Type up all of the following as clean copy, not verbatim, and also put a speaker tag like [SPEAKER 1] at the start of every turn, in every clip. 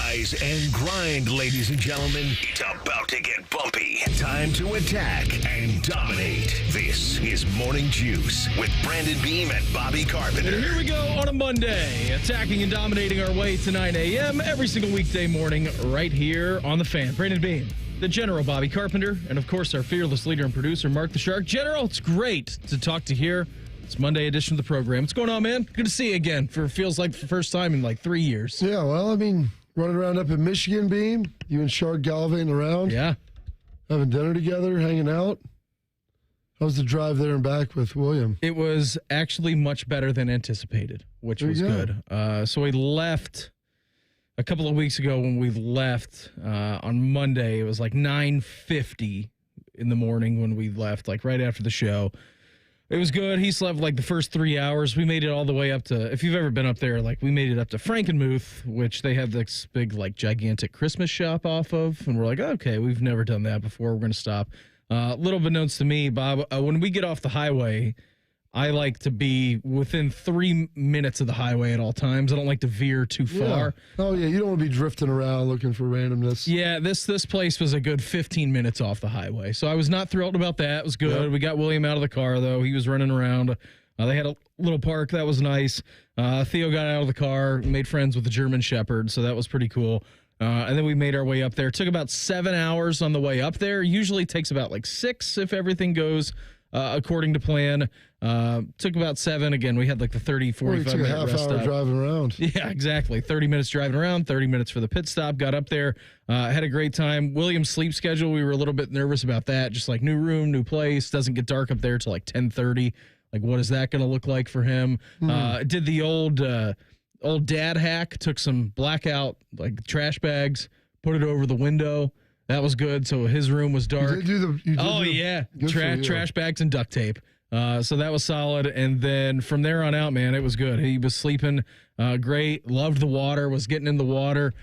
[SPEAKER 1] Rise and grind, ladies and gentlemen. It's about to get bumpy. Time to attack and dominate. This is Morning Juice with Brandon Beam and Bobby Carpenter.
[SPEAKER 2] And here we go on a Monday, attacking and dominating our way to 9 a.m. every single weekday morning right here on The Fan. Brandon Beam, the General Bobby Carpenter, and of course our fearless leader and producer Mark the Shark. General, it's great to talk to you here. It's Monday edition of the program. What's going on, man? Good to see you again for feels like the first time in like 3 years.
[SPEAKER 3] Yeah, well, I mean, running around up in Michigan, Beam. You and Shark gallivanting around.
[SPEAKER 2] Yeah.
[SPEAKER 3] Having dinner together, hanging out. How was the drive there and back with William?
[SPEAKER 2] It was actually much better than anticipated, which was good. So we left a couple of weeks ago when we left on Monday. It was like 9:50 in the morning when we left, like right after the show. It was good. He slept like the first 3 hours. We made it all the way up to, if you've ever been up there, like we made it up to Frankenmuth, which they have this big, like gigantic Christmas shop off of. And we're like, okay, we've never done that before. We're going to stop. Little beknownst to me, Bob, when we get off the highway, I like to be within 3 minutes of the highway at all times. I don't like to veer too far.
[SPEAKER 3] Oh, yeah. You don't want to be drifting around looking for randomness.
[SPEAKER 2] Yeah, this place was a good 15 minutes off the highway. So I was not thrilled about that. It was good. Yep. We got William out of the car, though. He was running around. They had a little park. That was nice. Theo got out of the car, made friends with the German Shepherd. So that was pretty cool. And then we made our way up there. It took about 7 hours on the way up there. Usually takes about like 6 if everything goes according to plan. Took about 7. Again, we had like the 30, 45 minute rest stop.
[SPEAKER 3] Half hour driving around.
[SPEAKER 2] Yeah, exactly. 30 minutes driving around, 30 minutes for the pit stop. Got up there, had a great time. William's sleep schedule, we were a little bit nervous about that. Just like new room, new place. Doesn't get dark up there till like 10:30. Like, what is that going to look like for him? Did the old dad hack. Took some blackout like trash bags, put it over the window. That was good. So his room was dark. Trash bags and duct tape. So that was solid. And then from there on out, man, it was good. He was sleeping great. Loved the water. Was getting in the water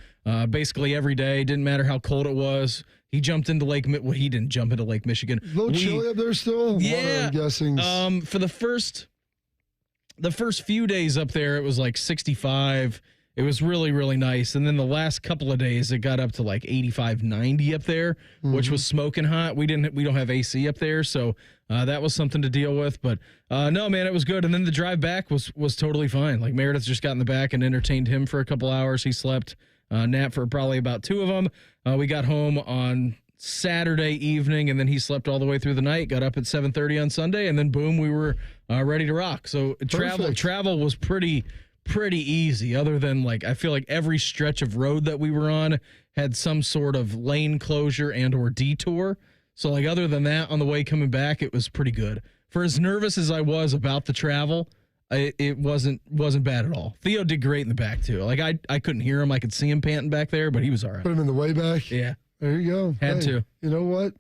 [SPEAKER 2] basically every day. Didn't matter how cold it was. He jumped into Lake. Well, he didn't jump into Lake Michigan.
[SPEAKER 3] A little chilly up there still.
[SPEAKER 2] Yeah,
[SPEAKER 3] water, I'm guessing.
[SPEAKER 2] For the first few days up there, it was like 65. It was really, really nice. And then the last couple of days, it got up to like 85, 90 up there, which was smoking hot. We don't have AC up there, so that was something to deal with. But no, man, it was good. And then the drive back was totally fine. Like Meredith just got in the back and entertained him for a couple hours. He slept, nap for probably about 2 of them. We got home on Saturday evening, and then he slept all the way through the night. Got up at 7:30 on Sunday, and then boom, we were ready to rock. So travel was pretty easy, other than like I feel like every stretch of road that we were on had some sort of lane closure and or detour. So like other than that, on the way coming back, it was pretty good. For as nervous as I was about the travel, it wasn't bad at all. Theo did great in the back too. Like I couldn't hear him. I could see him panting back there, but he was all right.
[SPEAKER 3] Put him in the way back.
[SPEAKER 2] Yeah.
[SPEAKER 3] There you go.
[SPEAKER 2] Had to.
[SPEAKER 3] You know what?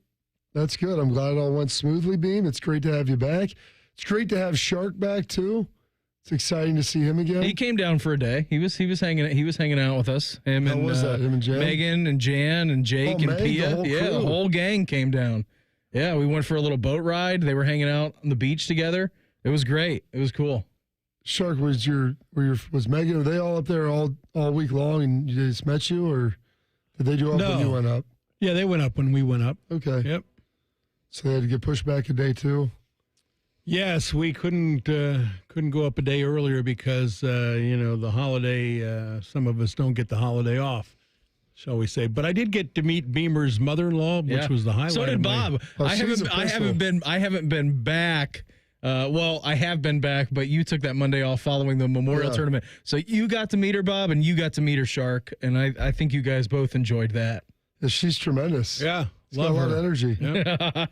[SPEAKER 3] That's good. I'm glad it all went smoothly, Beam. It's great to have you back. It's great to have Shark back too. It's exciting to see him again.
[SPEAKER 2] He came down for a day. He was hanging out with us. Him and
[SPEAKER 3] Jan?
[SPEAKER 2] Megan and Jan and Jake and Pia.
[SPEAKER 3] The
[SPEAKER 2] whole gang came down. Yeah, we went for a little boat ride. They were hanging out on the beach together. It was great. It was cool.
[SPEAKER 3] Shark, was Megan? Were they all up there all week long, and they just met you, or did they do up when you went up?
[SPEAKER 4] Yeah, they went up when we went up.
[SPEAKER 3] Okay.
[SPEAKER 4] Yep.
[SPEAKER 3] So they had to get pushed back a day too.
[SPEAKER 4] Yes, we couldn't go up a day earlier because the holiday. Some of us don't get the holiday off, shall we say? But I did get to meet Beamer's mother-in-law, which was the highlight.
[SPEAKER 2] So did Bob. I haven't been back. Well, I have been back, but you took that Monday off following the Memorial Tournament. So you got to meet her, Bob, and you got to meet her, Shark, and I think you guys both enjoyed that.
[SPEAKER 3] Yeah, she's tremendous.
[SPEAKER 4] Yeah.
[SPEAKER 3] She's got a lot of energy.
[SPEAKER 4] Yep.
[SPEAKER 3] A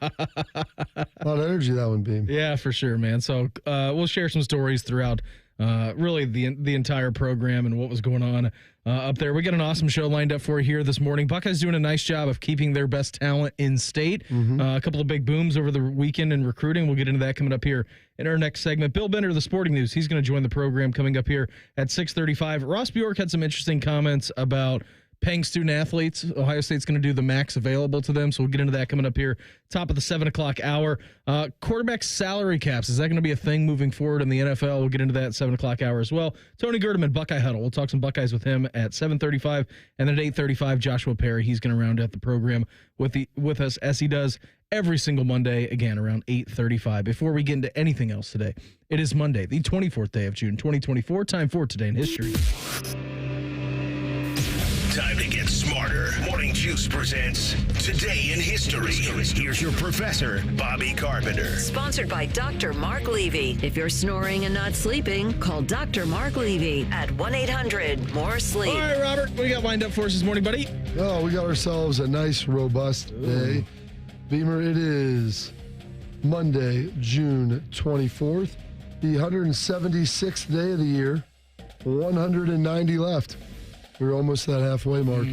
[SPEAKER 3] lot of energy, that one, Beam.
[SPEAKER 2] Yeah, for sure, man. So we'll share some stories throughout really the entire program and what was going on up there. We got an awesome show lined up for you here this morning. Buckeyes doing a nice job of keeping their best talent in state. A couple of big booms over the weekend in recruiting. We'll get into that coming up here in our next segment. Bill Bender, the Sporting News, he's going to join the program coming up here at 6:35. Ross Bjork had some interesting comments about paying student athletes. Ohio State's going to do the max available to them, so we'll get into that coming up here, top of the 7 o'clock hour. Quarterback salary caps, is that going to be a thing moving forward in the NFL? We'll get into that at 7 o'clock hour as well. Tony Gerdeman, Buckeye Huddle. We'll talk some Buckeyes with him at 7:35, and then at 8:35, Joshua Perry. He's going to round out the program with us as he does every single Monday, again, around 8:35. Before we get into anything else today, it is Monday, the 24th day of June, 2024. Time for Today in History.
[SPEAKER 1] Time to get smarter. Morning Juice presents Today in History. Here's your professor, Bobby Carpenter.
[SPEAKER 5] Sponsored by Dr. Mark Levy. If you're snoring and not sleeping, call Dr. Mark Levy at 1-800-MORE-SLEEP.
[SPEAKER 2] All right, Robert, what do you got lined up for us this morning, buddy?
[SPEAKER 3] Oh, we got ourselves a nice, robust day. Beamer, it is Monday, June 24th, the 176th day of the year, 190 left. We're almost to that halfway mark.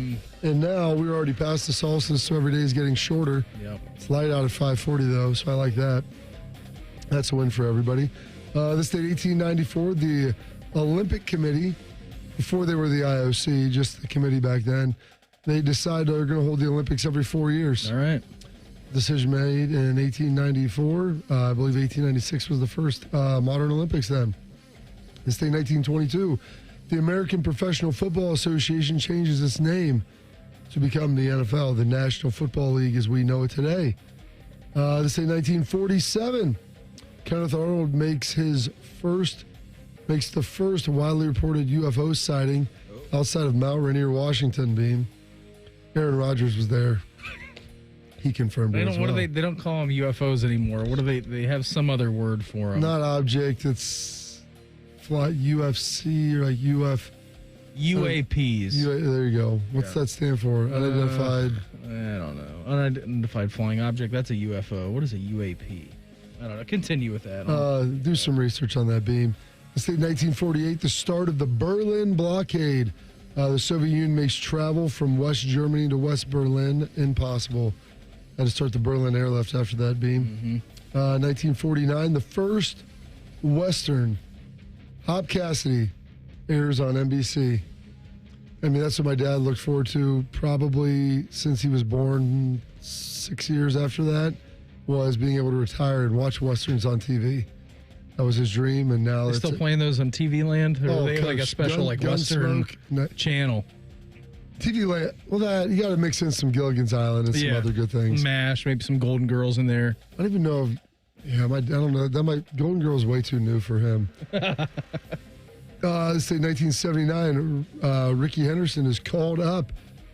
[SPEAKER 3] And now we're already past the solstice, so every day is getting shorter.
[SPEAKER 2] Yep.
[SPEAKER 3] It's light out at 5:40, though, so I like that. That's a win for everybody. This date, 1894, the Olympic Committee, before they were the IOC, just the committee back then, they decided they're going to hold the Olympics every 4 years.
[SPEAKER 2] All right.
[SPEAKER 3] Decision made in 1894. I believe 1896 was the first modern Olympics then. This day, 1922. The American Professional Football Association changes its name to become the NFL, the National Football League as we know it today. This day, 1947, Kenneth Arnold makes the first widely reported UFO sighting outside of Mount Rainier, Washington. Beam. Aaron Rodgers was there. He confirmed it as well.
[SPEAKER 2] They don't call them UFOs anymore. What do they have some other word for them?
[SPEAKER 3] Not object. It's like UFC or like
[SPEAKER 2] UAPs.
[SPEAKER 3] There you go. What's that stand for? Unidentified.
[SPEAKER 2] I don't know. Unidentified flying object. That's a UFO. What is a UAP? I don't know. Continue with that.
[SPEAKER 3] Do some research on that, Beam. Let's say 1948, the start of the Berlin blockade. The Soviet Union makes travel from West Germany to West Berlin impossible. Had to start the Berlin airlift after that, Beam. 1949, the first Western, Hop Cassidy, airs on NBC. I mean, that's what my dad looked forward to probably since he was born 6 years after that, was being able to retire and watch Westerns on TV. That was his dream, and now
[SPEAKER 2] they're still playing those on TV Land? Or are they like a special Western channel?
[SPEAKER 3] TV Land, well, you got to mix in some Gilligan's Island and some other good things.
[SPEAKER 2] MASH, maybe some Golden Girls in there.
[SPEAKER 3] I don't even know if, I don't know. Golden Girl's way too new for him. Let's say 1979, Ricky Henderson is called up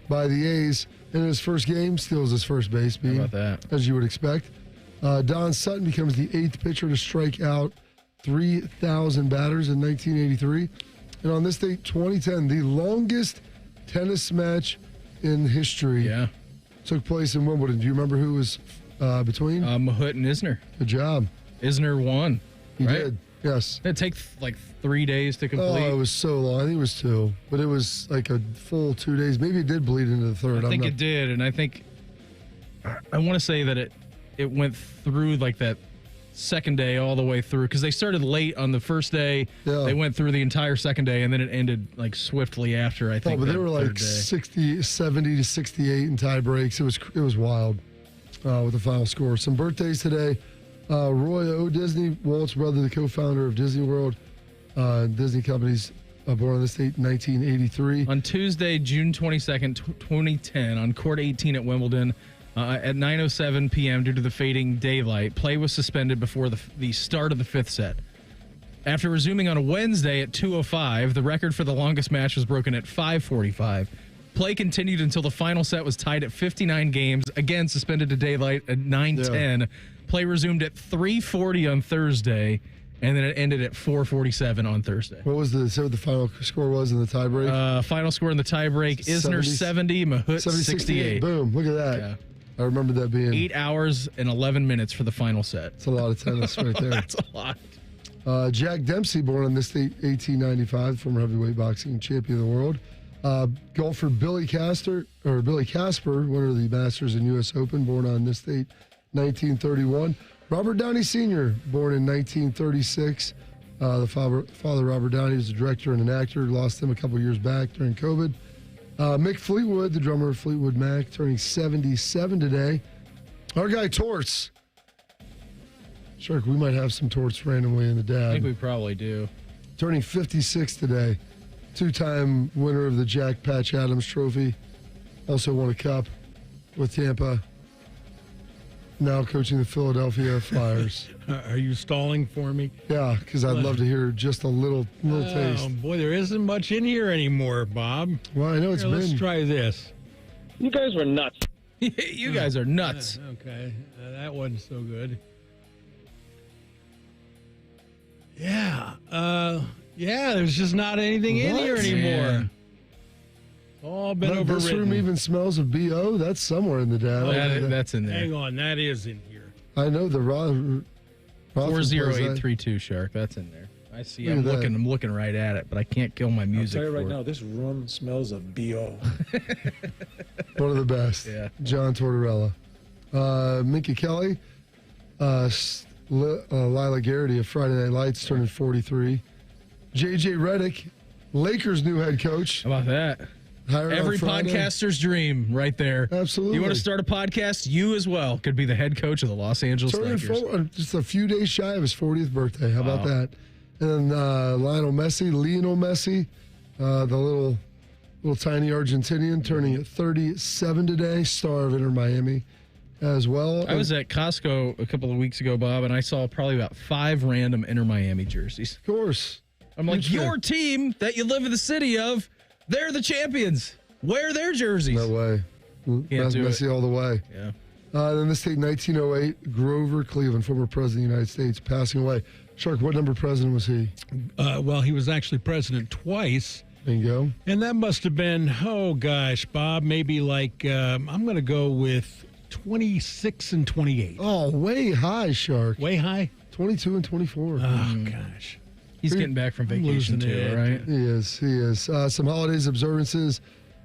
[SPEAKER 3] by the A's in his first game, steals his first base beat.
[SPEAKER 2] How about that?
[SPEAKER 3] As you would expect. Don Sutton becomes the 8th pitcher to strike out 3,000 batters in 1983. And on this date, 2010, the longest tennis match in history took place in Wimbledon. Do you remember who was between?
[SPEAKER 2] Mahut and Isner.
[SPEAKER 3] Good job.
[SPEAKER 2] Isner won.
[SPEAKER 3] He did, yes.
[SPEAKER 2] It take like 3 days to complete.
[SPEAKER 3] Oh, it was so long. I think it was 2, but it was like a full 2 days. Maybe it did bleed into the third.
[SPEAKER 2] I think it did, and I think I want to say that it went through like that second day all the way through because they started late on the first day.
[SPEAKER 3] Yeah.
[SPEAKER 2] They went through the entire second day, and then it ended like swiftly after. I think.
[SPEAKER 3] Oh, but they were like 70 to 68 in tie breaks. It was wild with the final score. Some birthdays today. Roy O. Disney, Walt's brother, the co-founder of Disney World, Disney Companies, born on this date, 1983.
[SPEAKER 2] On Tuesday, June 22nd, 2010, on Court 18 at Wimbledon, at 9:07 p.m. due to the fading daylight, play was suspended before the start of the 5th set. After resuming on a Wednesday at 2:05, the record for the longest match was broken at 5:45. Play continued until the final set was tied at 59 games, again suspended to daylight at 9:10. Yeah. Play resumed at 3:40 on Thursday, and then it ended at 4:47 on Thursday.
[SPEAKER 3] What was the final score was in the tiebreak?
[SPEAKER 2] Final score in the tiebreak, Isner 70, Mahut 68.
[SPEAKER 3] Boom, look at that. Yeah. I remember that being
[SPEAKER 2] 8 hours and 11 minutes for the final set.
[SPEAKER 3] That's a lot of tennis right there.
[SPEAKER 2] That's a lot.
[SPEAKER 3] Jack Dempsey, born on this date, 1895, former heavyweight boxing champion of the world. Golfer Billy Casper, winner of the Masters and U.S. Open, born on this date, 1931. Robert Downey Sr., born in 1936. The father, Robert Downey, was a director and an actor. Lost him a couple years back during COVID. Mick Fleetwood, the drummer of Fleetwood Mac, turning 77 today. Our guy Torts. Shark, we might have some Torts randomly in the dad.
[SPEAKER 2] I think we probably do.
[SPEAKER 3] Turning 56 today. Two-time winner of the Jack Patch Adams Trophy. Also won a cup with Tampa. Now coaching the Philadelphia Flyers.
[SPEAKER 4] Are you stalling for me?
[SPEAKER 3] Yeah, because I'd love to hear just a little taste.
[SPEAKER 4] Oh, boy, there isn't much in here anymore, Bob.
[SPEAKER 3] Well, I know it's
[SPEAKER 4] Here,
[SPEAKER 3] been.
[SPEAKER 4] let's try this.
[SPEAKER 6] You guys were nuts.
[SPEAKER 2] You guys are nuts.
[SPEAKER 4] Okay, that wasn't so good. Yeah, there's just not anything in here
[SPEAKER 3] What?
[SPEAKER 4] anymore.
[SPEAKER 2] Yeah.
[SPEAKER 4] All been
[SPEAKER 3] This
[SPEAKER 4] overwritten.
[SPEAKER 3] room even smells of BO. That's somewhere in the data.
[SPEAKER 2] That's in there.
[SPEAKER 4] Hang on, that is in here.
[SPEAKER 3] I know the Roth.
[SPEAKER 2] 40832 Shark. That's in there. I see.
[SPEAKER 3] Look
[SPEAKER 2] I'm
[SPEAKER 3] at that.
[SPEAKER 2] looking right at it, but I can't kill my music.
[SPEAKER 6] I'll tell you right
[SPEAKER 2] for it.
[SPEAKER 6] now, this room smells of BO.
[SPEAKER 3] One of the best.
[SPEAKER 2] Yeah.
[SPEAKER 3] John Tortorella. Minka Kelly. Lila Garrity of Friday Night Lights turning 43. JJ Redick, Lakers' new head coach.
[SPEAKER 2] How about that?
[SPEAKER 3] Hired on
[SPEAKER 2] Every
[SPEAKER 3] Friday.
[SPEAKER 2] podcaster's dream right there.
[SPEAKER 3] Absolutely.
[SPEAKER 2] You want to start a podcast? You as well could be the head coach of the Los Angeles
[SPEAKER 3] Turning
[SPEAKER 2] Lakers.
[SPEAKER 3] just a few days shy of his 40th birthday. How about
[SPEAKER 2] Wow.
[SPEAKER 3] that? And Lionel Messi, the little tiny Argentinian, turning 37 today, star of Inter Miami as well.
[SPEAKER 2] I was at Costco a couple of weeks ago, Bob, and I saw probably about 5 random Inter Miami jerseys.
[SPEAKER 3] Of course.
[SPEAKER 2] I'm like,
[SPEAKER 3] Huge fan.
[SPEAKER 2] your team that you live in the city of, they're the champions. Wear their jerseys.
[SPEAKER 3] No way.
[SPEAKER 2] Can't do
[SPEAKER 3] Messi all the way.
[SPEAKER 2] Yeah.
[SPEAKER 3] Then this date, 1908, Grover Cleveland, former president of the United States, passing away. Shark, what number president was he?
[SPEAKER 4] Well, he was actually president twice.
[SPEAKER 3] Bingo.
[SPEAKER 4] And that must have been, oh gosh, Bob, maybe like, I'm going to go with 26 and 28.
[SPEAKER 3] Oh, way high, Shark.
[SPEAKER 4] Way high?
[SPEAKER 3] 22 and 24.
[SPEAKER 4] Oh, gosh.
[SPEAKER 2] He's getting back from
[SPEAKER 4] I'm
[SPEAKER 2] vacation
[SPEAKER 4] losing
[SPEAKER 2] too,
[SPEAKER 4] it.
[SPEAKER 2] right?
[SPEAKER 3] He is. Some holidays, observances.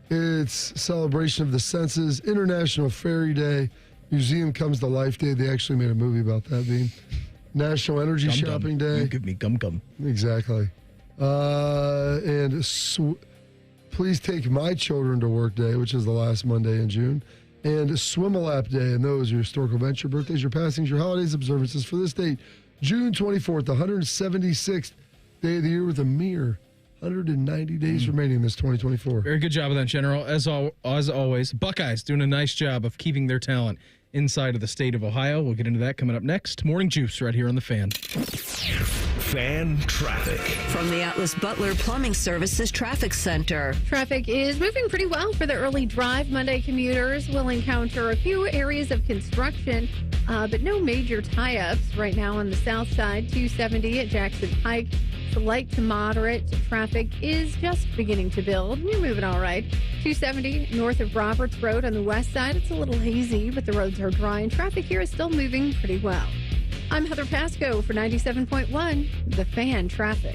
[SPEAKER 3] It's celebration of the senses, International Fairy Day, Museum Comes to Life Day. They actually made a movie about that, Bean. National Energy
[SPEAKER 2] Gum
[SPEAKER 3] Shopping
[SPEAKER 2] gum.
[SPEAKER 3] Day.
[SPEAKER 2] You give me gum gum.
[SPEAKER 3] Exactly. And Please Take My Children to Work Day, which is the last Monday in June. And Swim-a-Lap Day. And those are your historical events, your birthdays, your passings, your holidays, observances for this date. June 24th, the 176th day of the year with a mere 190 days remaining in this 2024.
[SPEAKER 2] Very good job of that, General. As always, Buckeyes doing a nice job of keeping their talent inside of the state of Ohio. We'll get into that coming up next. Morning Juice right here on The Fan.
[SPEAKER 1] Fan traffic.
[SPEAKER 5] From the Atlas Butler Plumbing Services Traffic Center.
[SPEAKER 7] Traffic is moving pretty well for the early drive. Monday commuters will encounter a few areas of construction, but no major tie-ups right now on the south side. 270 at Jackson Pike. The light to moderate traffic is just beginning to build. You're moving all right. 270 north of Roberts Road on the west side. It's a little hazy, but the roads are dry and traffic here is still moving pretty well. I'm Heather Pasco for 97.1, The Fan Traffic.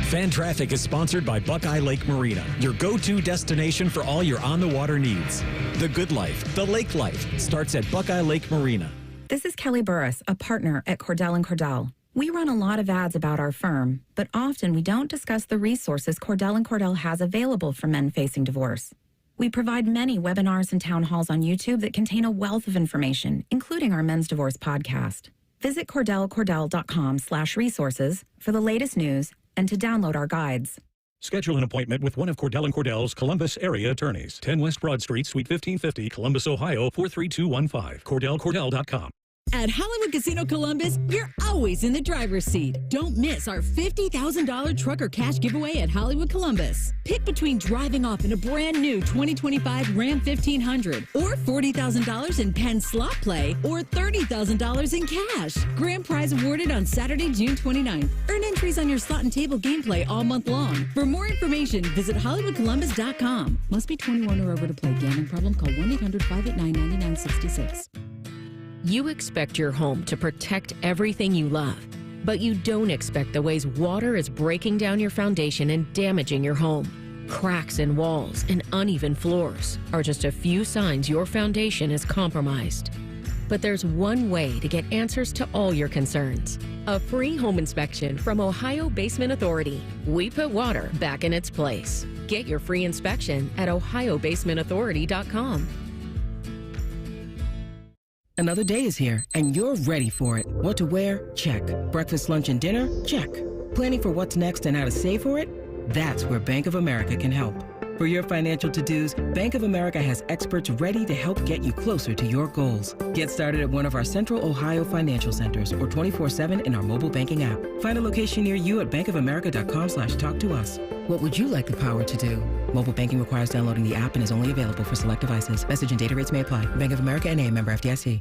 [SPEAKER 8] Fan Traffic is sponsored by Buckeye Lake Marina, your go-to destination for all your on-the-water needs. The good life, the lake life, starts at Buckeye Lake Marina.
[SPEAKER 9] This is Kelly Burris, a partner at Cordell & Cordell. We run a lot of ads about our firm, but often we don't discuss the resources Cordell & Cordell has available for men facing divorce. We provide many webinars and town halls on YouTube that contain a wealth of information, including our Men's Divorce podcast. Visit CordellCordell.com/resources for the latest news and to download our guides.
[SPEAKER 8] Schedule an appointment with one of Cordell & Cordell's Columbus area attorneys. 10 West Broad Street, Suite 1550, Columbus, Ohio, 43215. CordellCordell.com.
[SPEAKER 10] At Hollywood Casino Columbus, you're always in the driver's seat. Don't miss our $50,000 trucker cash giveaway at Hollywood Columbus. Pick between driving off in a brand new 2025 Ram 1500 or $40,000 in Penn slot play or $30,000 in cash. Grand prize awarded on Saturday, June 29th. Earn entries on your slot and table gameplay all month long. For more information, visit HollywoodColumbus.com. Must be 21 or over to play. Gambling problem? Call 1-800-589-9966.
[SPEAKER 11] You expect your home to protect everything you love, but you don't expect the ways water is breaking down your foundation and damaging your home. Cracks in walls and uneven floors are just a few signs your foundation is compromised. But there's one way to get answers to all your concerns. A free home inspection from Ohio Basement Authority. We put water back in its place. Get your free inspection at ohiobasementauthority.com.
[SPEAKER 12] Another day is here, and you're ready for it. What to wear? Check. Breakfast, lunch, and dinner? Check. Planning for what's next and how to save for it? That's where Bank of America can help. For your financial to-dos, Bank of America has experts ready to help get you closer to your goals. Get started at one of our Central Ohio financial centers or 24/7 in our mobile banking app. Find a location near you at bankofamerica.com/talktous. What would you like the power to do? Mobile banking requires downloading the app and is only available for select devices. Message and data rates may apply. Bank of America N.A., member FDIC.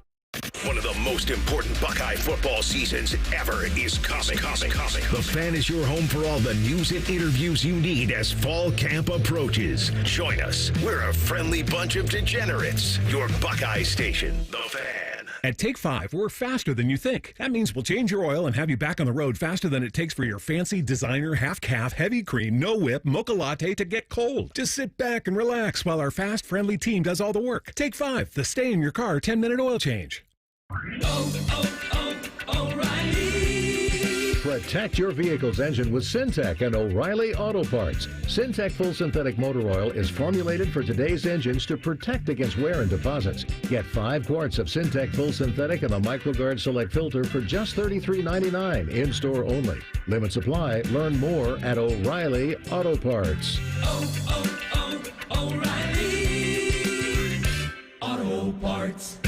[SPEAKER 1] One of the most important Buckeye football seasons ever is coming. The Fan is your home for all the news and interviews you need as fall camp approaches. Join us. We're a friendly bunch of degenerates. Your Buckeye station, The Fan.
[SPEAKER 13] At Take 5, we're faster than you think. That means we'll change your oil and have you back on the road faster than it takes for your fancy designer half-calf, heavy cream, no whip, mocha latte to get cold. Just sit back and relax while our fast, friendly team does all the work. Take 5, the stay in your car 10-minute oil change.
[SPEAKER 14] O'Reilly. Protect your vehicle's engine with Syntec and O'Reilly Auto Parts. Syntec Full Synthetic Motor Oil is formulated for today's engines to protect against wear and deposits. Get 5 quarts of Syntec Full Synthetic and a MicroGuard Select filter for just $33.99 in-store only. Limit supply. Learn more at O'Reilly Auto Parts.
[SPEAKER 15] O'Reilly Auto Parts.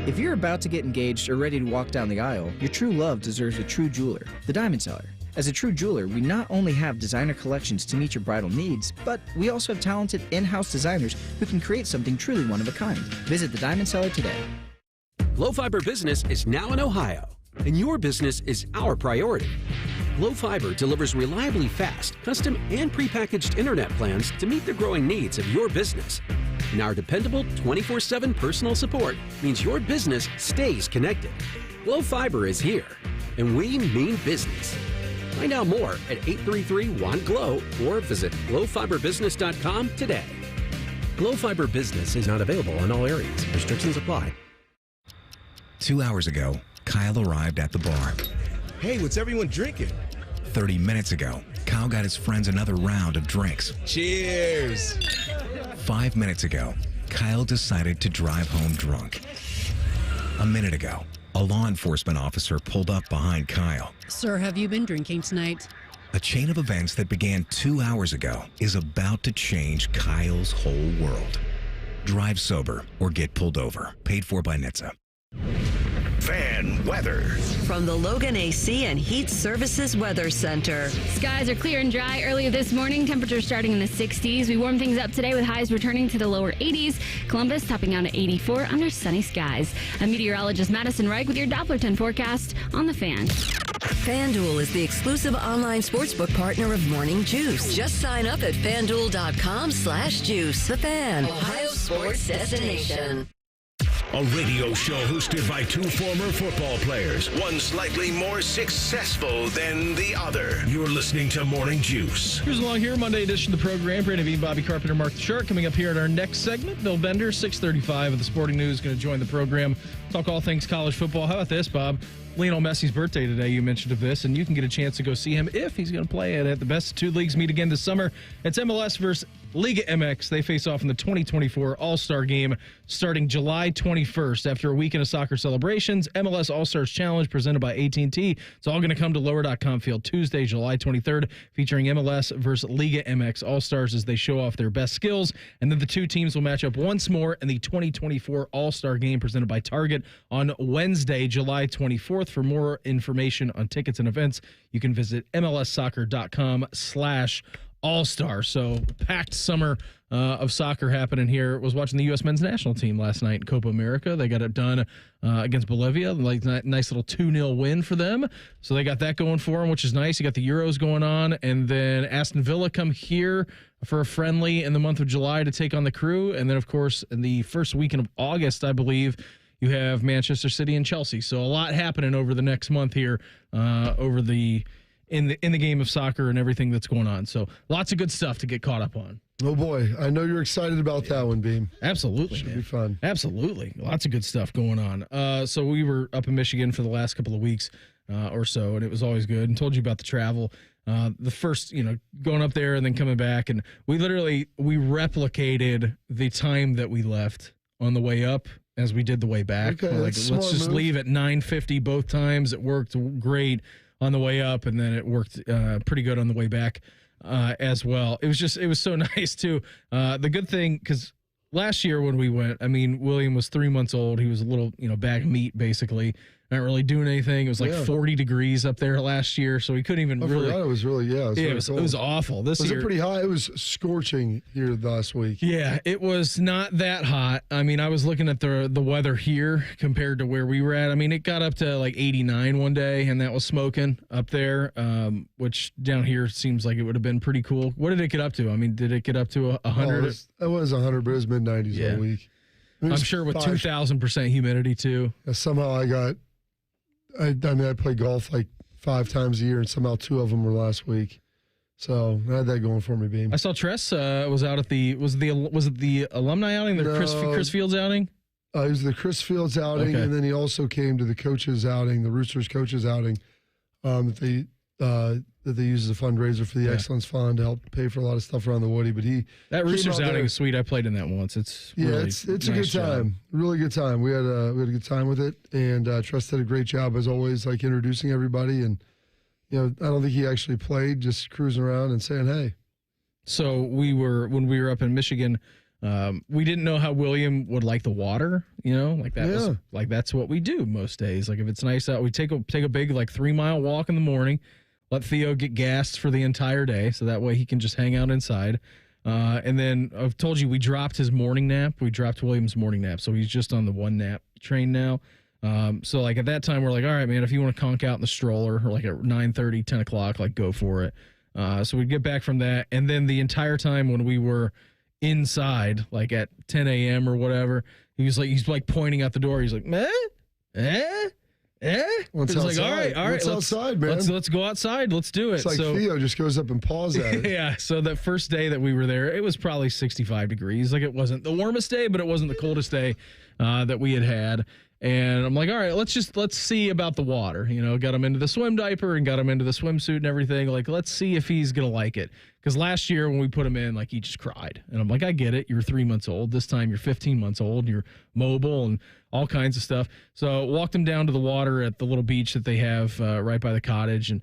[SPEAKER 15] If you're about to get engaged or ready to walk down the aisle, your true love deserves a true jeweler, the Diamond Seller. As a true jeweler, we not only have designer collections to meet your bridal needs, but we also have talented in-house designers who can create something truly one of a kind. Visit the Diamond Seller today.
[SPEAKER 16] Low Fiber Business is now in Ohio, and your business is our priority. Low Fiber delivers reliably fast, custom, and prepackaged internet plans to meet the growing needs of your business. And our dependable 24/7 personal support means your business stays connected. Low Fiber is here, and we mean business. Find out more at 833-WANT-GLOW or visit glowfiberbusiness.com today. Glow Fiber Business is not available in all areas. Restrictions apply.
[SPEAKER 17] 2 hours ago, Kyle arrived at the bar.
[SPEAKER 18] Hey, what's everyone drinking?
[SPEAKER 17] 30 minutes ago, Kyle got his friends another round of drinks.
[SPEAKER 18] Cheers!
[SPEAKER 17] 5 minutes ago, Kyle decided to drive home drunk. A minute ago, a law enforcement officer pulled up behind Kyle.
[SPEAKER 19] Sir, have you been drinking tonight?
[SPEAKER 17] A chain of events that began 2 hours ago is about to change Kyle's whole world. Drive sober or get pulled over. Paid for by NHTSA.
[SPEAKER 1] Fan weather.
[SPEAKER 5] From the Logan AC and Heat Services Weather Center.
[SPEAKER 20] Skies are clear and dry early this morning. Temperatures starting in the 60s. We warm things up today with highs returning to the lower 80s. Columbus topping out at 84 under sunny skies. I'm meteorologist Madison Reich with your Doppler 10 forecast on The Fan.
[SPEAKER 5] FanDuel is the exclusive online sportsbook partner of Morning Juice. Just sign up at FanDuel.com/juice. The Fan, Ohio's sports destination.
[SPEAKER 1] A radio show hosted by 2 former football players, one slightly more successful than the other. You're listening to Morning Juice.
[SPEAKER 2] Here's along here, Monday edition of the program. Brandon Bean, Bobby Carpenter, Mark the Shark. Coming up here at our next segment, Bill Bender, 6:35 of the Sporting News, going to join the program. Talk all things college football. How about this, Bob? Lionel Messi's birthday today, you mentioned of this, and you can get a chance to go see him if he's going to play it at the best of 2 leagues meet again this summer. It's MLS versus Liga MX. They face off in the 2024 All-Star Game starting July 21st. After a weekend of soccer celebrations, MLS All-Stars Challenge presented by AT&T. It's all going to come to Lower.com Field Tuesday, July 23rd, featuring MLS versus Liga MX All-Stars as they show off their best skills. And then the 2 teams will match up once more in the 2024 All-Star Game presented by Target on Wednesday, July 24th. For more information on tickets and events, you can visit MLSsoccer.com/All-Star. So packed summer of soccer happening here. Was watching the U.S. men's national team last night in Copa America. They got it done against Bolivia. Like nice little 2-0 win for them. So they got that going for them, which is nice. You got the Euros going on, and then Aston Villa come here for a friendly in the month of July to take on the Crew, and then of course in the first weekend of August, I believe, you have Manchester City and Chelsea. So a lot happening over the next month here, in the game of soccer and everything that's going on. So lots of good stuff to get caught up on.
[SPEAKER 3] Oh, boy. I know you're excited about that one, Beam.
[SPEAKER 2] Absolutely,
[SPEAKER 3] Should
[SPEAKER 2] man.
[SPEAKER 3] be fun.
[SPEAKER 2] Absolutely. Lots of good stuff going on. So we were up in Michigan for the last couple of weeks or so, and it was always good. And told you about the travel. The first, going up there and then coming back. And we replicated the time that we left on the way up as we did the way back.
[SPEAKER 3] Okay,
[SPEAKER 2] let's just leave at 9:50 both times. It worked great on the way up, and then it worked pretty good on the way back as well. It was so nice too. The good thing, because last year when we went, William was 3 months old. He was a little, bag of meat basically. Not really doing anything. It was like 40 degrees up there last year, so we couldn't even really.
[SPEAKER 3] It was really, it
[SPEAKER 2] was awful. This
[SPEAKER 3] was
[SPEAKER 2] year,
[SPEAKER 3] it pretty high? It was scorching here last week.
[SPEAKER 2] Yeah, it was not that hot. I was looking at the weather here compared to where we were at. It got up to like 89 one day, and that was smoking up there, which down here seems like it would have been pretty cool. What did it get up to? Did it get up to 100?
[SPEAKER 3] It was 100, but it was mid-90s all week.
[SPEAKER 2] I'm sure with 2,000% humidity too.
[SPEAKER 3] Somehow I play golf like 5 times a year, and somehow 2 of them were last week. So I had that going for me, Beam.
[SPEAKER 2] I saw Tress was out at was it the alumni outing, Chris Fields outing?
[SPEAKER 3] It was the Chris Fields outing, and then he also came to the coaches outing, the Roosters coaches outing, that they use as a fundraiser for the Excellence Fund to help pay for a lot of stuff around the Woody. But
[SPEAKER 2] that Roosters outing is sweet. I played in that once. It's really
[SPEAKER 3] it's
[SPEAKER 2] nice
[SPEAKER 3] a good time,
[SPEAKER 2] job.
[SPEAKER 3] really good time. We had a good time with it, and Trust did a great job as always, like introducing everybody. And I don't think he actually played, just cruising around and saying hey.
[SPEAKER 2] So when we were up in Michigan, we didn't know how William would like the water. Was like that's what we do most days. Like if it's nice out, we take a big 3-mile walk in the morning. Let Theo get gassed for the entire day, so that way he can just hang out inside. And then I've told you we dropped his morning nap. We dropped William's morning nap, so he's just on the 1 nap train now. So at that time we're like, all right, man, if you want to conk out in the stroller or at 9:30, 10 o'clock, go for it. So we'd get back from that, and then the entire time when we were inside, at 10 a.m. or whatever, he's pointing out the door. He's like,
[SPEAKER 3] It's
[SPEAKER 2] like, all right,
[SPEAKER 3] let's outside, man.
[SPEAKER 2] Let's go outside. Let's do it.
[SPEAKER 3] It's like Theo just goes up and paws at it.
[SPEAKER 2] Yeah. So that first day that we were there, it was probably 65 degrees. It wasn't the warmest day, but it wasn't the coldest day that we had. And I'm like, all right, let's see about the water. Got him into the swim diaper and got him into the swimsuit and everything. Let's see if he's gonna like it. Because last year when we put him in, he just cried. And I'm like, I get it. You're 3 months old. This time you're 15 months old. You're mobile and all kinds of stuff. So walked him down to the water at the little beach that they have right by the cottage, and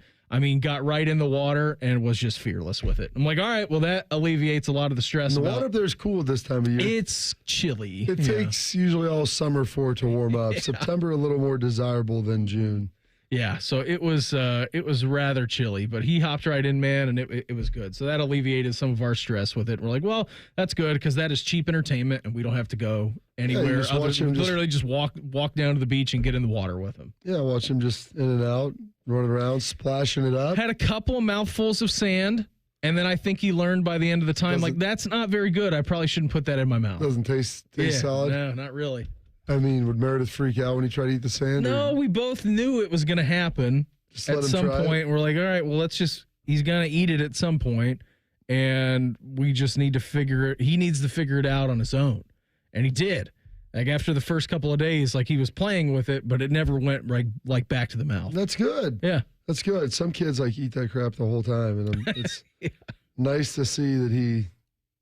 [SPEAKER 2] got right in the water and was just fearless with it. I'm like, all right, well, that alleviates a lot of the stress.
[SPEAKER 3] And the water up there is cool this time of year.
[SPEAKER 2] It's chilly.
[SPEAKER 3] It takes usually all summer for it to warm up. September a little more desirable than June.
[SPEAKER 2] Yeah, so it was rather chilly, but he hopped right in, man, and it was good. So that alleviated some of our stress with it. We're like, well, that's good because that is cheap entertainment, and we don't have to go anywhere. Just walk down to the beach and get in the water with him.
[SPEAKER 3] Yeah, watch him just in and out, running around, splashing it up.
[SPEAKER 2] Had a couple of mouthfuls of sand, and then I think he learned by the end of the time, that's not very good. I probably shouldn't put that in my mouth.
[SPEAKER 3] Doesn't taste solid?
[SPEAKER 2] No, not really.
[SPEAKER 3] Would Meredith freak out when he tried to eat the sand?
[SPEAKER 2] No, we both knew it was going to happen at some point. We're like, all right, well, he's going to eat it at some point, and we just need to he needs to figure it out on his own. And he did. After the first couple of days, he was playing with it, but it never went back to the mouth.
[SPEAKER 3] That's good.
[SPEAKER 2] Yeah.
[SPEAKER 3] That's good. Some kids eat that crap the whole time, and it's nice to see that he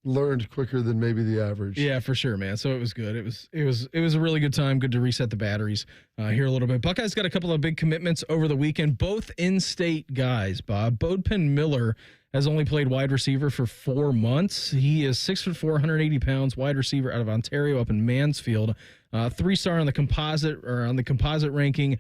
[SPEAKER 3] learned quicker than maybe the average.
[SPEAKER 2] Yeah, for sure, man. So it was good. It was a really good time. Good to reset the batteries here a little bit. Buckeyes got a couple of big commitments over the weekend. Both in-state guys, Bob. Bodepin Miller has only played wide receiver for 4 months. He is 6'4", 180 pounds, wide receiver out of Ontario up in Mansfield. 3-star on the composite ranking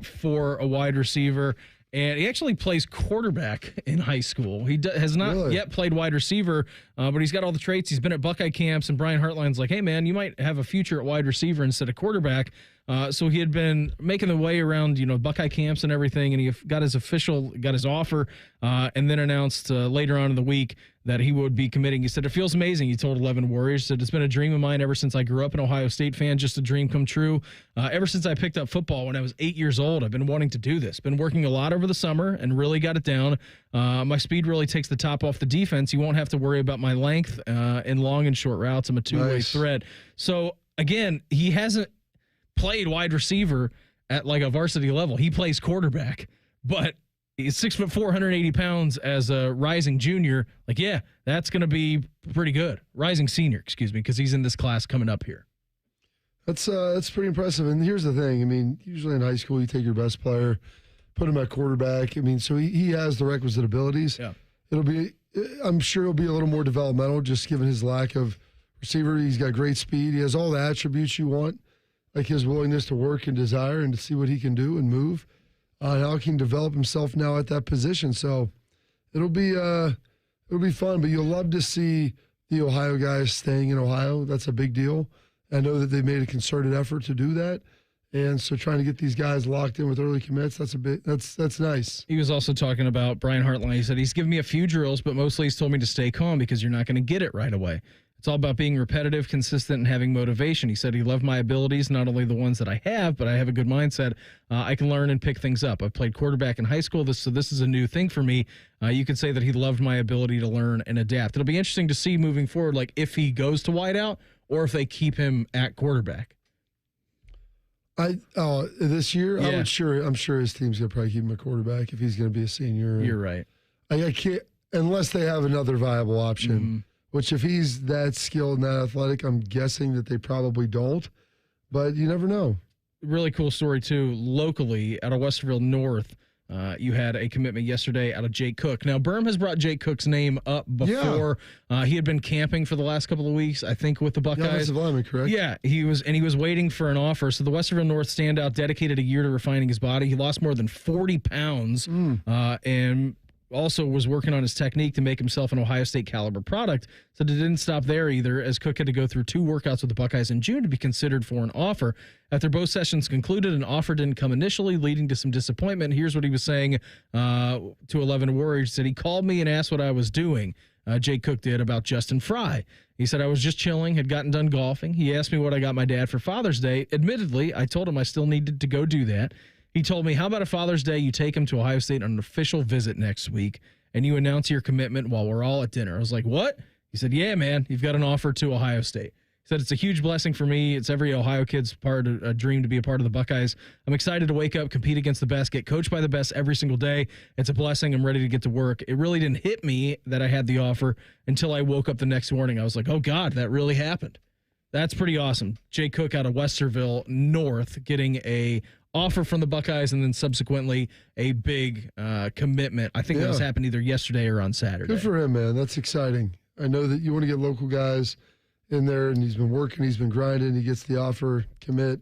[SPEAKER 2] for a wide receiver. And he actually plays quarterback in high school. He has not yet played wide receiver, but he's got all the traits. He's been at Buckeye camps, and Brian Hartline's like, hey, man, you might have a future at wide receiver instead of quarterback. So he had been making the way around, Buckeye camps and everything, and he got his offer, and then announced later on in the week that he would be committing. He said, "It feels amazing," he told 11 Warriors. He said, "It's been a dream of mine ever since I grew up an Ohio State fan, just a dream come true. Ever since I picked up football when I was 8 years old, I've been wanting to do this. Been working a lot over the summer and really got it down. My speed really takes the top off the defense. You won't have to worry about my length in long and short routes. I'm a two-way threat." So, again, he hasn't played wide receiver at like a varsity level. He plays quarterback, but he's 6'4", 180 pounds as a rising junior. Like, yeah, that's going to be pretty good. Rising senior, excuse me, because he's in this class coming up here.
[SPEAKER 3] That's pretty impressive. And here's the thing. I mean, usually in high school, you take your best player, put him at quarterback. I mean, so he has the requisite abilities.
[SPEAKER 2] Yeah.
[SPEAKER 3] I'm sure it'll be a little more developmental, just given his lack of receiver. He's got great speed. He has all the attributes you want, like his willingness to work and desire and to see what he can do and move. How he can develop himself now at that position. So it'll be fun, but you'll love to see the Ohio guys staying in Ohio. That's a big deal. I know that they made a concerted effort to do that. And so trying to get these guys locked in with early commits, that's nice.
[SPEAKER 2] He was also talking about Brian Hartline. He said, "He's given me a few drills, but mostly he's told me to stay calm because you're not going to get it right away. It's all about being repetitive, consistent, and having motivation." He said he loved my abilities, not only the ones that I have, but I have a good mindset. I can learn and pick things up. I've played quarterback in high school, so this is a new thing for me. You could say that he loved my ability to learn and adapt. It'll be interesting to see moving forward, like if he goes to wideout or if they keep him at quarterback.
[SPEAKER 3] This year,
[SPEAKER 2] Yeah.
[SPEAKER 3] I'm sure his team's gonna probably keep him at quarterback if he's gonna be a senior.
[SPEAKER 2] You're right.
[SPEAKER 3] I can't unless they have another viable option. Mm-hmm. Which, if he's that skilled and that athletic, I'm guessing that they probably don't. But you never know.
[SPEAKER 2] Really cool story, too. Locally, out of Westerville North, you had a commitment yesterday out of Jake Cook. Now, Berm has brought Jake Cook's name up before. Yeah. He had been camping for the last couple of weeks, I think, with the Buckeyes.
[SPEAKER 3] Offensive lineman, correct?
[SPEAKER 2] Yeah, he was waiting for an offer. So the Westerville North standout dedicated a year to refining his body. He lost more than 40 pounds and also was working on his technique to make himself an Ohio State caliber product. So it didn't stop there either, as Cook had to go through 2 workouts with the Buckeyes in June to be considered for an offer. After both sessions concluded, an offer didn't come initially, leading to some disappointment. Here's what he was saying to 11 Warriors. He said, "He called me and asked what I was doing." Jake Cook did, about Justin Fry. He said, "I was just chilling, had gotten done golfing. He asked me what I got my dad for Father's Day. Admittedly, I told him I still needed to go do that. He told me, how about a Father's Day, you take him to Ohio State on an official visit next week, and you announce your commitment while we're all at dinner." I was like, "What?" He said, "Yeah, man, you've got an offer to Ohio State." He said, "It's a huge blessing for me. It's every Ohio kid's a dream to be a part of the Buckeyes. I'm excited to wake up, compete against the best, get coached by the best every single day. It's a blessing. I'm ready to get to work." It really didn't hit me that I had the offer until I woke up the next morning. I was like, "Oh, God, that really happened." That's pretty awesome. Jay Cook out of Westerville North getting a offer from the Buckeyes and then subsequently a big commitment. I think that has happened either yesterday or on Saturday.
[SPEAKER 3] Good for him, man. That's exciting. I know that you want to get local guys in there, and he's been working, he's been grinding, he gets the offer, commit,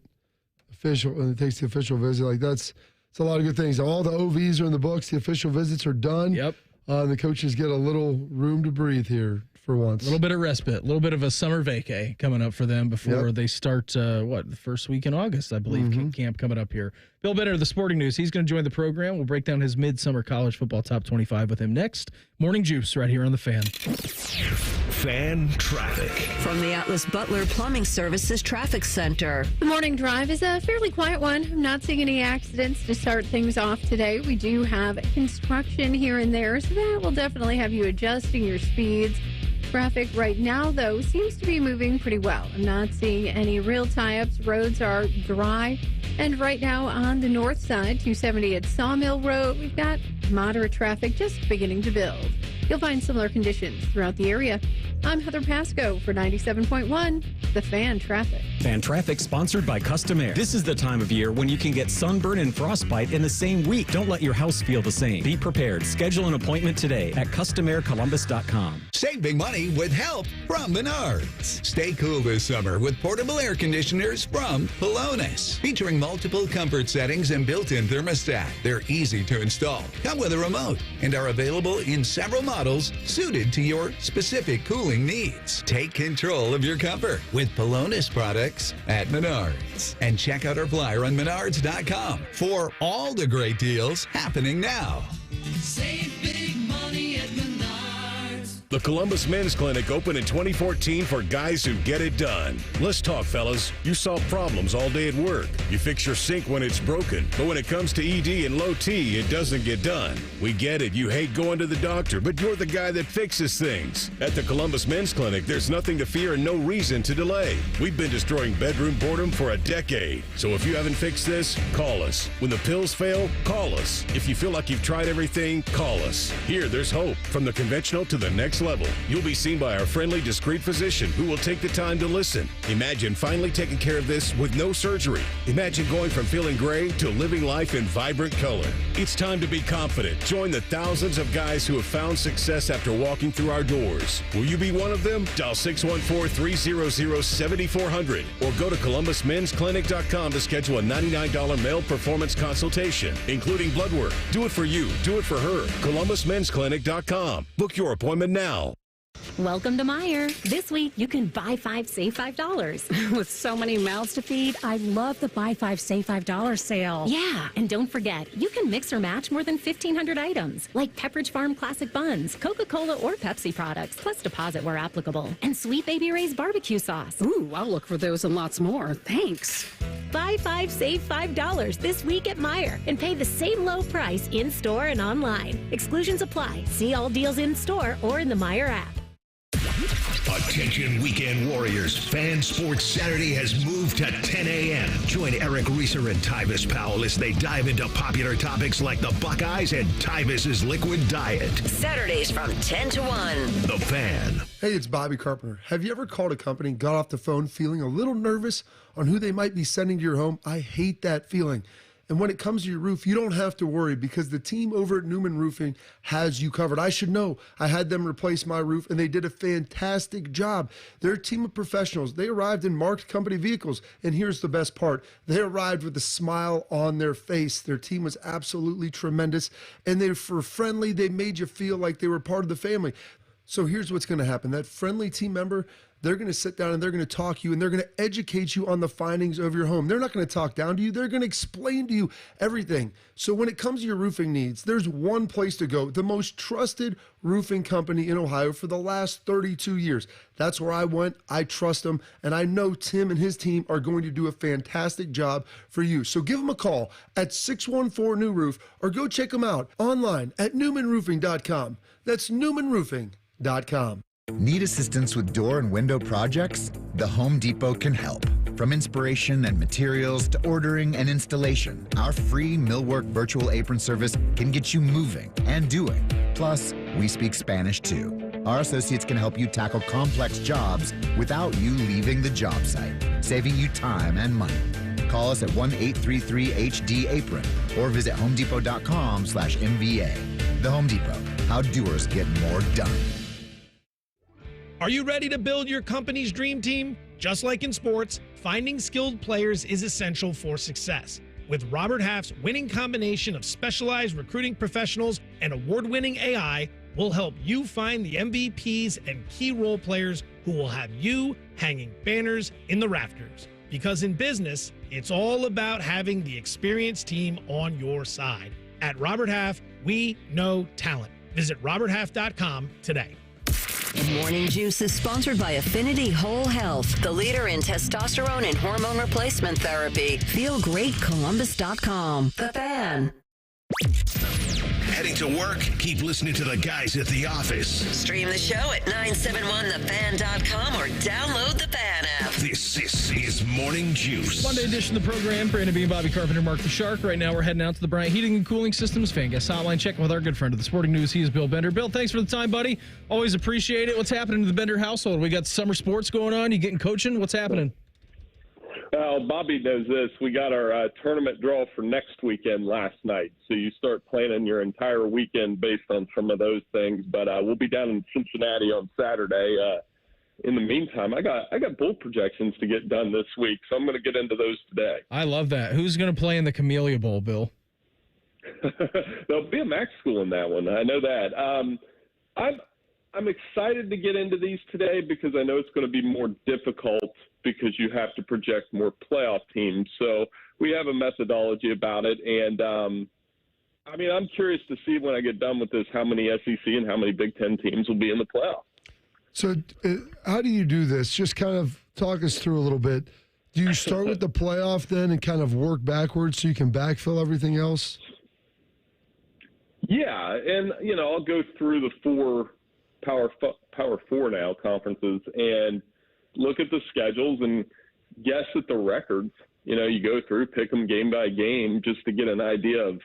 [SPEAKER 3] official, and it takes the official visit. Like it's a lot of good things. All the OVs are in the books. The official visits are done.
[SPEAKER 2] Yep.
[SPEAKER 3] And the coaches get a little room to breathe here for once.
[SPEAKER 2] A little bit of respite, a little bit of a summer vacay coming up for them before they start, the first week in August, I believe, camp coming up here. Bill Benner, the Sporting News, he's going to join the program. We'll break down his midsummer college football top 25 with him next. Morning Juice right here on The Fan.
[SPEAKER 1] Fan traffic.
[SPEAKER 5] From the Atlas Butler Plumbing Services Traffic Center.
[SPEAKER 7] The morning drive is a fairly quiet one. I'm not seeing any accidents to start things off today. We do have construction here and there, so that will definitely have you adjusting your speeds. Traffic right now, though, seems to be moving pretty well. I'm not seeing any real tie-ups. Roads are dry. And right now on the north side, 270 at Sawmill Road, we've got moderate traffic just beginning to build. You'll find similar conditions throughout the area. I'm Heather Pasco for 97.1, The Fan Traffic.
[SPEAKER 8] Fan Traffic sponsored by Custom Air. This is the time of year when you can get sunburn and frostbite in the same week. Don't let your house feel the same. Be prepared. Schedule an appointment today at CustomAirColumbus.com.
[SPEAKER 21] Save big money with help from Menards. Stay cool this summer with portable air conditioners from Pelonis. Featuring multiple comfort settings and built-in thermostat. They're easy to install, come with a remote, and are available in several models models suited to your specific cooling needs. Take control of your comfort with Pelonis products at Menards. And check out our flyer on Menards.com for all the great deals happening now.
[SPEAKER 6] Save big money at Menards.
[SPEAKER 1] The Columbus Men's Clinic opened in 2014 for guys who get it done. Let's talk, fellas. You solve problems all day at work. You fix your sink when it's broken. But when it comes to ED and low T, it doesn't get done. We get it. You hate going to the doctor, but you're the guy that fixes things. At the Columbus Men's Clinic, there's nothing to fear and no reason to delay. We've been destroying bedroom boredom for a decade. So if you haven't fixed this, call us. When the pills fail, call us. If you feel like you've tried everything, call us. Here, there's hope. From the conventional to the next level. You'll be seen by our friendly, discreet physician who will take the time to listen. Imagine finally taking care of this with no surgery. Imagine going from feeling gray to living life in vibrant color. It's time to be confident. Join the thousands of guys who have found success after walking through our doors. Will you be one of them? Dial 614-300-7400 or go to ColumbusMen'sClinic.com to schedule a $99 male performance consultation, including blood work. Do it for you. Do it for her. ColumbusMen'sClinic.com. Book your appointment now.
[SPEAKER 22] Welcome to Meijer. This week, you can buy 5, save $5. With so many mouths to feed, I love the buy 5, save $5 sale. Yeah, and don't forget, you can mix or match more than 1,500 items, like Pepperidge Farm Classic Buns, Coca-Cola or Pepsi products, plus deposit where applicable, and Sweet Baby Ray's barbecue sauce.
[SPEAKER 19] Ooh, I'll look for those and lots more. Thanks.
[SPEAKER 22] Buy 5, save $5 this week at Meijer and pay the same low price in-store and online. Exclusions apply. See all deals in-store or in the Meijer app.
[SPEAKER 1] Attention weekend warriors. Fan Sports Saturday has moved to 10 a.m. Join Eric Reeser and Tyvis Powell as they dive into popular topics like the Buckeyes and Tyvis's liquid diet.
[SPEAKER 5] Saturdays from 10 to 1.
[SPEAKER 1] The Fan.
[SPEAKER 3] Hey, it's Bobby Carpenter. Have you ever called a company and got off the phone feeling a little nervous on who they might be sending to your home? I hate that feeling. And when it comes to your roof, you don't have to worry because the team over at Newman Roofing has you covered. I should know. I had them replace my roof, and they did a fantastic job. They're a team of professionals. They arrived in marked company vehicles, and here's the best part. They arrived with a smile on their face. Their team was absolutely tremendous, and they were friendly. They made you feel like they were part of the family. So here's what's going to happen. That friendly team member, they're going to sit down and they're going to talk to you and they're going to educate you on the findings of your home. They're not going to talk down to you. They're going to explain to you everything. So when it comes to your roofing needs, there's one place to go, the most trusted roofing company in Ohio for the last 32 years. That's where I went. I trust them. And I know Tim and his team are going to do a fantastic job for you. So give them a call at 614-NEW-ROOF or go check them out online at newmanroofing.com. That's newmanroofing.com.
[SPEAKER 23] Need assistance with door and window projects? The Home Depot can help. From inspiration and materials to ordering and installation, our free millwork virtual apron service can get you moving and doing. Plus, we speak Spanish too. Our associates can help you tackle complex jobs without you leaving the job site, saving you time and money. Call us at 1-833-HD-APRON or visit homedepot.com/MVA. The Home Depot, how doers get more done.
[SPEAKER 24] Are you ready to build your company's dream team? Just like in sports, finding skilled players is essential for success. With Robert Half's winning combination of specialized recruiting professionals and award-winning AI, we'll help you find the MVPs and key role players who will have you hanging banners in the rafters. Because in business, it's all about having the experienced team on your side. At Robert Half, we know talent. Visit roberthalf.com today.
[SPEAKER 5] Morning Juice is sponsored by Affinity Whole Health, the leader in testosterone and hormone replacement therapy. FeelGreatColumbus.com. The Fan.
[SPEAKER 1] Heading to work? Keep listening to the guys at the office.
[SPEAKER 5] Stream the show at 971thefan.com or download the Fan app.
[SPEAKER 1] This is Morning Juice.
[SPEAKER 2] Monday edition of the program. Brandon Bean, Bobby Carpenter, Mark the Shark. Right now we're heading out to the Bryant Heating and Cooling Systems Fan Guest Hotline, checking with our good friend of the Sporting News. He is Bill Bender. Bill, thanks for the time, buddy. Always appreciate it. What's happening to the Bender household? We got summer sports going on. You getting coaching? What's happening?
[SPEAKER 25] Well, Bobby knows this. We got our tournament draw for next weekend last night. So you start planning your entire weekend based on some of those things. But we'll be down in Cincinnati on Saturday. In the meantime, I got bowl projections to get done this week, so I'm going to get into those today.
[SPEAKER 2] I love that. Who's going to play in the Camellia Bowl, Bill?
[SPEAKER 25] There'll be a MAC school in that one. I know that. I'm excited to get into these today because I know it's going to be more difficult because you have to project more playoff teams. So we have a methodology about it. And, I'm curious to see when I get done with this how many SEC and how many Big Ten teams will be in the playoff.
[SPEAKER 3] So how do you do this? Just kind of talk us through a little bit. Do you start with the playoff then and kind of work backwards so you can backfill everything else?
[SPEAKER 25] Yeah, and, I'll go through the four Power Four now conferences and look at the schedules and guess at the records. You go through, pick them game by game just to get an idea of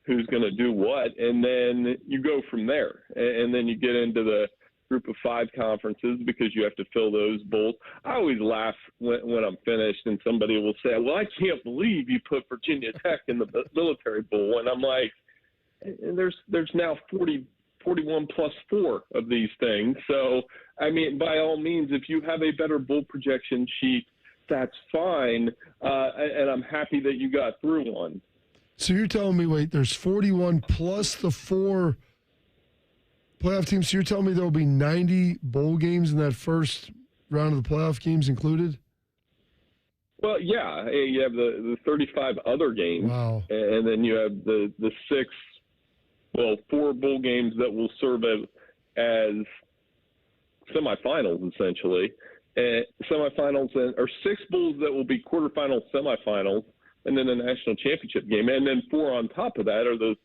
[SPEAKER 25] who's going to do what, and then you go from there. And then you get into the group of five conferences because you have to fill those bowls. I always laugh when I'm finished and somebody will say, well, I can't believe you put Virginia Tech in the military bowl. And I'm like, there's now 41 plus 4 of these things. So, by all means, if you have a better bowl projection sheet, that's fine. And I'm happy that you got through one.
[SPEAKER 3] So you're telling me, wait, there's 41 plus the 4 playoff teams. So you're telling me there will be 90 bowl games in that first round of the playoff games included?
[SPEAKER 25] Well, yeah. You have the 35 other games.
[SPEAKER 3] Wow.
[SPEAKER 25] And then you have the 4 bowl games that will serve as semifinals, essentially. Semifinals, or 6 bowls that will be quarterfinals, semifinals, and then a national championship game. And then 4 on top of that are the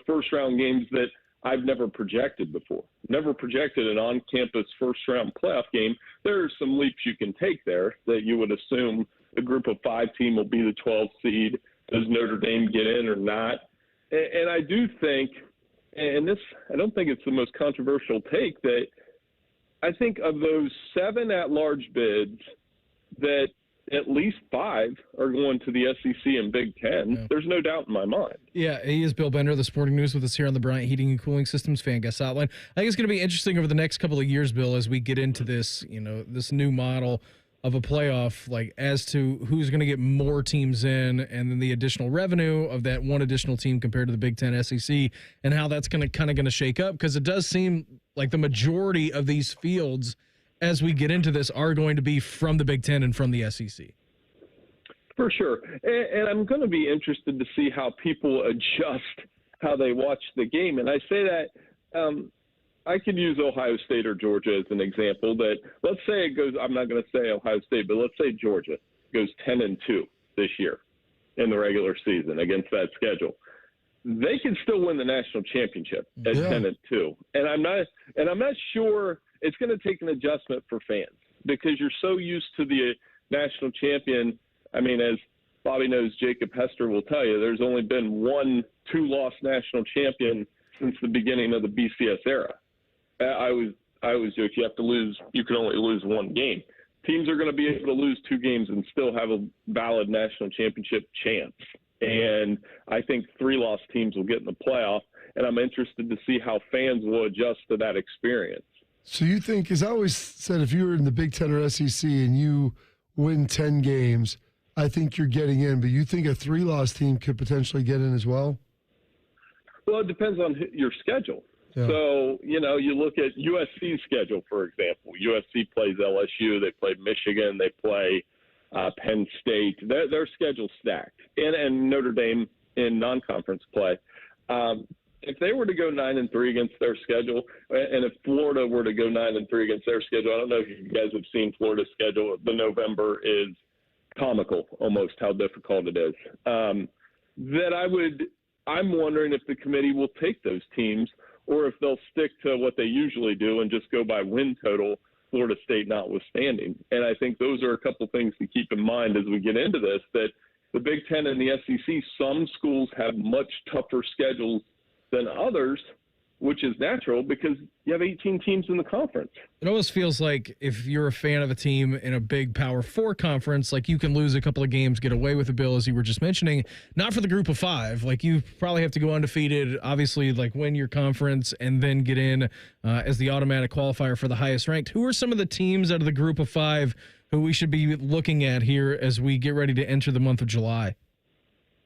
[SPEAKER 25] first-round games that I've never projected before. Never projected an on-campus first-round playoff game. There are some leaps you can take there that you would assume the group of 5 team will be the 12th seed. Does Notre Dame get in or not? And I do think, and this, I don't think it's the most controversial take, that I think of those 7 at-large bids that at least 5 are going to the SEC and Big Ten. Yeah. There's no doubt in my mind.
[SPEAKER 2] Yeah, he is Bill Bender, the Sporting News, with us here on the Bryant Heating and Cooling Systems Fan Guest Hotline. I think it's going to be interesting over the next couple of years, Bill, as we get into this, this new model of a playoff, like as to who's going to get more teams in, and then the additional revenue of that one additional team compared to the Big Ten, SEC, and how that's going to shake up, because it does seem like the majority of these fields, as we get into this, are going to be from the Big Ten and from the SEC.
[SPEAKER 25] For sure. And I'm going to be interested to see how people adjust how they watch the game. And I say that I could use Ohio State or Georgia as an example. That let's say it goes, I'm not going to say Ohio State, but let's say Georgia goes 10-2 this year in the regular season against that schedule. They can still win the national championship at 10-2. And I'm not sure. It's going to take an adjustment for fans because you're so used to the national champion. As Bobby knows, Jacob Hester will tell you, there's only been 1 2-loss national champion since the beginning of the BCS era. I always joke you can only lose 1 game. Teams are going to be able to lose 2 games and still have a valid national championship chance. And I think 3-loss teams will get in the playoff, and I'm interested to see how fans will adjust to that experience.
[SPEAKER 3] So you think, as I always said, if you were in the Big Ten or SEC and you win 10 games, I think you're getting in. But you think a 3-loss team could potentially get in as well?
[SPEAKER 25] Well, it depends on your schedule. Yeah. So, you look at USC's schedule, for example. USC plays LSU. They play Michigan. They play Penn State. Their schedule's stacked. And Notre Dame in non-conference play. If they were to go 9-3 against their schedule, and if Florida were to go 9-3 against their schedule, I don't know if you guys have seen Florida's schedule. The November is comical, almost how difficult it is. I'm wondering if the committee will take those teams, or if they'll stick to what they usually do and just go by win total, Florida State notwithstanding. And I think those are a couple things to keep in mind as we get into this. That the Big Ten and the SEC, some schools have much tougher schedules than others, which is natural because you have 18 teams in the conference.
[SPEAKER 2] It almost feels like if you're a fan of a team in a big Power 4 conference, like you can lose a couple of games, get away with a bill, as you were just mentioning. Not for the group of 5. Like you probably have to go undefeated, obviously, like win your conference and then get in as the automatic qualifier for the highest ranked. Who are some of the teams out of the group of 5 who we should be looking at here as we get ready to enter the month of July?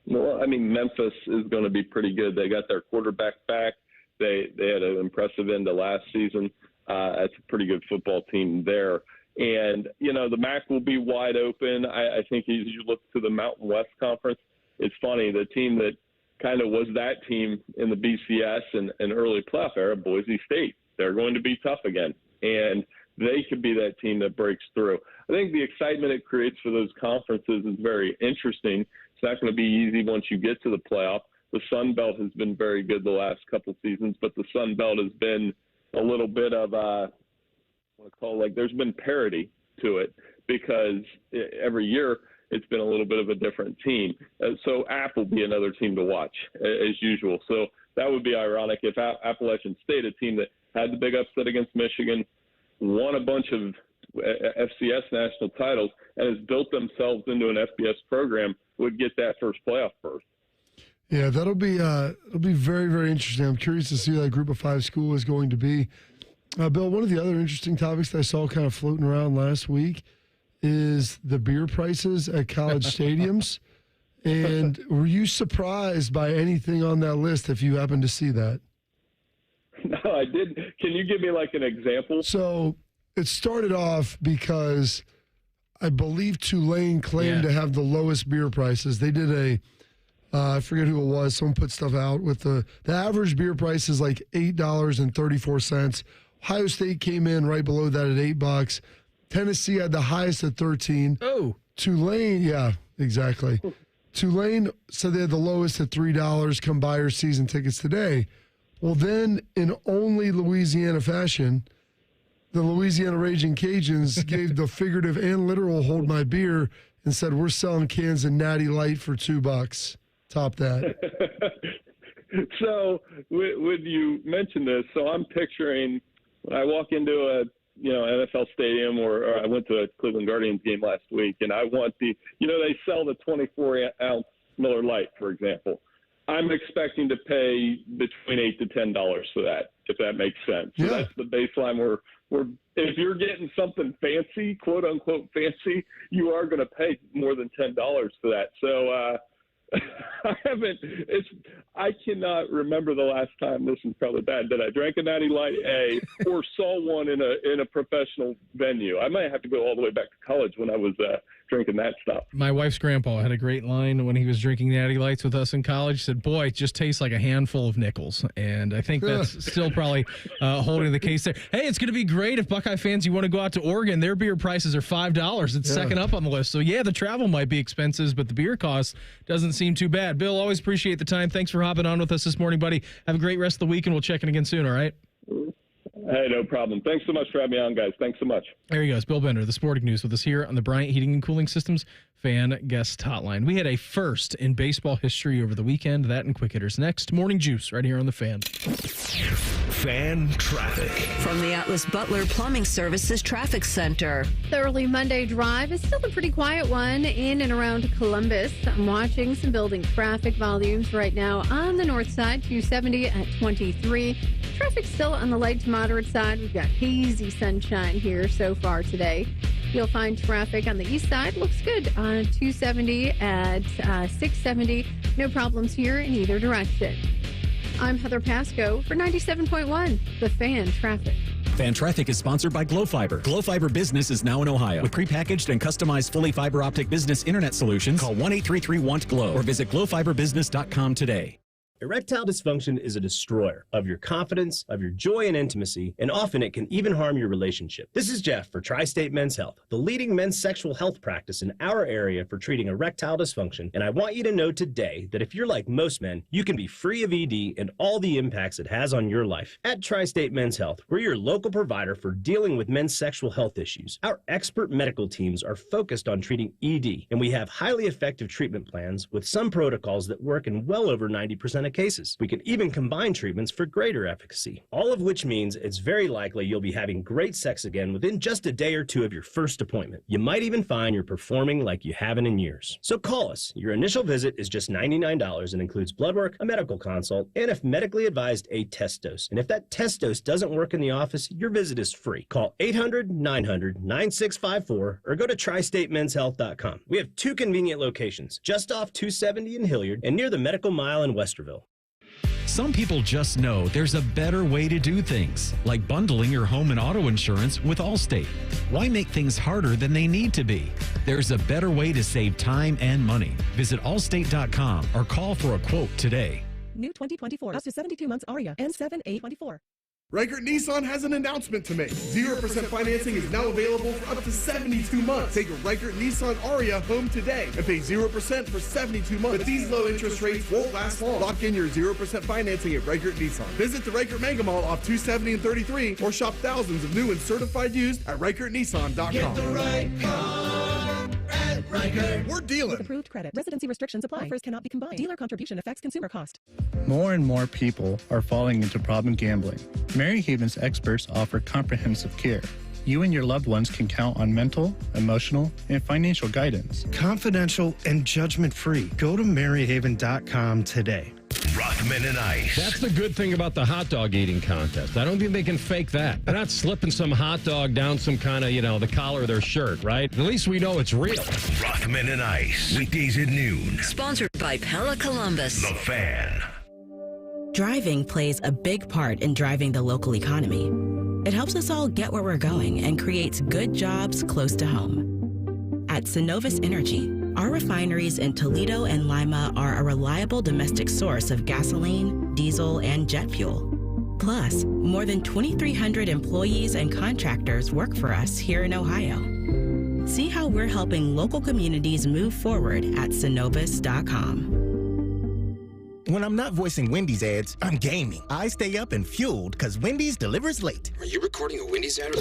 [SPEAKER 25] Well, Memphis is going to be pretty good. They got their quarterback back. They had an impressive end to last season. That's a pretty good football team there. And, the MAC will be wide open. I think as you look to the Mountain West Conference, it's funny, the team that kind of was that team in the BCS and early playoff era, Boise State, they're going to be tough again. And they could be that team that breaks through. I think the excitement it creates for those conferences is very interesting. It's not going to be easy once you get to the playoff. The Sun Belt has been very good the last couple seasons, but the Sun Belt has been a little bit of there's been parity to it because every year it's been a little bit of a different team. So App will be another team to watch as usual. So that would be ironic if Appalachian State, a team that had the big upset against Michigan, won a bunch of FCS national titles, and has built themselves into an FBS program, would get that first playoff berth.
[SPEAKER 3] Yeah, it'll be very, very interesting. I'm curious to see how that Group of 5 school is going to be. Bill, one of the other interesting topics that I saw kind of floating around last week is the beer prices at college stadiums. And were you surprised by anything on that list if you happen to see that?
[SPEAKER 25] No, I didn't. Can you give me like an example?
[SPEAKER 3] So it started off because I believe Tulane claimed to have the lowest beer prices. They did I forget who it was. Someone put stuff out with the average beer price is like $8.34. Ohio State came in right below that at $8. Tennessee had the highest at 13.
[SPEAKER 2] Oh.
[SPEAKER 3] Tulane, yeah, exactly. Tulane said they had the lowest at $3. Come buy your season tickets today. Well, then, in only Louisiana fashion, the Louisiana Raging Cajuns gave the figurative and literal hold my beer and said, we're selling cans of Natty Light for $2. Top that.
[SPEAKER 25] So when you mention this, so I'm picturing when I walk into a NFL stadium or I went to a Cleveland Guardians game last week, and I want they sell the 24-ounce Miller Lite, for example. I'm expecting to pay between $8 to $10 for that, if that makes sense. So that's the baseline where if you're getting something fancy, quote unquote fancy, you are going to pay more than $10 for that. So I cannot remember the last time, this is probably bad, that I drank a Natty Light or saw one in a professional venue. I might have to go all the way back to college when I was drinking that stuff.
[SPEAKER 2] My wife's grandpa had a great line when he was drinking Natty Lights with us in college. He said, boy, it just tastes like a handful of nickels. And I think that's still probably holding the case there. Hey, it's going to be great if Buckeye fans, you want to go out to Oregon. Their beer prices are $5. It's second up on the list. So, the travel might be expensive, but the beer cost doesn't seem too bad. Bill, always appreciate the time. Thanks for hopping on with us this morning, buddy. Have a great rest of the week, and we'll check in again soon, all right?
[SPEAKER 25] Hey, no problem. Thanks so much for having me on, guys. Thanks so much.
[SPEAKER 2] There he goes, Bill Bender, the Sporting News, with us here on the Bryant Heating and Cooling Systems Fan Guest Hotline. We had a first in baseball history over the weekend. That and Quick Hitters next. Morning Juice right here on the Fan.
[SPEAKER 1] Fan traffic.
[SPEAKER 5] From the Atlas Butler Plumbing Services Traffic Center.
[SPEAKER 7] The early Monday drive is still a pretty quiet one in and around Columbus. I'm watching some building traffic volumes right now on the north side, 270 at 23. Traffic's still on the light to moderate side. We've got hazy sunshine here so far today. You'll find traffic on the east side. Looks good on 270 at 670. No problems here in either direction. I'm Heather Pasco for 97.1, The Fan Traffic.
[SPEAKER 8] Fan Traffic is sponsored by Glow Fiber. Glow Fiber Business is now in Ohio. With prepackaged and customized fully fiber optic business internet solutions, call 1-833-WANT-GLOW or visit glowfiberbusiness.com today.
[SPEAKER 4] Erectile dysfunction is a destroyer of your confidence, of your joy and intimacy, and often it can even harm your relationship. This is Jeff for Tri-State Men's Health, the leading men's sexual health practice in our area for treating erectile dysfunction, and I want you to know today that if you're like most men, you can be free of ED and all the impacts it has on your life. At Tri-State Men's Health, we're your local provider for dealing with men's sexual health issues. Our expert medical teams are focused on treating ED, and we have highly effective treatment plans with some protocols that work in well over 90% of cases. We can even combine treatments for greater efficacy, all of which means it's very likely you'll be having great sex again within just a day or two of your first appointment. You might even find you're performing like you haven't in years. So call us. Your initial visit is just $99 and includes blood work, a medical consult, and if medically advised, a test dose. And if that test dose doesn't work in the office, your visit is free. Call 800-900-9654 or go to tristatemenshealth.com. We have 2 convenient locations, just off 270 in Hilliard and near the Medical Mile in Westerville.
[SPEAKER 8] Some people just know there's a better way to do things, like bundling your home and auto insurance with Allstate. Why make things harder than they need to be? There's a better way to save time and money. Visit allstate.com or call for a quote today.
[SPEAKER 9] New 2024, up to 72 months Aria, N7A24.
[SPEAKER 10] Reichert Nissan has an announcement to make. 0% financing is now available for up to 72 months. Take your Reichert Nissan Aria home today and pay 0% for 72 months. But these low interest rates won't last long. Lock in your 0% financing at Reichert Nissan. Visit the Reichert Mega Mall off 270 and 33 or shop thousands of new and certified used at ReichertNissan.com.
[SPEAKER 6] Get the right car at Reichert.
[SPEAKER 10] We're dealing.
[SPEAKER 9] With approved credit. Residency restrictions apply. Offers cannot be combined. Dealer contribution affects consumer cost.
[SPEAKER 11] More and more people are falling into problem gambling. Mary Haven's experts offer comprehensive care. You and your loved ones can count on mental, emotional, and financial guidance.
[SPEAKER 12] Confidential and judgment-free. Go to MaryHaven.com today.
[SPEAKER 1] Rothman and Ice.
[SPEAKER 13] That's the good thing about the hot dog eating contest. I don't think they can fake that. They're not slipping some hot dog down some kind of, the collar of their shirt, right? At least we know it's real.
[SPEAKER 1] Rothman and Ice. Weekdays at noon.
[SPEAKER 5] Sponsored by Pella Columbus.
[SPEAKER 1] The Fan.
[SPEAKER 26] Driving plays a big part in driving the local economy. It helps us all get where we're going and creates good jobs close to home. At Synovus Energy, our refineries in Toledo and Lima are a reliable domestic source of gasoline, diesel, and jet fuel. Plus, more than 2,300 employees and contractors work for us here in Ohio. See how we're helping local communities move forward at Synovus.com.
[SPEAKER 27] When I'm not voicing Wendy's ads, I'm gaming. I stay up and fueled because Wendy's delivers late.
[SPEAKER 28] Are you recording a Wendy's ad?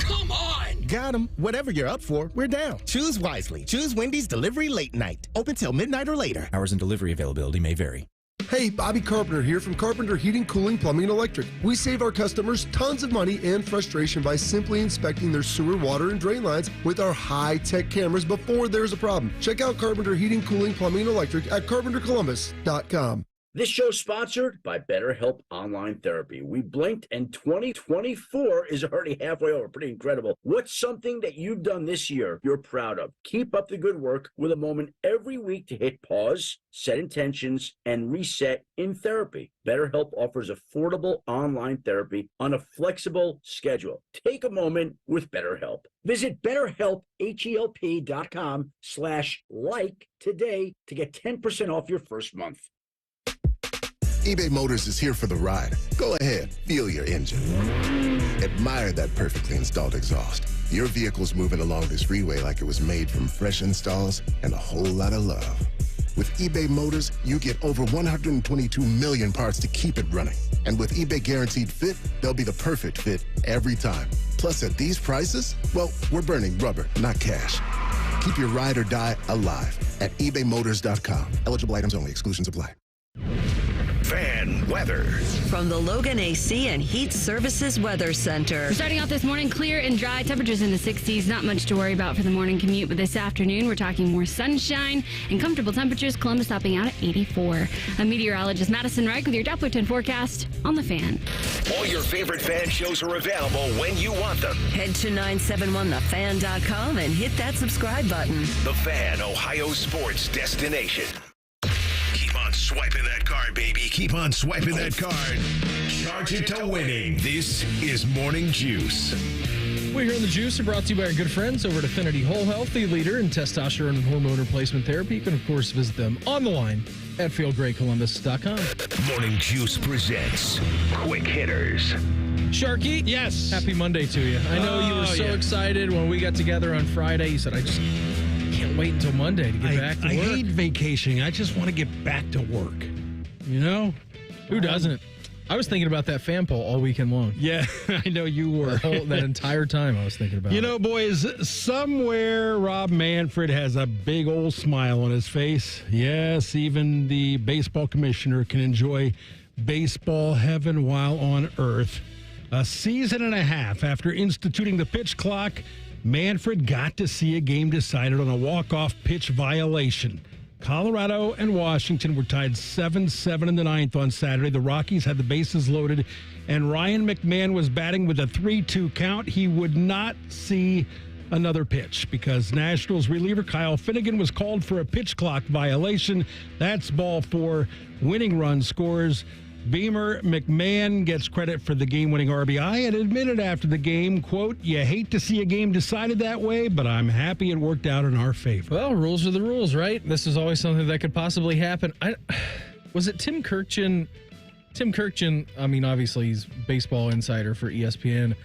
[SPEAKER 28] Come on!
[SPEAKER 27] Got 'em. Whatever you're up for, we're down. Choose wisely. Choose Wendy's Delivery Late Night. Open till midnight or later.
[SPEAKER 8] Hours and delivery availability may vary.
[SPEAKER 3] Hey, Bobby Carpenter here from Carpenter Heating, Cooling, Plumbing, and Electric. We save our customers tons of money and frustration by simply inspecting their sewer, water, and drain lines with our high-tech cameras before there's a problem. Check out Carpenter Heating, Cooling, Plumbing, and Electric at carpentercolumbus.com.
[SPEAKER 29] This show's sponsored by BetterHelp Online Therapy. We blinked and 2024 is already halfway over. Pretty incredible. What's something that you've done this year you're proud of? Keep up the good work with a moment every week to hit pause, set intentions, and reset in therapy. BetterHelp offers affordable online therapy on a flexible schedule. Take a moment with BetterHelp. Visit BetterHelp.com/like today to get 10% off your first month.
[SPEAKER 30] eBay Motors is here for the ride. Go ahead, feel your engine. Admire that perfectly installed exhaust. Your vehicle's moving along this freeway like it was made from fresh installs and a whole lot of love. With eBay Motors, you get over 122 million parts to keep it running. And with eBay Guaranteed Fit, they'll be the perfect fit every time. Plus, at these prices, well, we're burning rubber, not cash. Keep your ride or die alive at ebaymotors.com. Eligible items only. Exclusions apply.
[SPEAKER 1] Fan weather.
[SPEAKER 5] From the Logan AC and Heat Services Weather Center.
[SPEAKER 20] We're starting off this morning clear and dry. Temperatures in the 60s. Not much to worry about for the morning commute. But this afternoon, we're talking more sunshine and comfortable temperatures. Columbus topping out at 84. I'm meteorologist Madison Reich with your Doppler 10 forecast on The Fan.
[SPEAKER 1] All your favorite fan shows are available when you want them.
[SPEAKER 5] Head to 971thefan.com and hit that subscribe button.
[SPEAKER 1] The Fan, Ohio sports destination. Keep on swiping that card, baby. Keep on swiping that card. Charge it to winning. This is Morning Juice.
[SPEAKER 2] We here in the Juice are brought to you by our good friends over at Affinity Whole Health, the leader in testosterone and hormone replacement therapy. You can, of course, visit them on the line at feelgreatcolumbus.com.
[SPEAKER 1] Morning Juice presents Quick Hitters.
[SPEAKER 2] Sharky,
[SPEAKER 13] yes.
[SPEAKER 2] Happy Monday to you. I know you were so excited when we got together on Friday. You said, I just can't wait until Monday to get back to work.
[SPEAKER 13] I hate vacationing. I just want to get back to work. You know?
[SPEAKER 2] Who doesn't? I was thinking about that fan poll all weekend long.
[SPEAKER 13] Yeah, I know you were.
[SPEAKER 2] That entire time I was thinking about it.
[SPEAKER 13] You know, boys, somewhere Rob Manfred has a big old smile on his face. Yes, even the baseball commissioner can enjoy baseball heaven while on earth. A season and a half after instituting the pitch clock, Manfred got to see a game decided on a walk-off pitch violation. Colorado and Washington were tied 7-7 in the ninth on Saturday. The Rockies had the bases loaded, and Ryan McMahon was batting with a 3-2 count. He would not see another pitch because Nationals reliever Kyle Finnegan was called for a pitch clock violation. That's ball four. Winning run scores. Beamer McMahon gets credit for the game-winning RBI and admitted after the game, quote, "You hate to see a game decided that way, but I'm happy it worked out in our favor."
[SPEAKER 2] Well, rules are the rules, right? This is always something that could possibly happen. Was it Tim Kirkchin? Tim Kirkchin, I mean, obviously he's baseball insider for ESPN.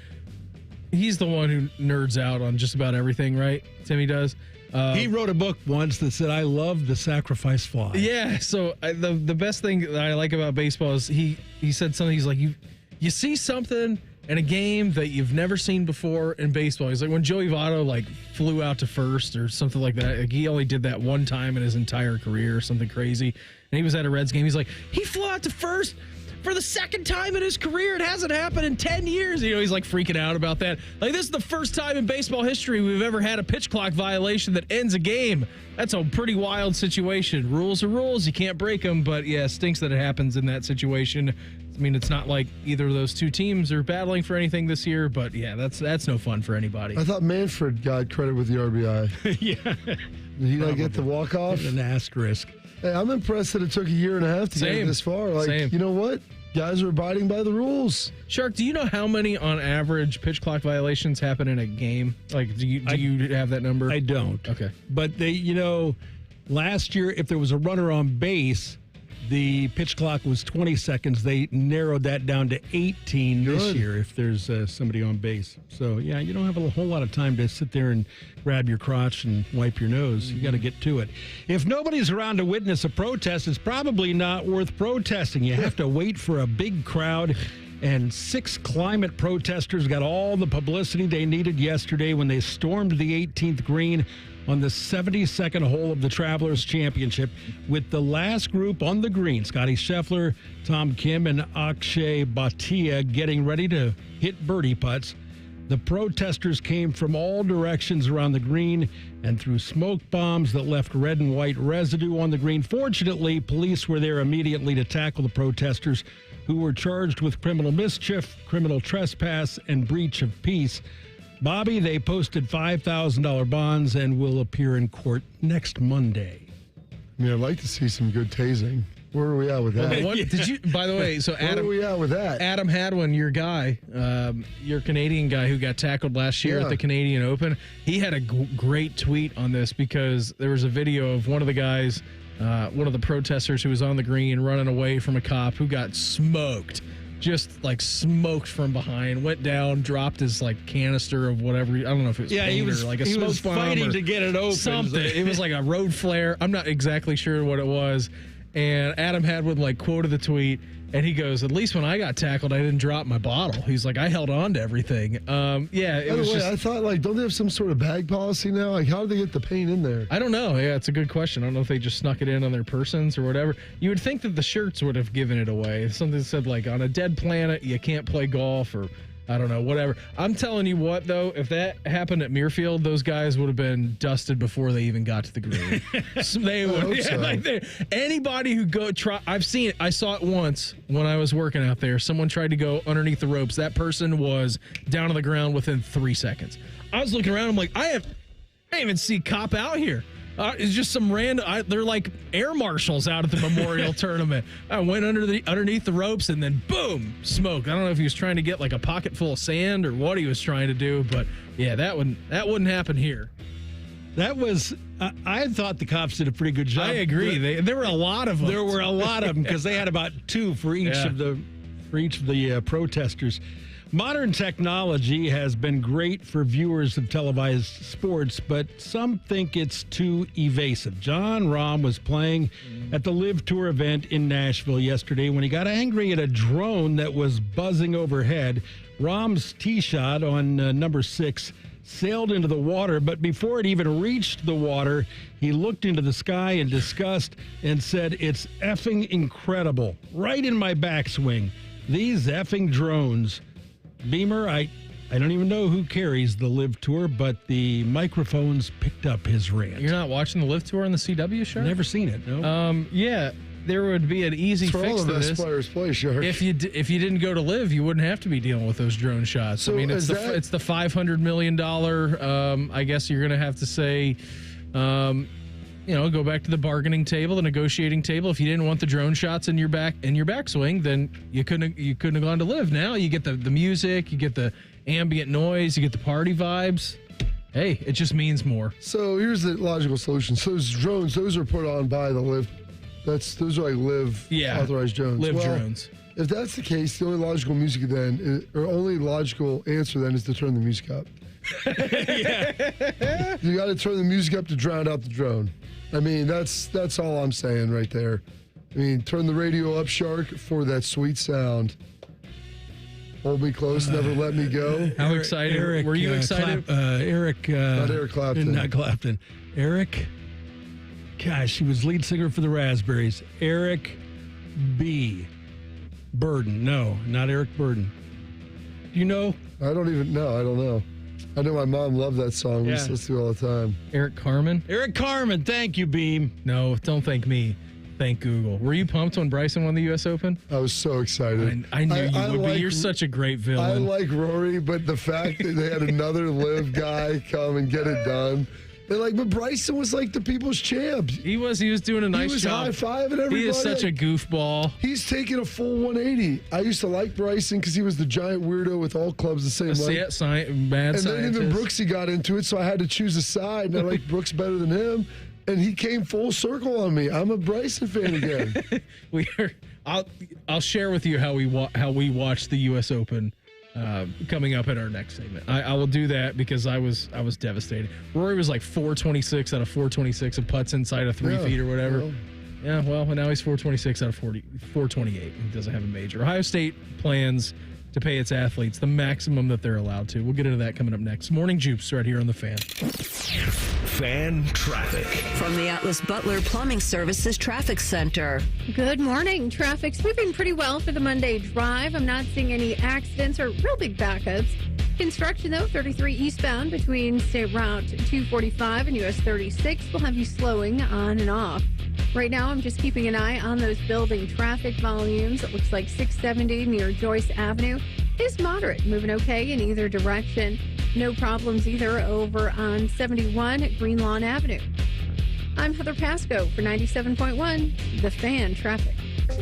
[SPEAKER 2] He's the one who nerds out on just about everything, right? Timmy does.
[SPEAKER 13] He wrote a book once that said, "I love the sacrifice fly."
[SPEAKER 2] Yeah, so the best thing that I like about baseball is he said something. He's like, you see something in a game that you've never seen before in baseball. He's like, when Joey Votto like flew out to first or something like that. Like, he only did that one time in his entire career or something crazy. And he was at a Reds game. He's like, he flew out to first for the second time in his career. It hasn't happened in 10 years. You know, he's like freaking out about that. Like, this is the first time in baseball history we've ever had a pitch clock violation that ends a game. That's a pretty wild situation. Rules are rules. You can't break them. But, yeah, it stinks that it happens in that situation. I mean, it's not like either of those two teams are battling for anything this year. But, yeah, that's no fun for anybody.
[SPEAKER 3] I thought Manfred got credit with the RBI.
[SPEAKER 13] Yeah.
[SPEAKER 3] Did he not get the walk-off?
[SPEAKER 13] An asterisk.
[SPEAKER 3] Hey, I'm impressed that it took a year and a half to get this far. Like, you know what? Guys are abiding by the rules.
[SPEAKER 2] Shark, do you know how many on average pitch clock violations happen in a game? Like, do you have that number?
[SPEAKER 13] I don't.
[SPEAKER 2] Okay.
[SPEAKER 13] But last year, if there was a runner on base, the pitch clock was 20 seconds. They narrowed that down to 18 this year if there's somebody on base. So, yeah, you don't have a whole lot of time to sit there and grab your crotch and wipe your nose. You got to get to it. If nobody's around to witness a protest, it's probably not worth protesting. You have to wait for a big crowd. And 6 climate protesters got all the publicity they needed yesterday when they stormed the 18th green on the 72nd hole of the Travelers Championship, with the last group on the green, Scotty Scheffler, Tom Kim, and Akshay Bhatia, getting ready to hit birdie putts. The protesters came from all directions around the green and threw smoke bombs that left red and white residue on the green. Fortunately, police were there immediately to tackle the protesters, who were charged with criminal mischief, criminal trespass, and breach of peace. Bobby, they posted $5,000 bonds and will appear in court next Monday.
[SPEAKER 3] I mean, I'd like to see some good tasing. Where are we at with that?
[SPEAKER 2] Did you? By the way, so Adam,
[SPEAKER 3] where are we at with that?
[SPEAKER 2] Adam Hadwin, your guy, your Canadian guy who got tackled last year at the Canadian Open, he had a great tweet on this because there was a video of one of the guys, one of the protesters who was on the green running away from a cop who got smoked. Just like smoked from behind, went down, dropped his like canister of whatever. I don't know if it was
[SPEAKER 13] he was,
[SPEAKER 2] or like a
[SPEAKER 13] he
[SPEAKER 2] smoke
[SPEAKER 13] was
[SPEAKER 2] bomb
[SPEAKER 13] fighting
[SPEAKER 2] or
[SPEAKER 13] to get it open.
[SPEAKER 2] Something. It was like a road flare. I'm not exactly sure what it was. And Adam Hadwin like quoted the tweet, and he goes, "At least when I got tackled, I didn't drop my bottle." He's like, "I held on to everything." Yeah, it was just.
[SPEAKER 3] I thought, like, don't they have some sort of bag policy now? Like, how do they get the paint in there?
[SPEAKER 2] I don't know. Yeah, it's a good question. I don't know if they just snuck it in on their persons or whatever. You would think that the shirts would have given it away. Something that said like, "On a dead planet, you can't play golf," or I don't know, whatever. I'm telling you what, though, if that happened at Muirfield, those guys would have been dusted before they even got to the green. So they would. Yeah, like anybody who I've seen it. I saw it once when I was working out there. Someone tried to go underneath the ropes. That person was down on the ground within 3 seconds. I was looking around. I'm like, I didn't even see cop out here. It's just some random. They're like air marshals out at the Memorial Tournament. I went underneath the ropes and then boom, smoke. I don't know if he was trying to get like a pocket full of sand or what he was trying to do, but yeah, that wouldn't happen here.
[SPEAKER 13] That was. I thought the cops did a pretty good job.
[SPEAKER 2] I agree. There were a lot of them.
[SPEAKER 13] There were a lot of them because they had about 2 for each of the protesters. Modern technology has been great for viewers of televised sports, but some think it's too evasive. John Rahm was playing at the Live Tour event in Nashville yesterday when he got angry at a drone that was buzzing overhead. Rahm's tee shot on number 6 sailed into the water, but before it even reached the water, he looked into the sky in disgust and said, "It's effing incredible. Right in my backswing. These effing drones." Beamer, I don't even know who carries the Live Tour, but the microphones picked up his rant.
[SPEAKER 2] You're not watching the Live Tour on the CW show?
[SPEAKER 13] Never seen it, no.
[SPEAKER 2] Yeah, there would be an easy fix
[SPEAKER 3] all
[SPEAKER 2] to
[SPEAKER 3] the
[SPEAKER 2] this.
[SPEAKER 3] best players play, Shark.
[SPEAKER 2] If you didn't go to Live, you wouldn't have to be dealing with those drone shots.
[SPEAKER 3] So
[SPEAKER 2] I mean, it's the $500 million. I guess you're going to have to say. go back to the bargaining table, the negotiating table. If you didn't want the drone shots in your backswing, then you couldn't have gone to live. Now you get the music, you get the ambient noise, you get the party vibes. Hey, it just means more.
[SPEAKER 3] So here's the logical solution. So those drones, those are put on by the live. Those are like live authorized drones.
[SPEAKER 2] Live drones.
[SPEAKER 3] If that's the case, the only logical answer then is to turn the music up. You got to turn the music up to drown out the drone. I mean, that's all I'm saying right there. I mean, turn the radio up, Shark, for that sweet sound. Hold me close, never let me go.
[SPEAKER 2] How excited were you? Excited?
[SPEAKER 3] Not Eric Clapton.
[SPEAKER 13] Not Clapton. Eric. Gosh, he was lead singer for the Raspberries. Eric B. Burden. No, not Eric Burden. Do you know?
[SPEAKER 3] I don't even know. I don't know. I know my mom loved that song. We listen to it all the time.
[SPEAKER 2] Eric Carmen?
[SPEAKER 13] Eric Carmen. Thank you, Beam.
[SPEAKER 2] No, don't thank me. Thank Google. Were you pumped when Bryson won the U.S. Open?
[SPEAKER 3] I was so excited.
[SPEAKER 2] I knew you would be. You're such a great villain.
[SPEAKER 3] I like Rory, but the fact that they had another live guy come and get it done. But Bryson was like the people's champ.
[SPEAKER 2] He was doing a nice job.
[SPEAKER 3] He was high-fiving everybody.
[SPEAKER 2] He is such a goofball.
[SPEAKER 3] He's taking a full 180. I used to like Bryson because he was the giant weirdo with all clubs the same length.
[SPEAKER 2] Mad
[SPEAKER 3] and then even Brooksy got into it, so I had to choose a side, and I like Brooks better than him. And he came full circle on me. I'm a Bryson fan again.
[SPEAKER 2] I'll share with you how we watched the U.S. Open coming up in our next segment. I will do that because I was devastated. Rory was like 426 out of 426 of putts inside of 3 feet or whatever. Well, now he's 426 out of 428 and doesn't have a major. Ohio State plans to pay its athletes the maximum that they're allowed to. We'll get into that coming up next. Morning Jupes right here on The Fan.
[SPEAKER 1] Fan traffic.
[SPEAKER 5] From the Atlas Butler Plumbing Services Traffic Center.
[SPEAKER 7] Good morning. Traffic's moving pretty well for the Monday drive. I'm not seeing any accidents or real big backups. Construction, though, 33 eastbound between State Route 245 and US 36 will have you slowing on and off. Right now, I'm just keeping an eye on those building traffic volumes. It looks like 670 near Joyce Avenue is moderate, moving okay in either direction. No problems either over on 71 at Green Lawn Avenue. I'm Heather Pasco for 97.1, The Fan Traffic.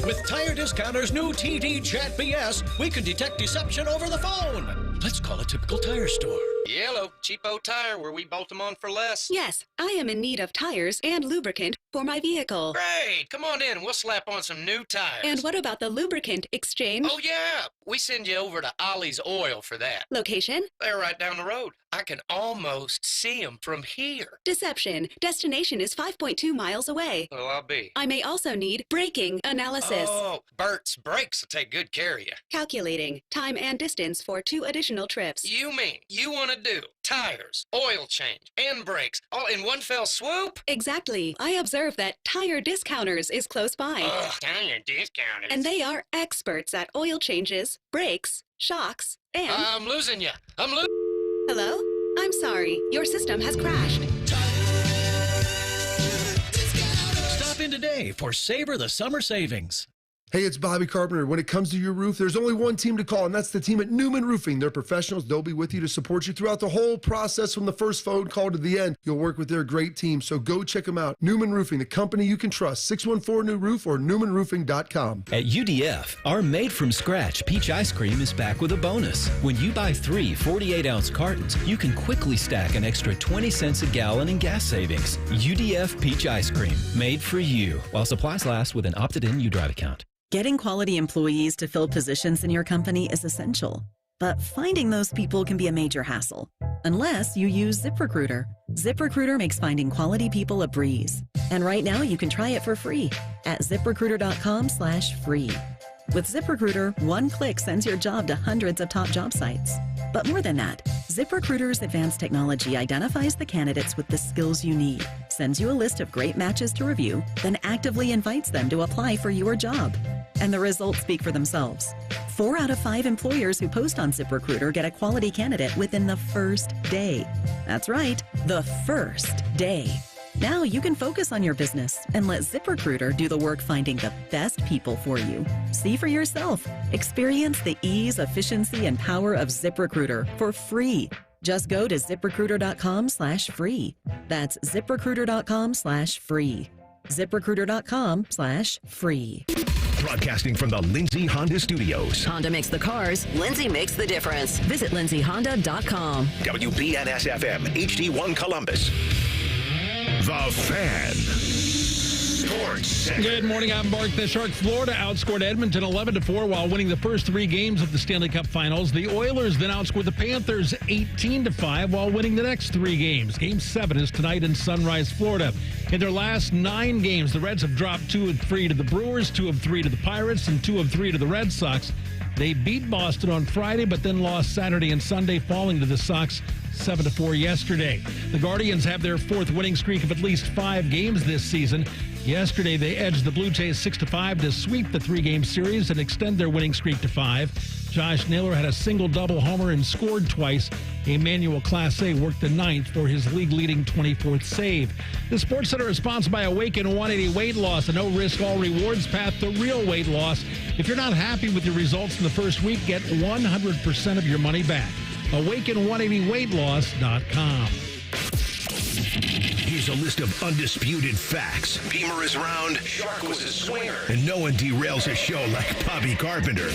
[SPEAKER 14] With Tire Discounter's new TD Chat BS, we can detect deception over the phone. Let's call a typical tire store.
[SPEAKER 15] Yellow, cheapo tire where we bolt them on for less.
[SPEAKER 16] Yes, I am in need of tires and lubricant for my vehicle.
[SPEAKER 15] Great, come on in. We'll slap on some new tires.
[SPEAKER 16] And what about the lubricant exchange?
[SPEAKER 15] Oh, yeah. We send you over to Ollie's Oil for that.
[SPEAKER 16] Location?
[SPEAKER 15] They're right down the road. I can almost see them from here.
[SPEAKER 16] Deception. Destination is 5.2 miles away.
[SPEAKER 15] Well, I'll be.
[SPEAKER 16] I may also need braking analysis.
[SPEAKER 15] Oh, Bert's Brakes will take good care of you.
[SPEAKER 16] Calculating time and distance for 2 additional trips.
[SPEAKER 15] You mean you want to do tires, oil change, and brakes all in one fell swoop?
[SPEAKER 16] Exactly. I observe that Tire Discounters is close by.
[SPEAKER 15] Ugh, Tire Discounters.
[SPEAKER 16] And they are experts at oil changes, brakes, shocks, and...
[SPEAKER 15] I'm losing you.
[SPEAKER 16] Hello? I'm sorry. Your system has crashed.
[SPEAKER 14] Stop in today for Savor the Summer Savings.
[SPEAKER 3] Hey, it's Bobby Carpenter. When it comes to your roof, there's only one team to call, and that's the team at Newman Roofing. They're professionals. They'll be with you to support you throughout the whole process from the first phone call to the end. You'll work with their great team, so go check them out. Newman Roofing, the company you can trust. 614-NEW-ROOF or newmanroofing.com.
[SPEAKER 8] At UDF, our made-from-scratch peach ice cream is back with a bonus. When you buy 3 48-ounce cartons, you can quickly stack an extra 20 cents a gallon in gas savings. UDF peach ice cream, made for you, while supplies last with an opted-in UDrive account.
[SPEAKER 26] Getting quality employees to fill positions in your company is essential, but finding those people can be a major hassle, unless you use ZipRecruiter. ZipRecruiter makes finding quality people a breeze. And right now you can try it for free at ZipRecruiter.com/free. With ZipRecruiter, one click sends your job to hundreds of top job sites. But more than that, ZipRecruiter's advanced technology identifies the candidates with the skills you need, sends you a list of great matches to review, then actively invites them to apply for your job. And the results speak for themselves. 4 out of 5 employers who post on ZipRecruiter get a quality candidate within the first day. That's right, the first day. Now you can focus on your business and let ZipRecruiter do the work finding the best people for you. See for yourself. Experience the ease, efficiency, and power of ZipRecruiter for free Just go to ZipRecruiter.com/free. That's ZipRecruiter.com/free. ZipRecruiter.com/free.
[SPEAKER 1] Broadcasting from the Lindsay Honda Studios.
[SPEAKER 5] Honda makes the cars. Lindsay makes the difference. Visit LindsayHonda.com.
[SPEAKER 1] WBNS-FM, HD1 Columbus. The Fan. Sports Center.
[SPEAKER 13] Good morning. I'm Mark. The Sharks. Florida outscored Edmonton 11-4 while winning the first 3 games of the Stanley Cup Finals. The Oilers then outscored the Panthers 18-5 while winning the next 3 games. Game 7 is tonight in Sunrise, Florida. In their last 9 games, the Reds have dropped 2 of 3 to the Brewers, 2 of 3 to the Pirates, and 2 of 3 to the Red Sox. They beat Boston on Friday, but then lost Saturday and Sunday, falling to the Sox 7-4 yesterday. The Guardians have their 4th winning streak of at least 5 games this season. Yesterday, they edged the Blue Jays 6-5 to sweep the 3-game series and extend their winning streak to 5. Josh Naylor had a single-double homer and scored twice. Emmanuel Clase worked the 9th for his league-leading 24th save. The Sports Center is sponsored by Awaken 180 Weight Loss, a no-risk, all-rewards path to real weight loss. If you're not happy with your results in the first week, get 100% of your money back. Awaken180weightloss.com.
[SPEAKER 1] Here's a list of undisputed facts. Beamer is round, Shark was a swinger, and no one derails a show like Bobby Carpenter.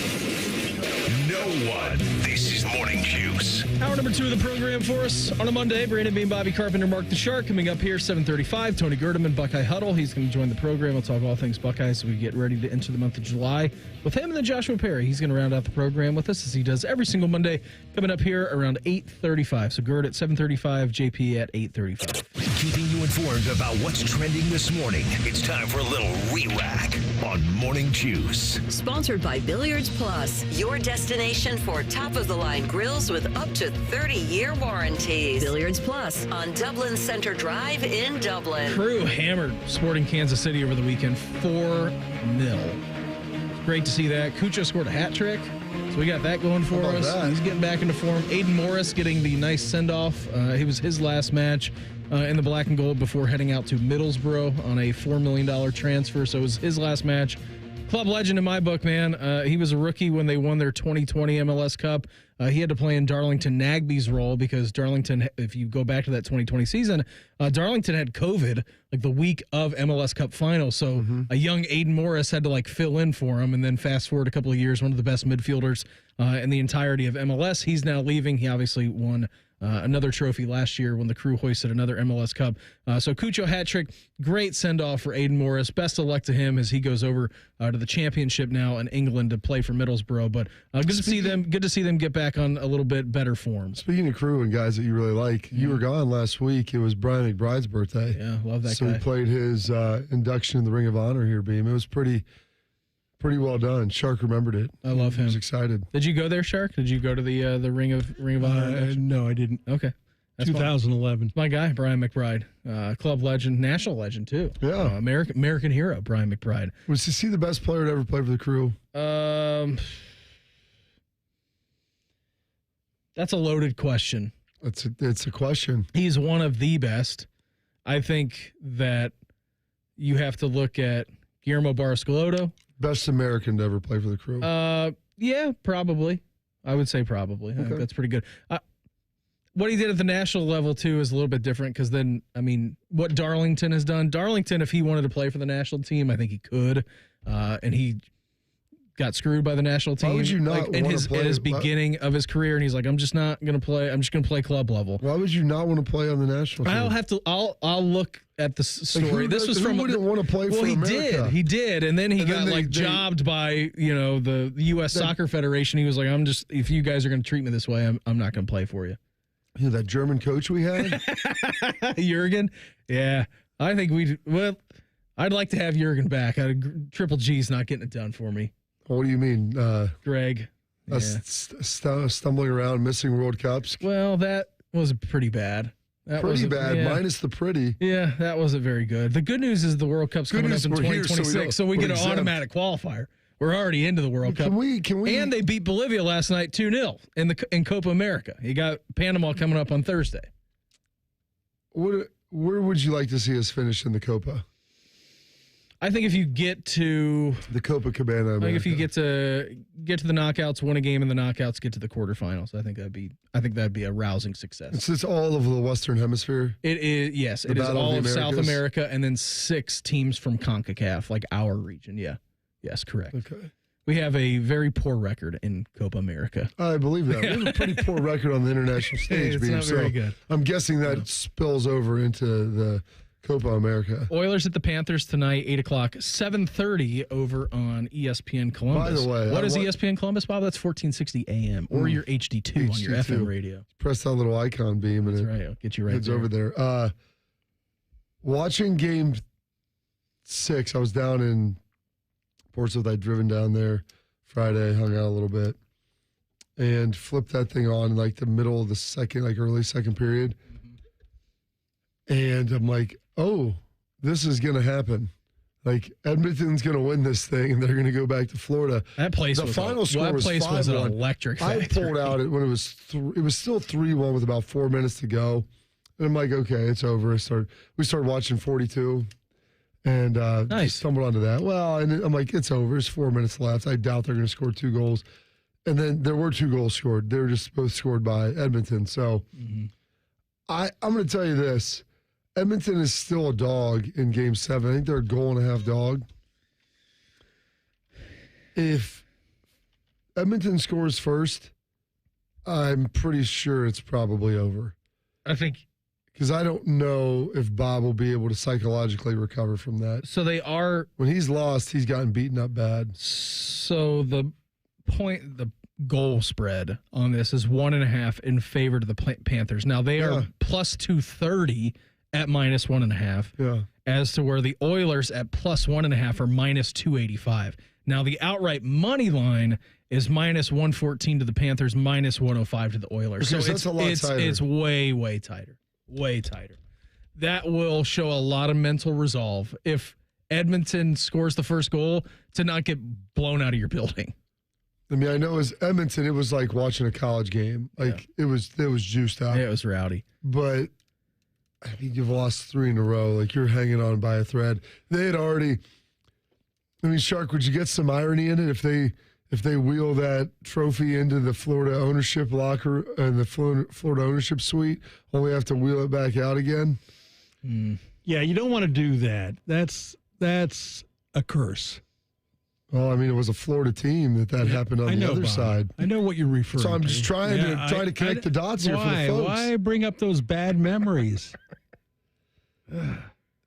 [SPEAKER 1] No one. This is Morning Juice.
[SPEAKER 2] Hour number 2 of the program for us on a Monday. Brandon Beam, Bobby Carpenter, Mark the Shark. Coming up here, 7:35. Tony Gerdeman, Buckeye Huddle. He's going to join the program. We'll talk all things Buckeye as we get ready to enter the month of July with him, and then Joshua Perry. He's going to round out the program with us as he does every single Monday. Coming up here around 8:35. So Gerd at 7:35, JP at 8:35.
[SPEAKER 1] Keeping you informed about what's trending this morning. It's time for a little re-rack on Morning Juice.
[SPEAKER 5] Sponsored by Billiards Plus, your destination for top-of-the-line grills with up to 30-year warranties. Billiards Plus on Dublin Center Drive in Dublin.
[SPEAKER 2] Crew hammered Sporting Kansas City over the weekend, 4-0. Great to see that. Cucho scored a hat trick, so we got that going for us. That? He's getting back into form. Aiden Morris getting the nice send-off. It was his last match in the black and gold before heading out to Middlesbrough on a $4 million transfer, so it was his last match. Club legend in my book, man. He was a rookie when they won their 2020 MLS Cup. He had to play in Darlington Nagby's role because Darlington, if you go back to that 2020 season, Darlington had COVID like the week of MLS Cup Finals. So a young Aiden Morris had to like fill in for him. And then fast forward a couple of years, one of the best midfielders in the entirety of MLS. He's now leaving. He obviously won another trophy last year when the Crew hoisted another MLS Cup. So Cucho hat trick, great send off for Aiden Morris. Best of luck to him as he goes over to the championship now in England to play for Middlesbrough. But good to see them get back on a little bit better form.
[SPEAKER 3] Speaking of Crew and guys that you really like, you were gone last week. It was Brian McBride's birthday.
[SPEAKER 2] Yeah, love that guy.
[SPEAKER 3] So he played his induction in the Ring of Honor here, Beam. It was pretty well done. Shark remembered it.
[SPEAKER 2] I love him.
[SPEAKER 3] He was excited.
[SPEAKER 2] Did you go there, Shark? Did you go to the Ring of Honor?
[SPEAKER 13] No, I didn't.
[SPEAKER 2] Okay.
[SPEAKER 13] That's 2011.
[SPEAKER 2] My guy, Brian McBride, club legend, national legend too.
[SPEAKER 3] Yeah,
[SPEAKER 2] American hero, Brian McBride.
[SPEAKER 3] Was he the best player to ever play for the Crew?
[SPEAKER 2] That's a loaded question.
[SPEAKER 3] It's a question.
[SPEAKER 2] He's one of the best. I think that you have to look at Guillermo Barrascolotto.
[SPEAKER 3] Best American to ever play for the Crew.
[SPEAKER 2] Yeah, probably. I would say probably. I think that's pretty good. What he did at the national level, too, is a little bit different because then, I mean, what Darlington has done. Darlington, if he wanted to play for the national team, I think he could. And he got screwed by the national team.
[SPEAKER 3] Why would you not
[SPEAKER 2] in
[SPEAKER 3] want to play?
[SPEAKER 2] At his beginning of his career, and he's like, I'm just not going to play. I'm just going to play club level.
[SPEAKER 3] Why would you not want to play on the national team?
[SPEAKER 2] I'll look at the story.
[SPEAKER 3] This was from. Who wouldn't want to play for America?
[SPEAKER 2] He did, and then he got jobbed by the U.S. Soccer Federation. He was like, if you guys are going to treat me this way, I'm not going to play for you.
[SPEAKER 3] You know, that German coach we had?
[SPEAKER 2] Jurgen? Yeah. I think I'd like to have Jurgen back. Triple G's not getting it done for me.
[SPEAKER 3] What do you mean?
[SPEAKER 2] Greg. Yeah.
[SPEAKER 3] Stumbling around, missing World Cups?
[SPEAKER 2] Well, that was pretty bad.
[SPEAKER 3] Pretty bad, minus the pretty.
[SPEAKER 2] Yeah, that wasn't very good. The good news is the World Cup's coming up in 2026, so we get an automatic qualifier. We're already into the World Cup.
[SPEAKER 3] Can we?
[SPEAKER 2] And they beat Bolivia last night 2-0 in Copa America. You got Panama coming up on Thursday.
[SPEAKER 3] Where would you like to see us finish in the Copa?
[SPEAKER 2] I think if you get to
[SPEAKER 3] the Copacabana,
[SPEAKER 2] I think if you get to the knockouts, win a game in the knockouts, get to the quarterfinals, I think that'd be a rousing success.
[SPEAKER 3] It's just all of the Western Hemisphere.
[SPEAKER 2] It is, yes. It is all of South America and then 6 teams from CONCACAF, like our region. Yeah. Yes, correct.
[SPEAKER 3] Okay.
[SPEAKER 2] We have a very poor record in Copa America.
[SPEAKER 3] I believe that. We have a pretty poor record on the international stage.
[SPEAKER 2] It's not very good.
[SPEAKER 3] I'm guessing that spills over into the Copa America.
[SPEAKER 2] Oilers at the Panthers tonight, 8 o'clock, 7:30 over on ESPN Columbus.
[SPEAKER 3] By the way,
[SPEAKER 2] what is ESPN Columbus, Bob? That's 1460 AM or your HD2 on your FM radio.
[SPEAKER 3] Press that little icon beam and
[SPEAKER 2] right. I'll get you right
[SPEAKER 3] heads
[SPEAKER 2] there.
[SPEAKER 3] over there. Watching Game 6, I was down in Portsmouth. I'd driven down there Friday, hung out a little bit, and flipped that thing on like the middle of the second, like early second period. And I'm like, oh, this is going to happen. Like, Edmonton's going to win this thing, and they're going to go back to Florida.
[SPEAKER 2] That place
[SPEAKER 3] the final score was 5-1.
[SPEAKER 2] An electric
[SPEAKER 3] I
[SPEAKER 2] factory.
[SPEAKER 3] pulled out it when it was still 3-1 with about 4 minutes to go. And I'm like, okay, it's over. We started watching 42, and just stumbled onto that. Well, and I'm like, it's over. There's 4 minutes left. I doubt they're going to score 2 goals. And then there were 2 goals scored. They were just both scored by Edmonton. So I'm going to tell you this. Edmonton is still a dog in Game 7. I think they're a goal-and-a-half dog. If Edmonton scores first, I'm pretty sure it's probably over.
[SPEAKER 2] I think.
[SPEAKER 3] Because I don't know if Bob will be able to psychologically recover from that.
[SPEAKER 2] So they are.
[SPEAKER 3] When he's lost, he's gotten beaten up bad.
[SPEAKER 2] So the goal spread on this is 1.5 in favor to the Panthers. Now they are plus 230 at minus 1.5.
[SPEAKER 3] Yeah.
[SPEAKER 2] As to where the Oilers at plus 1.5 are minus 285. Now the outright money line is minus 114 to the Panthers, minus 105 to the Oilers.
[SPEAKER 3] Okay,
[SPEAKER 2] so
[SPEAKER 3] that's a lot tighter.
[SPEAKER 2] It's way tighter. Way tighter. That will show a lot of mental resolve if Edmonton scores the first goal to not get blown out of your building.
[SPEAKER 3] I mean, I know as Edmonton, it was like watching a college game. Like it was juiced out.
[SPEAKER 2] Yeah, it was rowdy.
[SPEAKER 3] But I mean, you've lost 3 in a row. Like you're hanging on by a thread. They had already. I mean, Shark, would you get some irony in it if they wheel that trophy into the Florida ownership locker and the Florida ownership suite, only have to wheel it back out again?
[SPEAKER 13] Yeah, you don't want to do that. That's a curse.
[SPEAKER 3] Well, I mean, it was a Florida team that happened on the other side.
[SPEAKER 13] I know what you're referring to.
[SPEAKER 3] So I'm just trying to connect the dots here for the folks.
[SPEAKER 13] Why bring up those bad memories?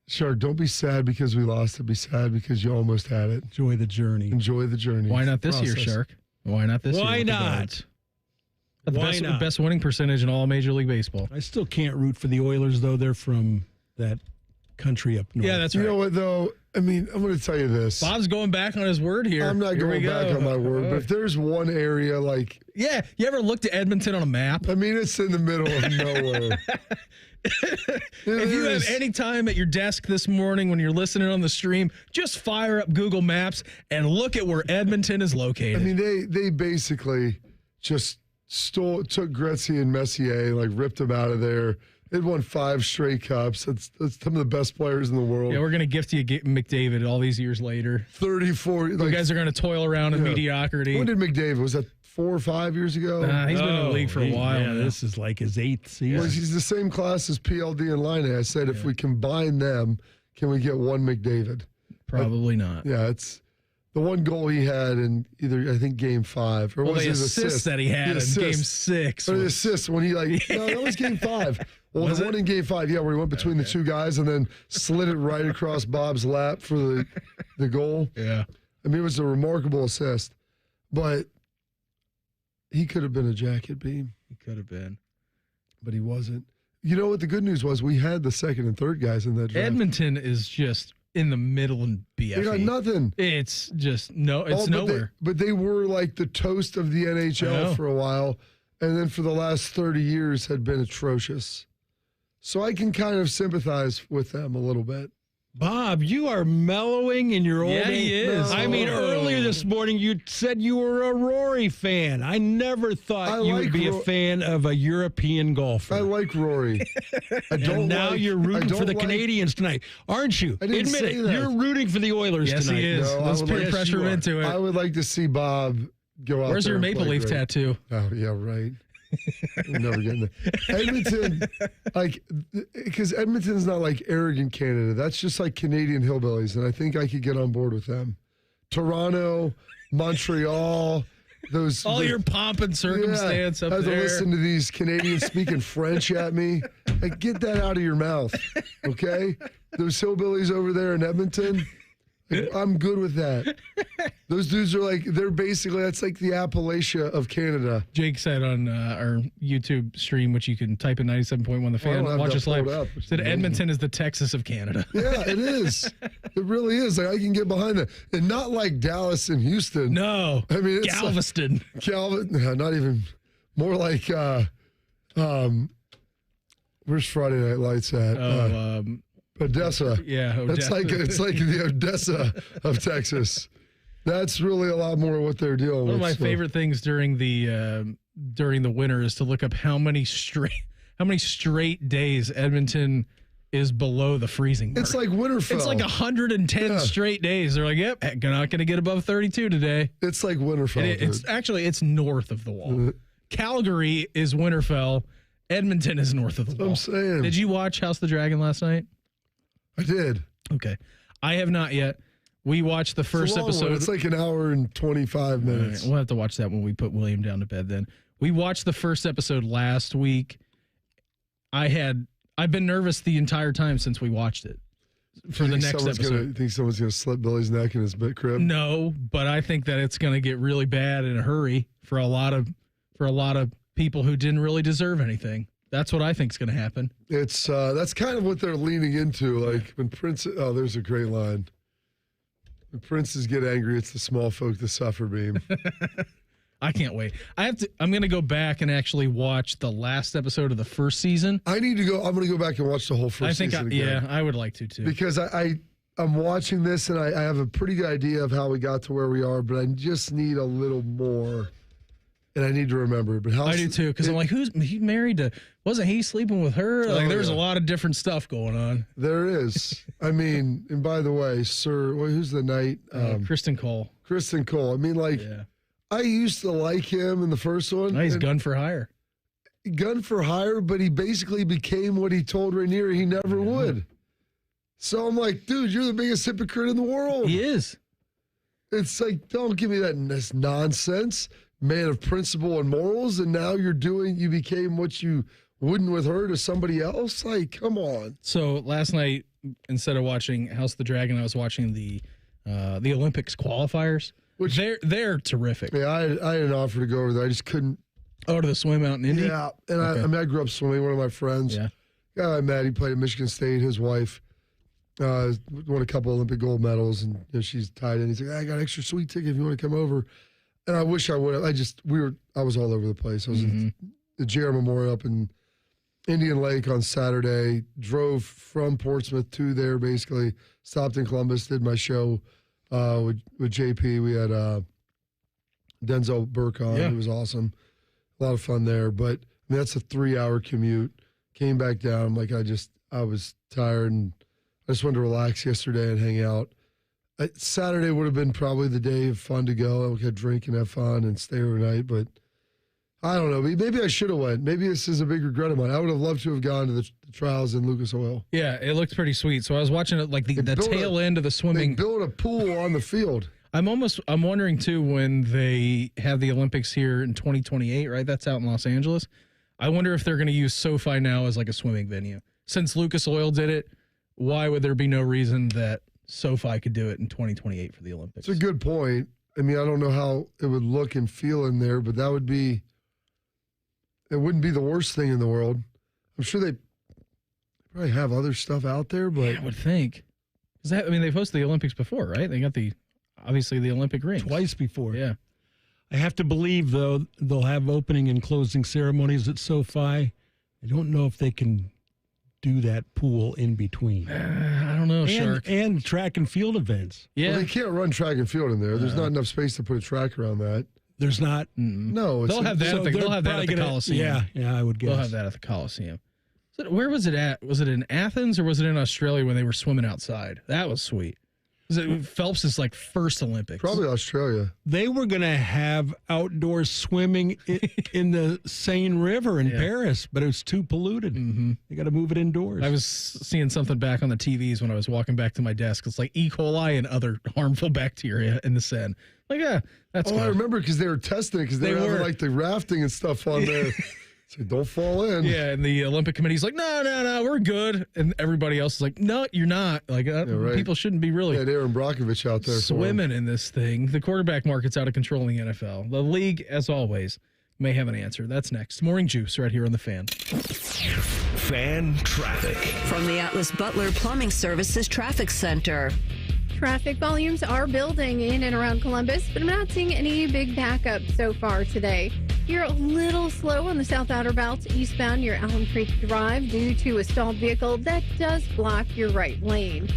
[SPEAKER 3] Shark, don't be sad because we lost it. Be sad because you almost had it.
[SPEAKER 13] Enjoy the journey.
[SPEAKER 3] Enjoy the journey.
[SPEAKER 2] Why not this year, Shark? Why not this year?
[SPEAKER 13] Why not?
[SPEAKER 2] The best winning percentage in all Major League Baseball.
[SPEAKER 13] I still can't root for the Oilers, though. They're from that country up north.
[SPEAKER 2] Yeah, that's right.
[SPEAKER 3] You know what, though? I mean, I'm going to tell you this.
[SPEAKER 2] Bob's going back on his word here.
[SPEAKER 3] I'm not going back on my word, but if there's one area like...
[SPEAKER 2] Yeah, you ever looked at Edmonton on a map?
[SPEAKER 3] I mean, it's in the middle of nowhere.
[SPEAKER 2] If you have any time at your desk this morning when you're listening on the stream, just fire up Google Maps and look at where Edmonton is located.
[SPEAKER 3] I mean, they basically just took Gretzky and Messier, like ripped them out of there. They'd won 5 straight cups. That's some of the best players in the world.
[SPEAKER 2] Yeah, we're going to gift you McDavid all these years later.
[SPEAKER 3] 34.
[SPEAKER 2] You guys are going to toil around in mediocrity.
[SPEAKER 3] When did McDavid? Was that 4 or 5 years ago?
[SPEAKER 2] He's been in the league for a while.
[SPEAKER 13] Yeah, this is like his 8th season.
[SPEAKER 3] Well, he's the same class as PLD and Line. I said, if we combine them, can we get one McDavid?
[SPEAKER 2] Probably not.
[SPEAKER 3] Yeah, it's the one goal he had in either, I think, Game 5. Or was
[SPEAKER 2] the
[SPEAKER 3] it
[SPEAKER 2] assist that he had in Game 6.
[SPEAKER 3] Or the assist when he, no, that was Game 5. Well, the one in Game 5, where he went between the 2 guys and then slid it right across Bob's lap for the goal.
[SPEAKER 2] Yeah.
[SPEAKER 3] I mean, it was a remarkable assist. But he could have been a jacket beam.
[SPEAKER 2] He could have been.
[SPEAKER 3] But he wasn't. You know what the good news was? We had the second and third guys in that draft.
[SPEAKER 2] Edmonton is just in the middle in BFE.
[SPEAKER 3] They got nothing.
[SPEAKER 2] It's just nowhere.
[SPEAKER 3] But they were like the toast of the NHL for a while. And then for the last 30 years had been atrocious. So I can kind of sympathize with them a little bit.
[SPEAKER 13] Bob, you are mellowing in your old age.
[SPEAKER 2] Yeah, he is.
[SPEAKER 13] I mean, earlier this morning you said you were a Rory fan. I never thought you would be a fan of a European golfer.
[SPEAKER 3] I like Rory.
[SPEAKER 13] And now you're rooting for the Canadians tonight, aren't you? Admit it. You're rooting for the Oilers
[SPEAKER 2] yes,
[SPEAKER 13] tonight.
[SPEAKER 2] He is.
[SPEAKER 3] No,
[SPEAKER 2] Let's peer pressure him into it.
[SPEAKER 3] I would like to see Bob go out
[SPEAKER 2] Where's
[SPEAKER 3] there
[SPEAKER 2] your
[SPEAKER 3] and
[SPEAKER 2] Maple
[SPEAKER 3] play
[SPEAKER 2] Leaf
[SPEAKER 3] great.
[SPEAKER 2] tattoo?
[SPEAKER 3] Oh, yeah, right. I'm never getting there. Edmonton, because Edmonton's not like arrogant Canada. That's just like Canadian hillbillies, and I think I could get on board with them. Toronto, Montreal, those
[SPEAKER 2] your pomp and circumstance up
[SPEAKER 3] there. I have
[SPEAKER 2] there.
[SPEAKER 3] to listen to these Canadians speaking French at me. Like, get that out of your mouth, okay? Those hillbillies over there in Edmonton. I'm good with that. Those dudes are like, that's like the Appalachia of Canada.
[SPEAKER 2] Jake said on our YouTube stream, which you can type in 97.1 The Fan, watch us live, said Edmonton is the Texas of Canada.
[SPEAKER 3] Yeah, it is. It really is. Like, I can get behind that. And not like Dallas and Houston.
[SPEAKER 2] No.
[SPEAKER 3] I mean, it's
[SPEAKER 2] Galveston.
[SPEAKER 3] Not even. More like, where's Friday Night Lights at? Odessa.
[SPEAKER 2] Yeah, Odessa.
[SPEAKER 3] It's like the Odessa of Texas. That's really a lot more of what they're dealing with.
[SPEAKER 2] One of my favorite things during the winter is to look up how many straight days Edmonton is below the freezing mark.
[SPEAKER 3] It's like Winterfell.
[SPEAKER 2] It's like 110 straight days. They're like, yep, you're not going to get above 32 today.
[SPEAKER 3] It's like Winterfell.
[SPEAKER 2] It's north of the wall. Calgary is Winterfell. Edmonton is north of the wall.
[SPEAKER 3] I'm saying.
[SPEAKER 2] Did you watch House of the Dragon last night?
[SPEAKER 3] I did.
[SPEAKER 2] Okay. I have not yet. We watched the first episode.
[SPEAKER 3] It's like an hour and 25 minutes.
[SPEAKER 2] Right, we'll have to watch that when we put William down to bed then. We watched the first episode last week. I've been nervous the entire time since we watched it for the next episode.
[SPEAKER 3] You think someone's going to slit Billy's neck in his bit crib?
[SPEAKER 2] No, but I think that it's going to get really bad in a hurry for a lot of people who didn't really deserve anything. That's what I think is going to happen.
[SPEAKER 3] It's that's kind of what they're leaning into. Like when there's a great line. When princes get angry, it's the small folk that suffer, Beam.
[SPEAKER 2] I can't wait. I'm going to go back and actually watch the last episode of the first season.
[SPEAKER 3] I'm going to go back and watch the whole first season again.
[SPEAKER 2] Yeah, I would like to too.
[SPEAKER 3] Because I'm watching this and I have a pretty good idea of how we got to where we are, but I just need a little more. And I need to remember. But
[SPEAKER 2] I do too, because I'm like, who's he married to? Wasn't he sleeping with her? Like, there's a lot of different stuff going on.
[SPEAKER 3] There is. I mean, and by the way, who's the knight?
[SPEAKER 2] Kristen Cole.
[SPEAKER 3] Kristen Cole. I mean, like, I used to like him in the first one.
[SPEAKER 2] Now he's gun for hire.
[SPEAKER 3] Gun for hire, but he basically became what he told Rhaenyra he never would. So I'm like, dude, you're the biggest hypocrite in the world.
[SPEAKER 2] He is.
[SPEAKER 3] It's like, don't give me this nonsense. Man of principle and morals, and now you became what you wouldn't with her to somebody else? Like, come on.
[SPEAKER 2] So last night, instead of watching House of the Dragon, I was watching the Olympics qualifiers. Which they're terrific.
[SPEAKER 3] Yeah, I had an offer to go over there. I just couldn't.
[SPEAKER 2] Oh, to the swim out in Indy?
[SPEAKER 3] Yeah, and I grew up swimming. One of my friends, guy I met, he played at Michigan State. His wife won a couple Olympic gold medals, and she's tied in. He's like, I got an extra sweet ticket if you want to come over. And I wish I would have. I was all over the place. I was at the JR Memorial up in Indian Lake on Saturday, drove from Portsmouth to there, basically, stopped in Columbus, did my show with JP. We had Denzel Burke on. It was awesome. A lot of fun there. But I mean, that's a 3-hour commute. Came back down. Like, I was tired, and I just wanted to relax yesterday and hang out. Saturday would have been probably the day of fun to go. I could drink and have fun and stay overnight, but I don't know. Maybe I should have went. Maybe this is a big regret of mine. I would have loved to have gone to the trials in Lucas Oil.
[SPEAKER 2] Yeah, it looked pretty sweet. So I was watching it like the tail end of the swimming.
[SPEAKER 3] They built a pool on the field.
[SPEAKER 2] I'm wondering too, when they have the Olympics here in 2028, right? That's out in Los Angeles. I wonder if they're going to use SoFi now as like a swimming venue. Since Lucas Oil did it, why would there be no reason that SoFi could do it in 2028 for the Olympics?
[SPEAKER 3] It's a good point. I mean, I don't know how it would look and feel in there, but it wouldn't be the worst thing in the world. I'm sure they probably have other stuff out there, but
[SPEAKER 2] I would think. They've hosted the Olympics before, right? They got obviously the Olympic rings.
[SPEAKER 13] Twice before.
[SPEAKER 2] Yeah.
[SPEAKER 13] I have to believe, though, they'll have opening and closing ceremonies at SoFi. I don't know if they can do that pool in between.
[SPEAKER 2] I don't know, Shark.
[SPEAKER 13] And track and field events.
[SPEAKER 2] Yeah.
[SPEAKER 3] Well, they can't run track and field in there. There's not enough space to put a track around that.
[SPEAKER 13] There's not.
[SPEAKER 3] No,
[SPEAKER 2] They'll have that. They'll have that at the Coliseum.
[SPEAKER 13] Yeah, I would guess.
[SPEAKER 2] They'll have that at the Coliseum. So where was it at? Was it in Athens or was it in Australia when they were swimming outside? That was sweet. Phelps' like first Olympics.
[SPEAKER 3] Probably Australia.
[SPEAKER 13] They were going to have outdoor swimming in the Seine River in Paris, but it was too polluted.
[SPEAKER 2] Mm-hmm.
[SPEAKER 13] They got to move it indoors.
[SPEAKER 2] I was seeing something back on the TVs when I was walking back to my desk. It's like E. coli and other harmful bacteria in the Seine. Like, yeah, that's good.
[SPEAKER 3] I remember because they were testing it because they were having like the rafting and stuff on there. So don't fall in.
[SPEAKER 2] Yeah, and the Olympic Committee's like, no, we're good. And everybody else is like, no, you're not. Like,
[SPEAKER 3] right.
[SPEAKER 2] People shouldn't be really
[SPEAKER 3] Aaron Brockovich out there
[SPEAKER 2] swimming in this thing. The quarterback market's out of control in the NFL. The league, as always, may have an answer. That's next. Morning Juice right here on The Fan.
[SPEAKER 1] Fan traffic.
[SPEAKER 5] From the Atlas Butler Plumbing Services Traffic Center.
[SPEAKER 7] Traffic volumes are building in and around Columbus, but I'm not seeing any big backup so far today. You're a little slow on the South Outer Belt eastbound near Allen Creek Drive due to a stalled vehicle that does block your right lane.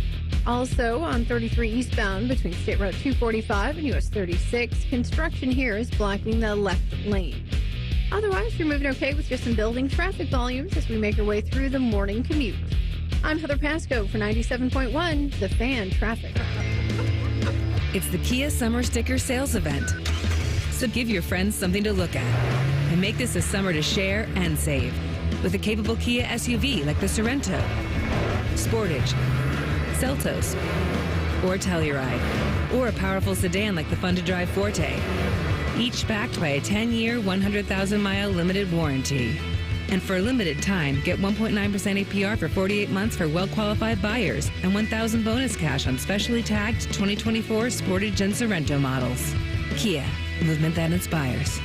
[SPEAKER 7] Also on 33 eastbound between State Road 245 and US 36, construction here is blocking the left lane. Otherwise, you're moving okay with just some building traffic volumes as we make our way through the morning commute. I'm Heather Pasco for 97.1, The Fan Traffic.
[SPEAKER 4] It's the Kia Summer Sticker Sales Event. So give your friends something to look at and make this a summer to share and save with a capable Kia SUV like the Sorento, Sportage, Seltos, or Telluride, or a powerful sedan like the fun-to-drive Forte, each backed by a 10-year, 100,000-mile limited warranty. And for a limited time, get 1.9% APR for 48 months for well-qualified buyers and $1,000 bonus cash on specially tagged 2024 Sportage and Sorento models. Kia, movement that inspires.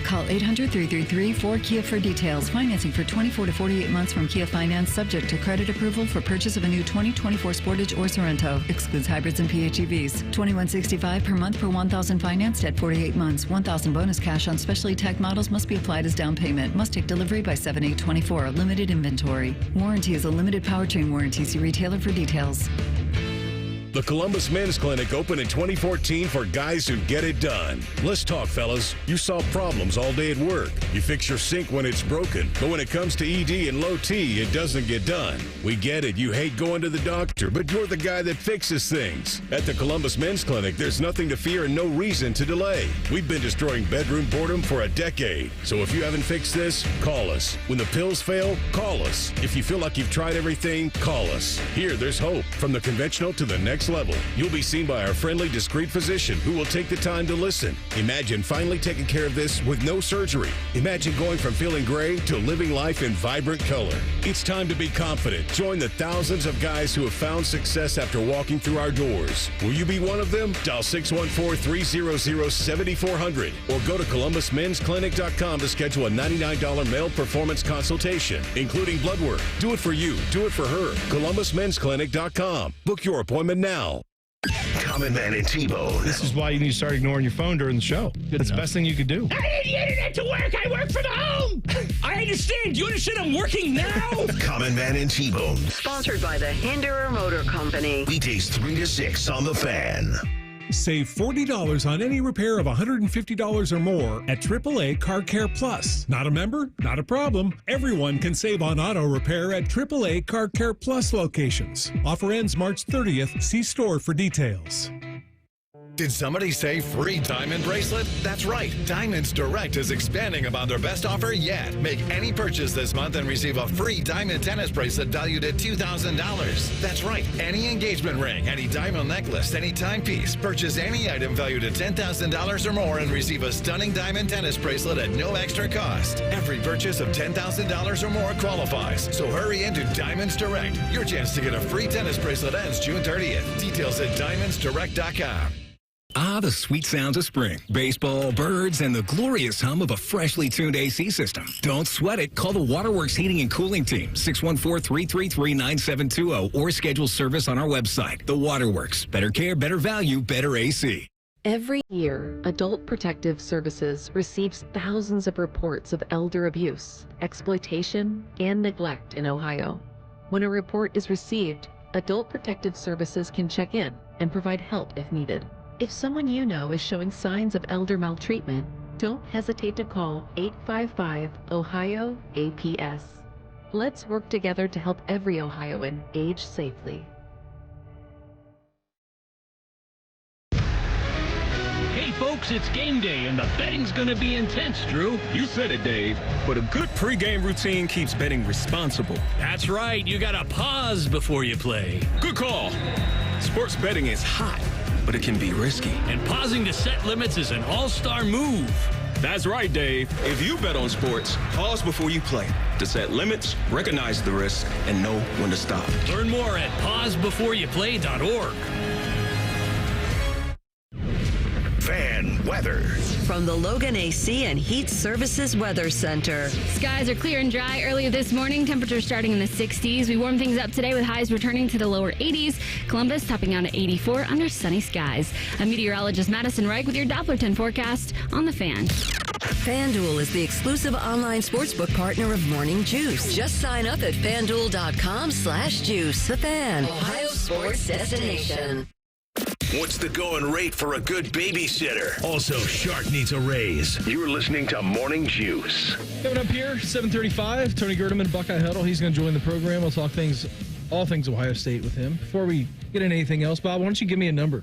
[SPEAKER 6] Call 800-333-4KIA for details. Financing for 24 to 48 months from Kia Finance, subject to credit approval for purchase of a new 2024 Sportage or Sorento. Excludes hybrids and PHEVs. $21.65 per month per $1,000 financed at 48 months. $1,000 bonus cash on specially tagged models must be applied as down payment. Must take delivery by 7/8/24. Limited inventory. Warranty is a limited powertrain warranty. See retailer for details.
[SPEAKER 1] The Columbus Men's Clinic opened in 2014 for guys who get it done. Let's talk, fellas. You solve problems all day at work. You fix your sink when it's broken. But when it comes to ED and low T, it doesn't get done. We get it. You hate going to the doctor, but you're the guy that fixes things. At the Columbus Men's Clinic, there's nothing to fear and no reason to delay. We've been destroying bedroom boredom for a decade. So if you haven't fixed this, call us. When the pills fail, call us. If you feel like you've tried everything, call us. Here, there's hope. From the conventional to the next level. You'll be seen by our friendly, discreet physician who will take the time to listen. Imagine finally taking care of this with no surgery. Imagine going from feeling gray to living life in vibrant color. It's time to be confident. Join the thousands of guys who have found success after walking through our doors. Will you be one of them? Dial 614-300-7400 or go to ColumbusMen'sClinic.com to schedule a $99 male performance consultation, including blood work. Do it for you. Do it for her. ColumbusMen'sClinic.com. Book your appointment now. Common Man and T-Bone.
[SPEAKER 17] This is why you need to start ignoring your phone during the show. That's the best thing you could do.
[SPEAKER 18] I need the internet to work. I work from home. I understand. Do you understand I'm working now?
[SPEAKER 1] Common Man and T-Bone.
[SPEAKER 5] Sponsored by the Hinderer Motor Company.
[SPEAKER 1] Weekdays 3 to 6 on The Fan.
[SPEAKER 19] Save $40 on any repair of $150 or more at AAA Car Care Plus. Not a member? Not a problem. Everyone can save on auto repair at AAA Car Care Plus locations. Offer ends March 30th. See store for details.
[SPEAKER 21] Did somebody say free diamond bracelet? That's right. Diamonds Direct is expanding upon their best offer yet. Make any purchase this month and receive a free diamond tennis bracelet valued at $2,000. That's right. Any engagement ring, any diamond necklace, any timepiece. Purchase any item valued at $10,000 or more and receive a stunning diamond tennis bracelet at no extra cost. Every purchase of $10,000 or more qualifies. So hurry into Diamonds Direct. Your chance to get a free tennis bracelet ends June 30th. Details at diamondsdirect.com.
[SPEAKER 22] Ah, the sweet sounds of spring. Baseball, birds, and the glorious hum of a freshly tuned AC system. Don't sweat it. Call the Waterworks Heating and Cooling Team, 614-333-9720, or schedule service on our website. The Waterworks. Better care, better value, better AC.
[SPEAKER 26] Every year, Adult Protective Services receives thousands of reports of elder abuse, exploitation, and neglect in Ohio. When a report is received,
[SPEAKER 9] Adult Protective Services can check in and provide help if needed. If someone you know is showing signs of elder maltreatment, don't hesitate to call 855-OHIO-APS. Let's work together to help every Ohioan age safely.
[SPEAKER 18] Hey folks, it's game day and the betting's gonna be intense, Drew.
[SPEAKER 22] You said it, Dave. But a good pregame routine keeps betting responsible.
[SPEAKER 18] That's right, you gotta pause before you play.
[SPEAKER 22] Good call. Sports betting is hot, but it can be risky.
[SPEAKER 18] And pausing to set limits is an all-star move.
[SPEAKER 22] That's right, Dave. If you bet on sports, pause before you play to set limits, recognize the risk, and know when to stop.
[SPEAKER 18] Learn more at pausebeforeyouplay.org.
[SPEAKER 1] Fan weather.
[SPEAKER 5] From the Logan AC and Heat Services Weather Center.
[SPEAKER 20] Skies are clear and dry early this morning. Temperatures starting in the 60s. We warm things up today with highs returning to the lower 80s. Columbus topping out at 84 under sunny skies. I'm meteorologist Madison Reich with your Doppler 10 forecast on the Fan.
[SPEAKER 5] FanDuel is the exclusive online sportsbook partner of Morning Juice. Just sign up at FanDuel.com/juice. The Fan, Ohio sports destination.
[SPEAKER 1] What's the going rate for a good babysitter? Also, Shark needs a raise. You're listening to Morning Juice.
[SPEAKER 2] Coming up here, 7:35, Tony Gerdeman, Buckeye Huddle. He's going to join the program. We'll talk all things Ohio State with him. Before we get into anything else, Bob, why don't you give me a number?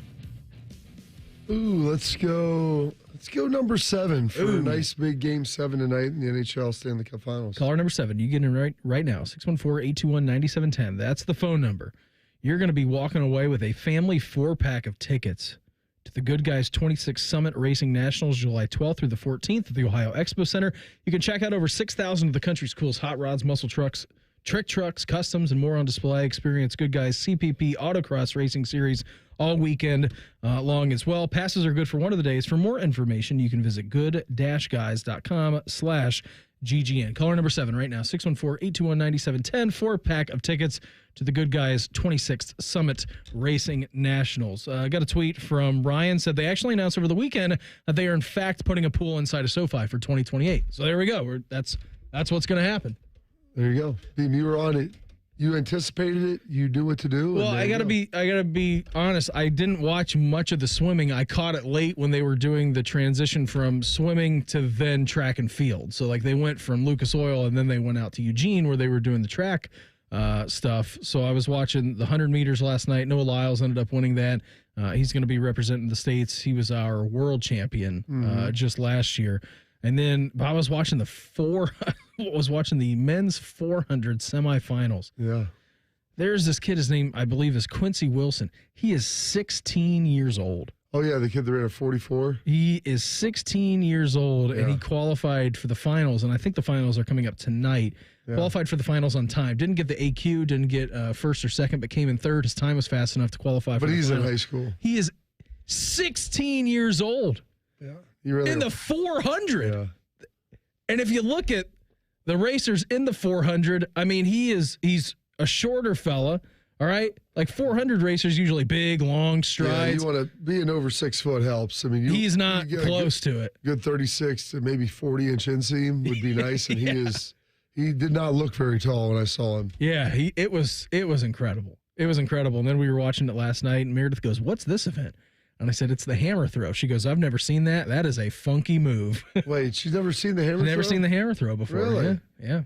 [SPEAKER 3] Ooh, let's go number 7 for a nice big Game 7 tonight in the NHL Stanley Cup Finals.
[SPEAKER 2] Caller number 7. You get in right now, 614-821-9710. That's the phone number. You're going to be walking away with a family 4-pack of tickets to the Good Guys 26 Summit Racing Nationals, July 12th through the 14th at the Ohio Expo Center. You can check out over 6,000 of the country's coolest hot rods, muscle trucks, trick trucks, customs, and more on display. Experience Good Guys CPP Autocross Racing Series all weekend long as well. Passes are good for one of the days. For more information, you can visit good-guys.com/GGN. Caller number 7 right now, 614-821-9710, 4-pack of tickets to the Good Guys 26th Summit Racing Nationals. I got a tweet from Ryan, said they actually announced over the weekend that they are in fact putting a pool inside of SoFi for 2028. So there we go. That's what's going to happen.
[SPEAKER 3] There you go. Beam, you were on it. You anticipated it. You knew what to do.
[SPEAKER 2] Well, I gotta be honest. I didn't watch much of the swimming. I caught it late when they were doing the transition from swimming to then track and field. So like they went from Lucas Oil and then they went out to Eugene where they were doing the track stuff. So I was watching the 100 meters last night. Noah Lyles ended up winning that. He's going to be representing the States. He was our world champion just last year. And then I was watching the men's 400 semifinals.
[SPEAKER 3] Yeah.
[SPEAKER 2] There's this kid, his name, I believe, is Quincy Wilson. He is 16 years old.
[SPEAKER 3] Oh, yeah, the kid that ran a 44?
[SPEAKER 2] He is 16 years old, and he qualified for the finals, and I think the finals are coming up tonight. Yeah. Qualified for the finals on time. Didn't get the AQ, didn't get first or second, but came in third. His time was fast enough to qualify for the finals.
[SPEAKER 3] But he's in high school.
[SPEAKER 2] He is 16 years old.
[SPEAKER 3] Yeah.
[SPEAKER 2] In the 400. Yeah. And if you look at the racers in the 400, I mean, he's a shorter fella, all right? Like 400 racers, usually big, long strides.
[SPEAKER 3] Yeah, you want to be an over 6 foot helps. I mean,
[SPEAKER 2] he's not close to it.
[SPEAKER 3] Good 36 to maybe 40-inch inseam would be nice, and he did not look very tall when I saw him.
[SPEAKER 2] Yeah, it was incredible. It was incredible. And then we were watching it last night, and Meredith goes, "What's this event?" And I said, "It's the hammer throw." She goes, "I've never seen that. That is a funky move."
[SPEAKER 3] Wait, she's never seen the hammer throw?
[SPEAKER 2] Never seen the hammer throw before.
[SPEAKER 3] Really?
[SPEAKER 2] Yeah.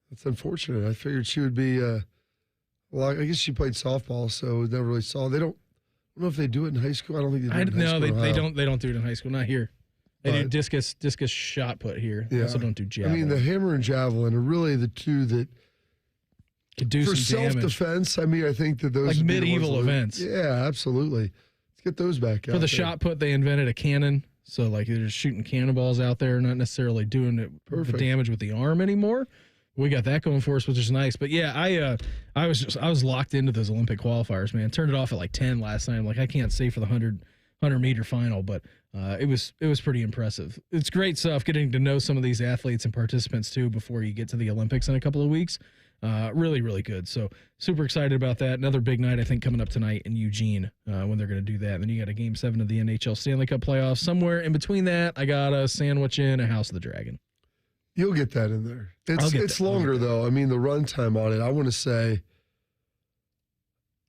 [SPEAKER 3] That's unfortunate. I figured she would be, well, I guess she played softball, so never really saw. I don't know if they do it in high school. I don't think they do it in high school.
[SPEAKER 2] No, they don't do it in high school. Not here. They do discus shot put here. They also don't do javelin.
[SPEAKER 3] I mean, the hammer and javelin are really the two that
[SPEAKER 2] could do
[SPEAKER 3] for
[SPEAKER 2] some damage.
[SPEAKER 3] Self-defense. I mean, I think that those
[SPEAKER 2] like
[SPEAKER 3] would be
[SPEAKER 2] medieval events.
[SPEAKER 3] Yeah, absolutely. Get those back out.
[SPEAKER 2] For the shot put, they invented a cannon. So, like, they're just shooting cannonballs out there, not necessarily doing it the damage with the arm anymore. We got that going for us, which is nice. But, yeah, I was locked into those Olympic qualifiers, man. Turned it off at, like, 10 last night. I'm like, I can't stay for the 100-meter final. But it was pretty impressive. It's great stuff getting to know some of these athletes and participants, too, before you get to the Olympics in a couple of weeks. Really, really good. So super excited about that. Another big night, I think, coming up tonight in Eugene when they're going to do that. And then you got a Game 7 of the NHL Stanley Cup playoffs. Somewhere in between that, I got a sandwich in a House of the Dragon.
[SPEAKER 3] You'll get that in there. It's longer, though. I mean, the runtime on it, I want to say,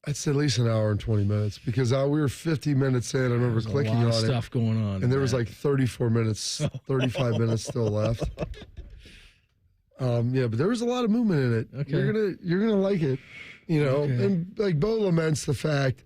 [SPEAKER 3] It's at least an hour and 20 minutes because we were 50 minutes in. I remember clicking on it.
[SPEAKER 2] Stuff going on.
[SPEAKER 3] And there was like 34 minutes, 35 minutes still left. Yeah, but there was a lot of movement in it.
[SPEAKER 2] Okay.
[SPEAKER 3] You're gonna like it, you know.
[SPEAKER 2] Okay.
[SPEAKER 3] And like Bo laments the fact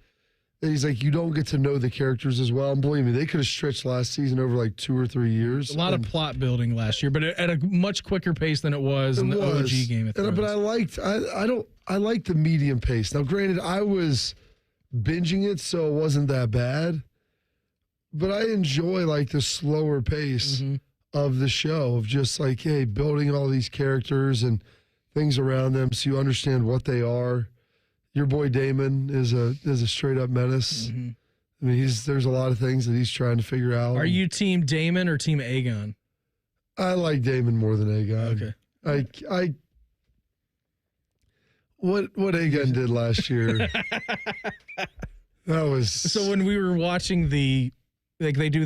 [SPEAKER 3] that he's like, you don't get to know the characters as well. And believe me, they could have stretched last season over like 2 or 3 years.
[SPEAKER 2] A lot of plot building last year, but at a much quicker pace than it was in the OG Game of Thrones.
[SPEAKER 3] But I liked the medium pace. Now, granted, I was binging it, so it wasn't that bad. But I enjoy like the slower pace of the show, of just like, hey, building all these characters and things around them so you understand what they are. Your boy Damon is a straight up menace. I mean, there's a lot of things that he's trying to figure out.
[SPEAKER 2] Are you Team Damon or Team Aegon?
[SPEAKER 3] I like Damon more than Aegon.
[SPEAKER 2] Okay.
[SPEAKER 3] What Aegon did last year, that was...
[SPEAKER 2] So when we were watching they do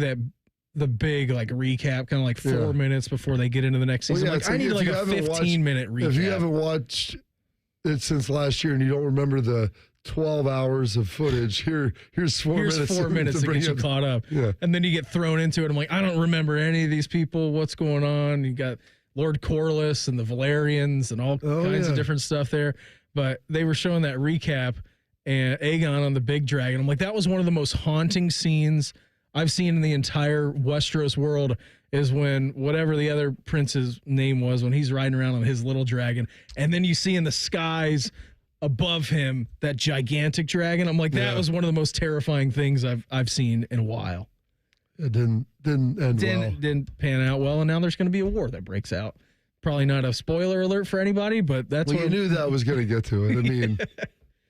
[SPEAKER 2] the big like recap, kind of like 4 minutes before they get into the next season. I need like a 15-minute recap.
[SPEAKER 3] If you haven't watched it since last year and you don't remember the 12 hours of footage, here's 4 minutes.
[SPEAKER 2] Here's 4 minutes to get you caught up.
[SPEAKER 3] Yeah.
[SPEAKER 2] And then you get thrown into it. I'm like, I don't remember any of these people. What's going on? You got Lord Corlys and the Valerians and all kinds of different stuff there. But they were showing that recap and Aegon on the big dragon. I'm like, that was one of the most haunting scenes I've seen in the entire Westeros world, is when whatever the other prince's name was, when he's riding around on his little dragon, and then you see in the skies above him that gigantic dragon. I'm like, that was one of the most terrifying things I've seen in a while.
[SPEAKER 3] It didn't end well.
[SPEAKER 2] Didn't pan out well, and now there's going to be a war that breaks out. Probably not a spoiler alert for anybody, but that's
[SPEAKER 3] you knew that was going to get to it. I mean,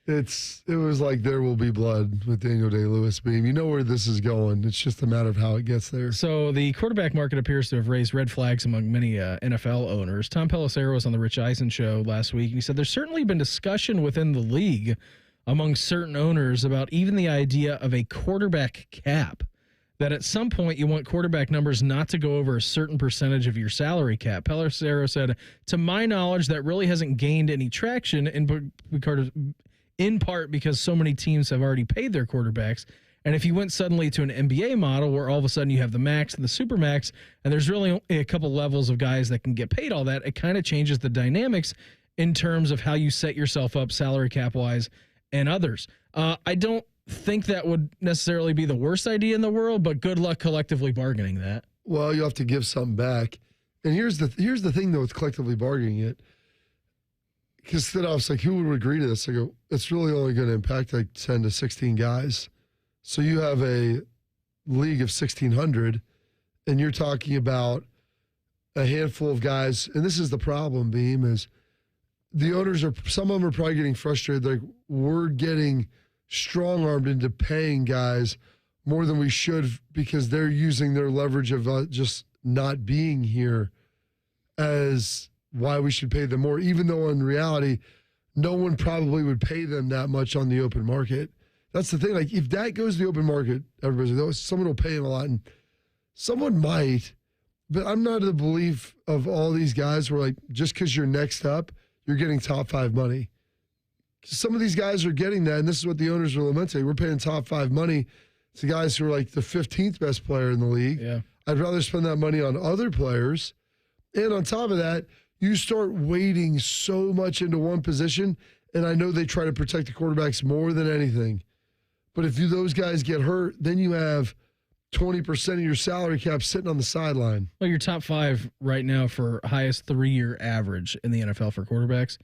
[SPEAKER 3] it was like There Will Be Blood with Daniel Day-Lewis beam. You know where this is going. It's just a matter of how it gets there.
[SPEAKER 2] So the quarterback market appears to have raised red flags among many NFL owners. Tom Pelissero was on the Rich Eisen show last week, and he said there's certainly been discussion within the league among certain owners about even the idea of a quarterback cap, that at some point you want quarterback numbers not to go over a certain percentage of your salary cap. Pelissero said, to my knowledge, that really hasn't gained any traction in part because so many teams have already paid their quarterbacks. And if you went suddenly to an NBA model where all of a sudden you have the max and the super max, and there's really only a couple levels of guys that can get paid all that, it kind of changes the dynamics in terms of how you set yourself up salary cap wise and others. I don't think that would necessarily be the worst idea in the world, but good luck collectively bargaining that.
[SPEAKER 3] Well, you have to give something back. And here's the thing though with collectively bargaining it. Because Stidhoff's like, who would agree to this? I go, it's really only going to impact like 10 to 16 guys. So you have a league of 1,600, and you're talking about a handful of guys. And this is the problem, Beam, is the owners some of them are probably getting frustrated. Like, we're getting strong-armed into paying guys more than we should because they're using their leverage of just not being here as why we should pay them more, even though in reality, no one probably would pay them that much on the open market. That's the thing. Like, if that goes to the open market, everybody's like, oh, someone will pay him a lot. And someone might, but I'm not of the belief of all these guys where, like, just because you're next up, you're getting top 5 money. Some of these guys are getting that, and this is what the owners are lamenting. We're paying top 5 money to guys who are like the 15th best player in the league.
[SPEAKER 2] Yeah.
[SPEAKER 3] I'd rather spend that money on other players. And on top of that, you start wading so much into one position, and I know they try to protect the quarterbacks more than anything. But if those guys get hurt, then you have 20% of your salary cap sitting on the sideline.
[SPEAKER 2] Well, your top 5 right now for highest 3-year average in the NFL for quarterbacks,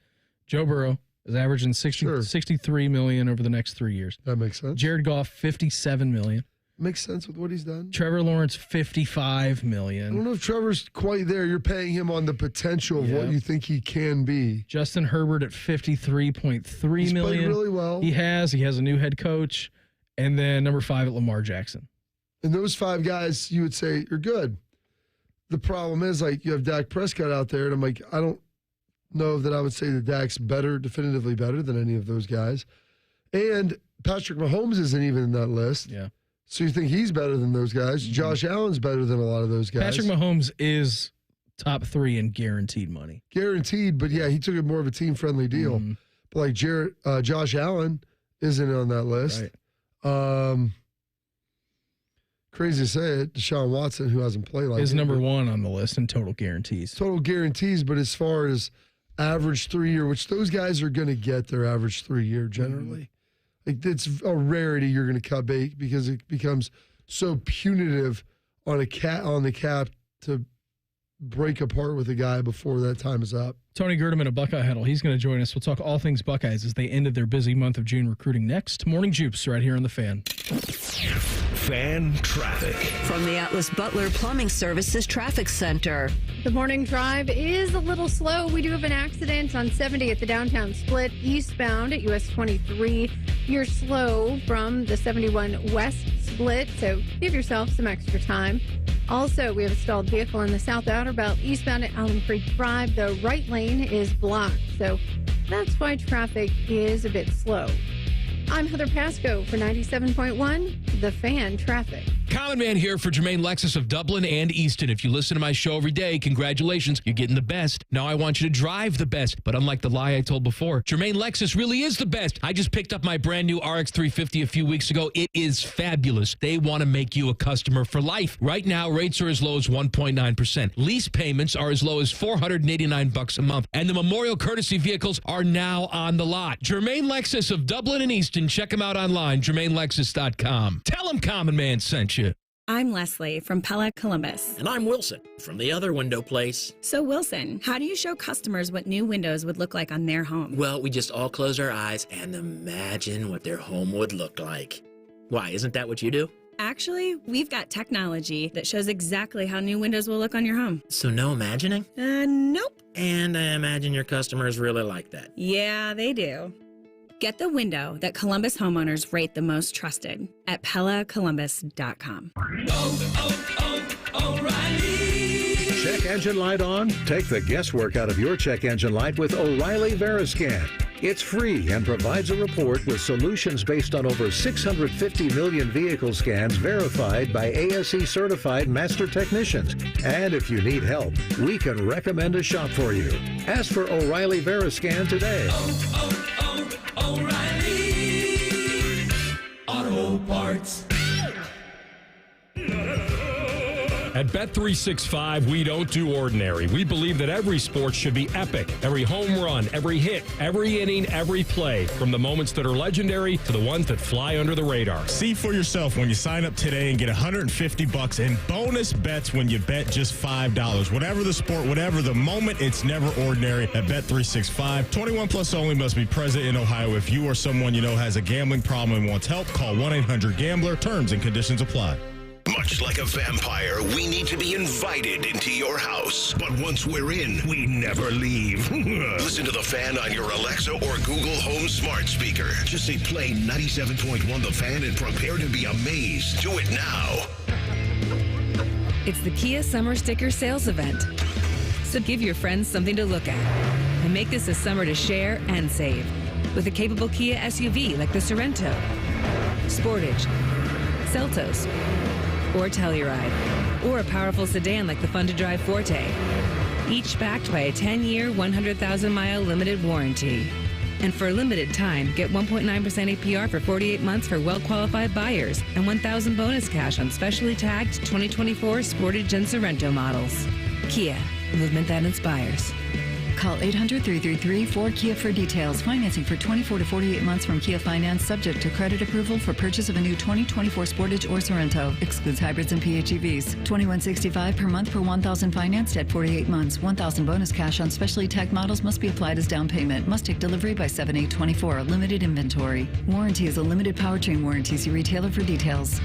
[SPEAKER 2] Joe Burrow is averaging 63 million over the next 3 years.
[SPEAKER 3] That makes sense.
[SPEAKER 2] Jared Goff, 57 million.
[SPEAKER 3] Makes sense with what he's done.
[SPEAKER 2] Trevor Lawrence, 55 million.
[SPEAKER 3] I don't know if Trevor's quite there. You're paying him on the potential of what you think he can be.
[SPEAKER 2] Justin Herbert at 53.3
[SPEAKER 3] He's
[SPEAKER 2] million.
[SPEAKER 3] played really well.
[SPEAKER 2] He has a new head coach. And then number 5 at Lamar Jackson.
[SPEAKER 3] And those 5 guys, you would say, are good. The problem is, like, you have Dak Prescott out there, and I'm like, I don't know that I would say that Dak's definitively better than any of those guys. And Patrick Mahomes isn't even in that list.
[SPEAKER 2] Yeah.
[SPEAKER 3] So you think he's better than those guys. Mm-hmm. Josh Allen's better than a lot of those guys.
[SPEAKER 2] Patrick Mahomes is top 3 in guaranteed money.
[SPEAKER 3] Guaranteed, but yeah, he took it more of a team-friendly deal.
[SPEAKER 2] Mm-hmm.
[SPEAKER 3] But like Josh Allen isn't on that list.
[SPEAKER 2] Right.
[SPEAKER 3] Crazy to say it, Deshaun Watson, who hasn't played like
[SPEAKER 2] is number one on the list in total guarantees.
[SPEAKER 3] Total guarantees, but as far as average 3-year, which those guys are going to get their average 3-year generally. Like it's a rarity you're going to cut bait because it becomes so punitive on the cap to break apart with a guy before that time is up.
[SPEAKER 2] Tony Gerdeman of Buckeye Huddle. He's going to join us. We'll talk all things Buckeyes as they ended their busy month of June recruiting next. Morning Jupes right here on The Fan.
[SPEAKER 1] Fan traffic.
[SPEAKER 5] From the Atlas Butler Plumbing Services Traffic Center.
[SPEAKER 7] The morning drive is a little slow. We do have an accident on 70 at the downtown split eastbound at US 23. You're slow from the 71 west split, so give yourself some extra time. Also, we have a stalled vehicle in the South Outer Belt eastbound at Allen Creek Drive. The right lane is blocked, so that's why traffic is a bit slow. I'm Heather Pasco for 97.1, The Fan Traffic.
[SPEAKER 18] Common Man here for Jermaine Lexus of Dublin and Easton. If you listen to my show every day, congratulations, you're getting the best. Now I want you to drive the best. But unlike the lie I told before, Jermaine Lexus really is the best. I just picked up my brand new RX 350 a few weeks ago. It is fabulous. They want to make you a customer for life. Right now, rates are as low as 1.9%. Lease payments are as low as $489 a month. And the Memorial Courtesy vehicles are now on the lot. Jermaine Lexus of Dublin and Easton. Check them out online, JermaineLexus.com. Tell them Common Man sent you.
[SPEAKER 10] I'm Leslie from Pella Columbus.
[SPEAKER 11] And I'm Wilson from the other window place.
[SPEAKER 10] So, Wilson, how do you show customers what new windows would look like on their home?
[SPEAKER 11] Well, we just all close our eyes and imagine what their home would look like. Why, isn't that what you do?
[SPEAKER 10] Actually, we've got technology that shows exactly how new windows will look on your home.
[SPEAKER 11] So no imagining?
[SPEAKER 10] Nope.
[SPEAKER 11] And I imagine your customers really like that.
[SPEAKER 10] Yeah, they do. Get the window that Columbus homeowners rate the most trusted at PellaColumbus.com.
[SPEAKER 12] O'Reilly. Check engine light on? Take the guesswork out of your check engine light with O'Reilly Veriscan. It's free and provides a report with solutions based on over 650 million vehicle scans verified by ASE certified master technicians. And if you need help, we can recommend a shop for you. Ask for O'Reilly Veriscan today.
[SPEAKER 18] O'Reilly Auto Parts. At Bet365, we don't do ordinary. We believe that every sport should be epic. Every home run, every hit, every inning, every play. From the moments that are legendary to the ones that fly under the radar.
[SPEAKER 17] See for yourself when you sign up today and get $150 in bonus bets when you bet just $5. Whatever the sport, whatever the moment, it's never ordinary at Bet365. 21 plus only, must be present in Ohio. If you or someone you know has a gambling problem and wants help, call 1-800-GAMBLER. Terms and conditions apply.
[SPEAKER 1] Much like a vampire, we need to be invited into your house. But once we're in, we never leave. Listen to The Fan on your Alexa or Google Home smart speaker. Just say play 97.1 The Fan and prepare to be amazed. Do it now.
[SPEAKER 4] It's the Kia Summer Sticker Sales Event. So give your friends something to look at and make this a summer to share and save with a capable Kia SUV like the Sorento, Sportage, Seltos, or Telluride, or a powerful sedan like the fun-to-drive Forte, each backed by a 10-year, 100,000-mile limited warranty. And for a limited time, get 1.9% APR for 48 months for well-qualified buyers and $1,000 bonus cash on specially tagged 2024 Sportage and Sorento models. Kia, movement that inspires.
[SPEAKER 6] Call 800-333-4KIA for details. Financing for 24 to 48 months from Kia Finance, subject to credit approval for purchase of a new 2024 Sportage or Sorento. Excludes hybrids and PHEVs. $21.65 per month per $1,000 financed at 48 months. $1,000 bonus cash on specially tagged models must be applied as down payment. Must take delivery by 7/8/24. Limited inventory. Warranty is a limited powertrain warranty. See retailer for details.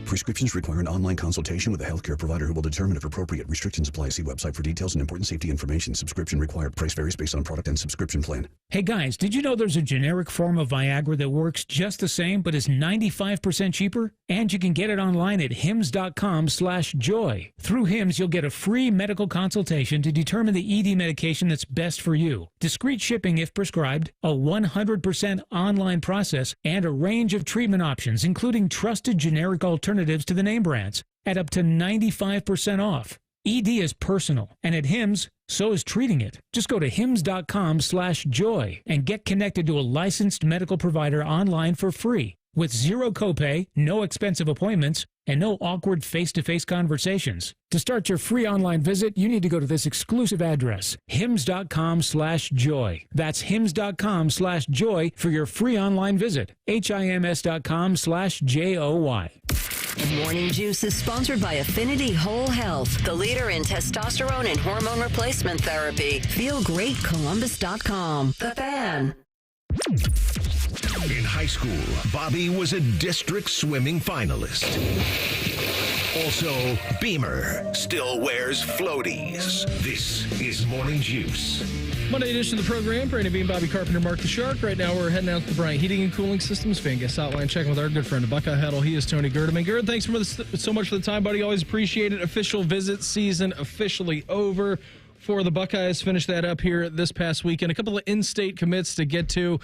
[SPEAKER 23] Prescriptions require an online consultation with a healthcare provider who will determine if appropriate. Restrictions apply. See website for details and important safety information. Subscription required. Price varies based on product and subscription plan.
[SPEAKER 24] Hey guys, did you know there's a generic form of Viagra that works just the same but is 95% cheaper? And you can get it online at hims.com/joy. Through Hims, you'll get a free medical consultation to determine the ED medication that's best for you. Discreet shipping if prescribed, a 100% online process, and a range of treatment options, including trusted generic alternatives to the name brands at up to 95% off. ED is personal, and at HIMSS, so is treating it. Just go to hims.com/joy and get connected to a licensed medical provider online for free with zero copay, no expensive appointments, and no awkward face-to-face conversations. To start your free online visit, you need to go to this exclusive address, hims.com/joy. That's hims.com/joy for your free online visit. hims.com/joy.
[SPEAKER 5] Morning Juice is sponsored by Affinity Whole Health, the leader in testosterone and hormone replacement therapy. FeelGreatColumbus.com. The Fan.
[SPEAKER 1] In high school, Bobby was a district swimming finalist. Also, Beamer still wears floaties. This is Morning Juice.
[SPEAKER 2] Monday edition of the program. Brandon Beam, Bobby Carpenter, Mark the Shark. Right now we're heading out to the Bryant Heating and Cooling Systems fan guest hotline, checking with our good friend, Buckeye Huddle. He is Tony Gerdeman. Gerd, thanks so much for the time, buddy. Always appreciate it. Official visit season officially over for the Buckeyes. Finished that up here this past weekend. A couple of in-state commits to get to.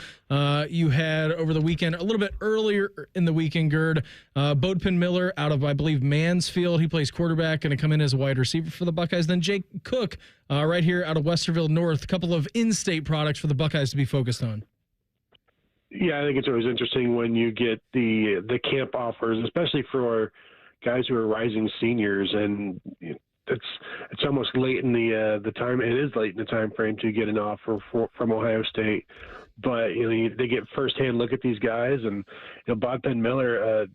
[SPEAKER 2] You had over the weekend, a little bit earlier in the weekend, Gerd, Bodepin Miller out of, I believe, Mansfield. He plays quarterback, going to come in as a wide receiver for the Buckeyes. Then Jake Cook, right here out of Westerville North. A couple of in-state products for the Buckeyes to be focused on.
[SPEAKER 8] Yeah, I think it's always interesting when you get the camp offers, especially for guys who are rising seniors, and it's almost late in the time. It is late in the time frame to get an offer from Ohio State, but they get firsthand look at these guys. And Bodepin Miller,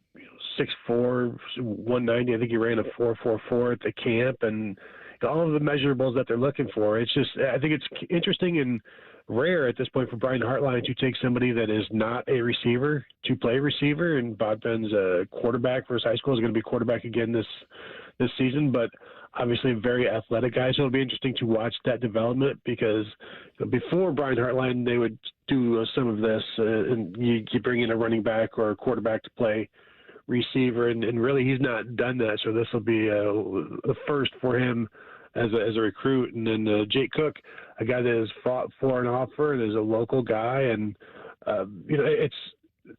[SPEAKER 8] 6'4", 190. I think he ran a 4.44 at the camp, and all of the measurables that they're looking for. It's just, I think it's interesting and rare at this point for Brian Hartline to take somebody that is not a receiver to play receiver. And Bodepin's a quarterback for his high school. Is going to be quarterback again this season, but obviously a very athletic guy. So it'll be interesting to watch that development, because before Brian Hartline, they would do some of this, and you bring in a running back or a quarterback to play receiver, and really he's not done that. So this will be the first for him as a recruit. And then Jake Cook, a guy that has fought for an offer and is a local guy, and it's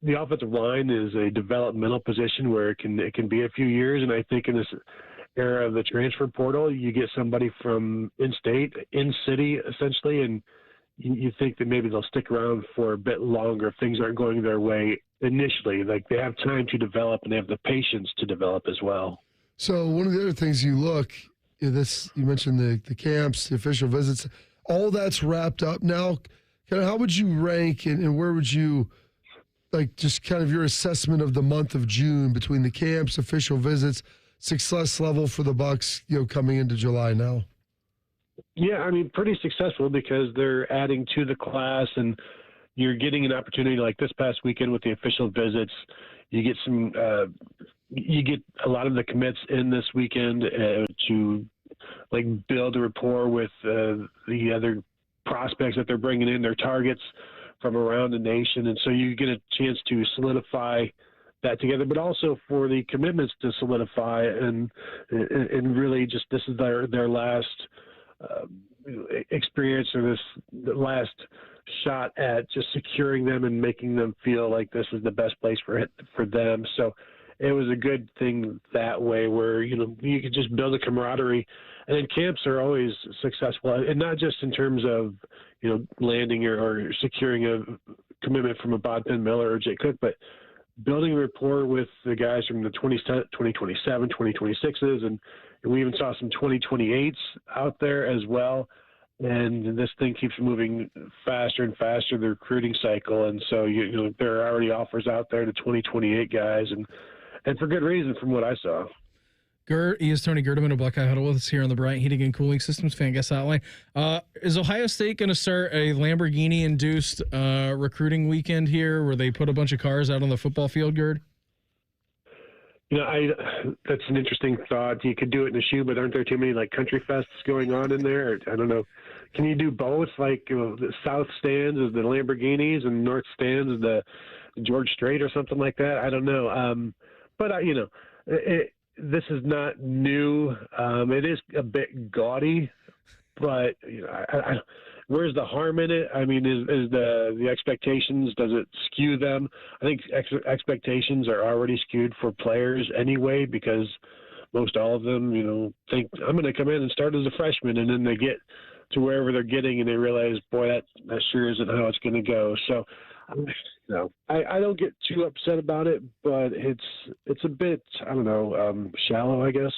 [SPEAKER 8] the offensive line is a developmental position where it can be a few years, and I think in this era of the transfer portal, you get somebody from in-state, in-city, essentially, and you think that maybe they'll stick around for a bit longer if things aren't going their way initially. Like, they have time to develop, and they have the patience to develop as well.
[SPEAKER 3] So one of the other things you mentioned the camps, the official visits, all that's wrapped up now. Kind of how would you rank and where would you, just kind of your assessment of the month of June between the camps, official visits, success level for the Bucks, coming into July now?
[SPEAKER 8] Yeah, I mean, pretty successful, because they're adding to the class, and you're getting an opportunity like this past weekend with the official visits. You get you get a lot of the commits in this weekend to build a rapport with the other prospects that they're bringing in, their targets from around the nation, and so you get a chance to solidify that together, but also for the commitments to solidify and really just, this is their last experience, or the last shot at just securing them and making them feel like this is the best place for them. So it was a good thing that way, where you could just build a camaraderie. And then camps are always successful, and not just in terms of landing or securing a commitment from a Bodepin Miller or Jake Cook, but building a rapport with the guys from the 2027, 2026s, and we even saw some 2028s out there as well. And this thing keeps moving faster and faster, the recruiting cycle. And so there are already offers out there to 2028 guys, and for good reason from what I saw.
[SPEAKER 2] He is Tony Gerdeman of Buckeye Huddle with us here on the Bryant Heating and Cooling Systems fan guest hotline. Is Ohio State going to start a Lamborghini-induced recruiting weekend here, where they put a bunch of cars out on the football field, Gerd?
[SPEAKER 8] That's an interesting thought. You could do it in a shoe, but aren't there too many country fests going on in there? I don't know. Can you do both? The south stands is the Lamborghinis and north stands is the George Strait or something like that? I don't know. This is not new. It is a bit gaudy, but where's the harm in it? I mean, is the expectations, does it skew them? I think expectations are already skewed for players anyway, because most all of them, think I'm going to come in and start as a freshman, and then they get to wherever they're getting and they realize, boy, that sure isn't how it's going to go. So, I don't get too upset about it, but it's a bit, shallow, I guess.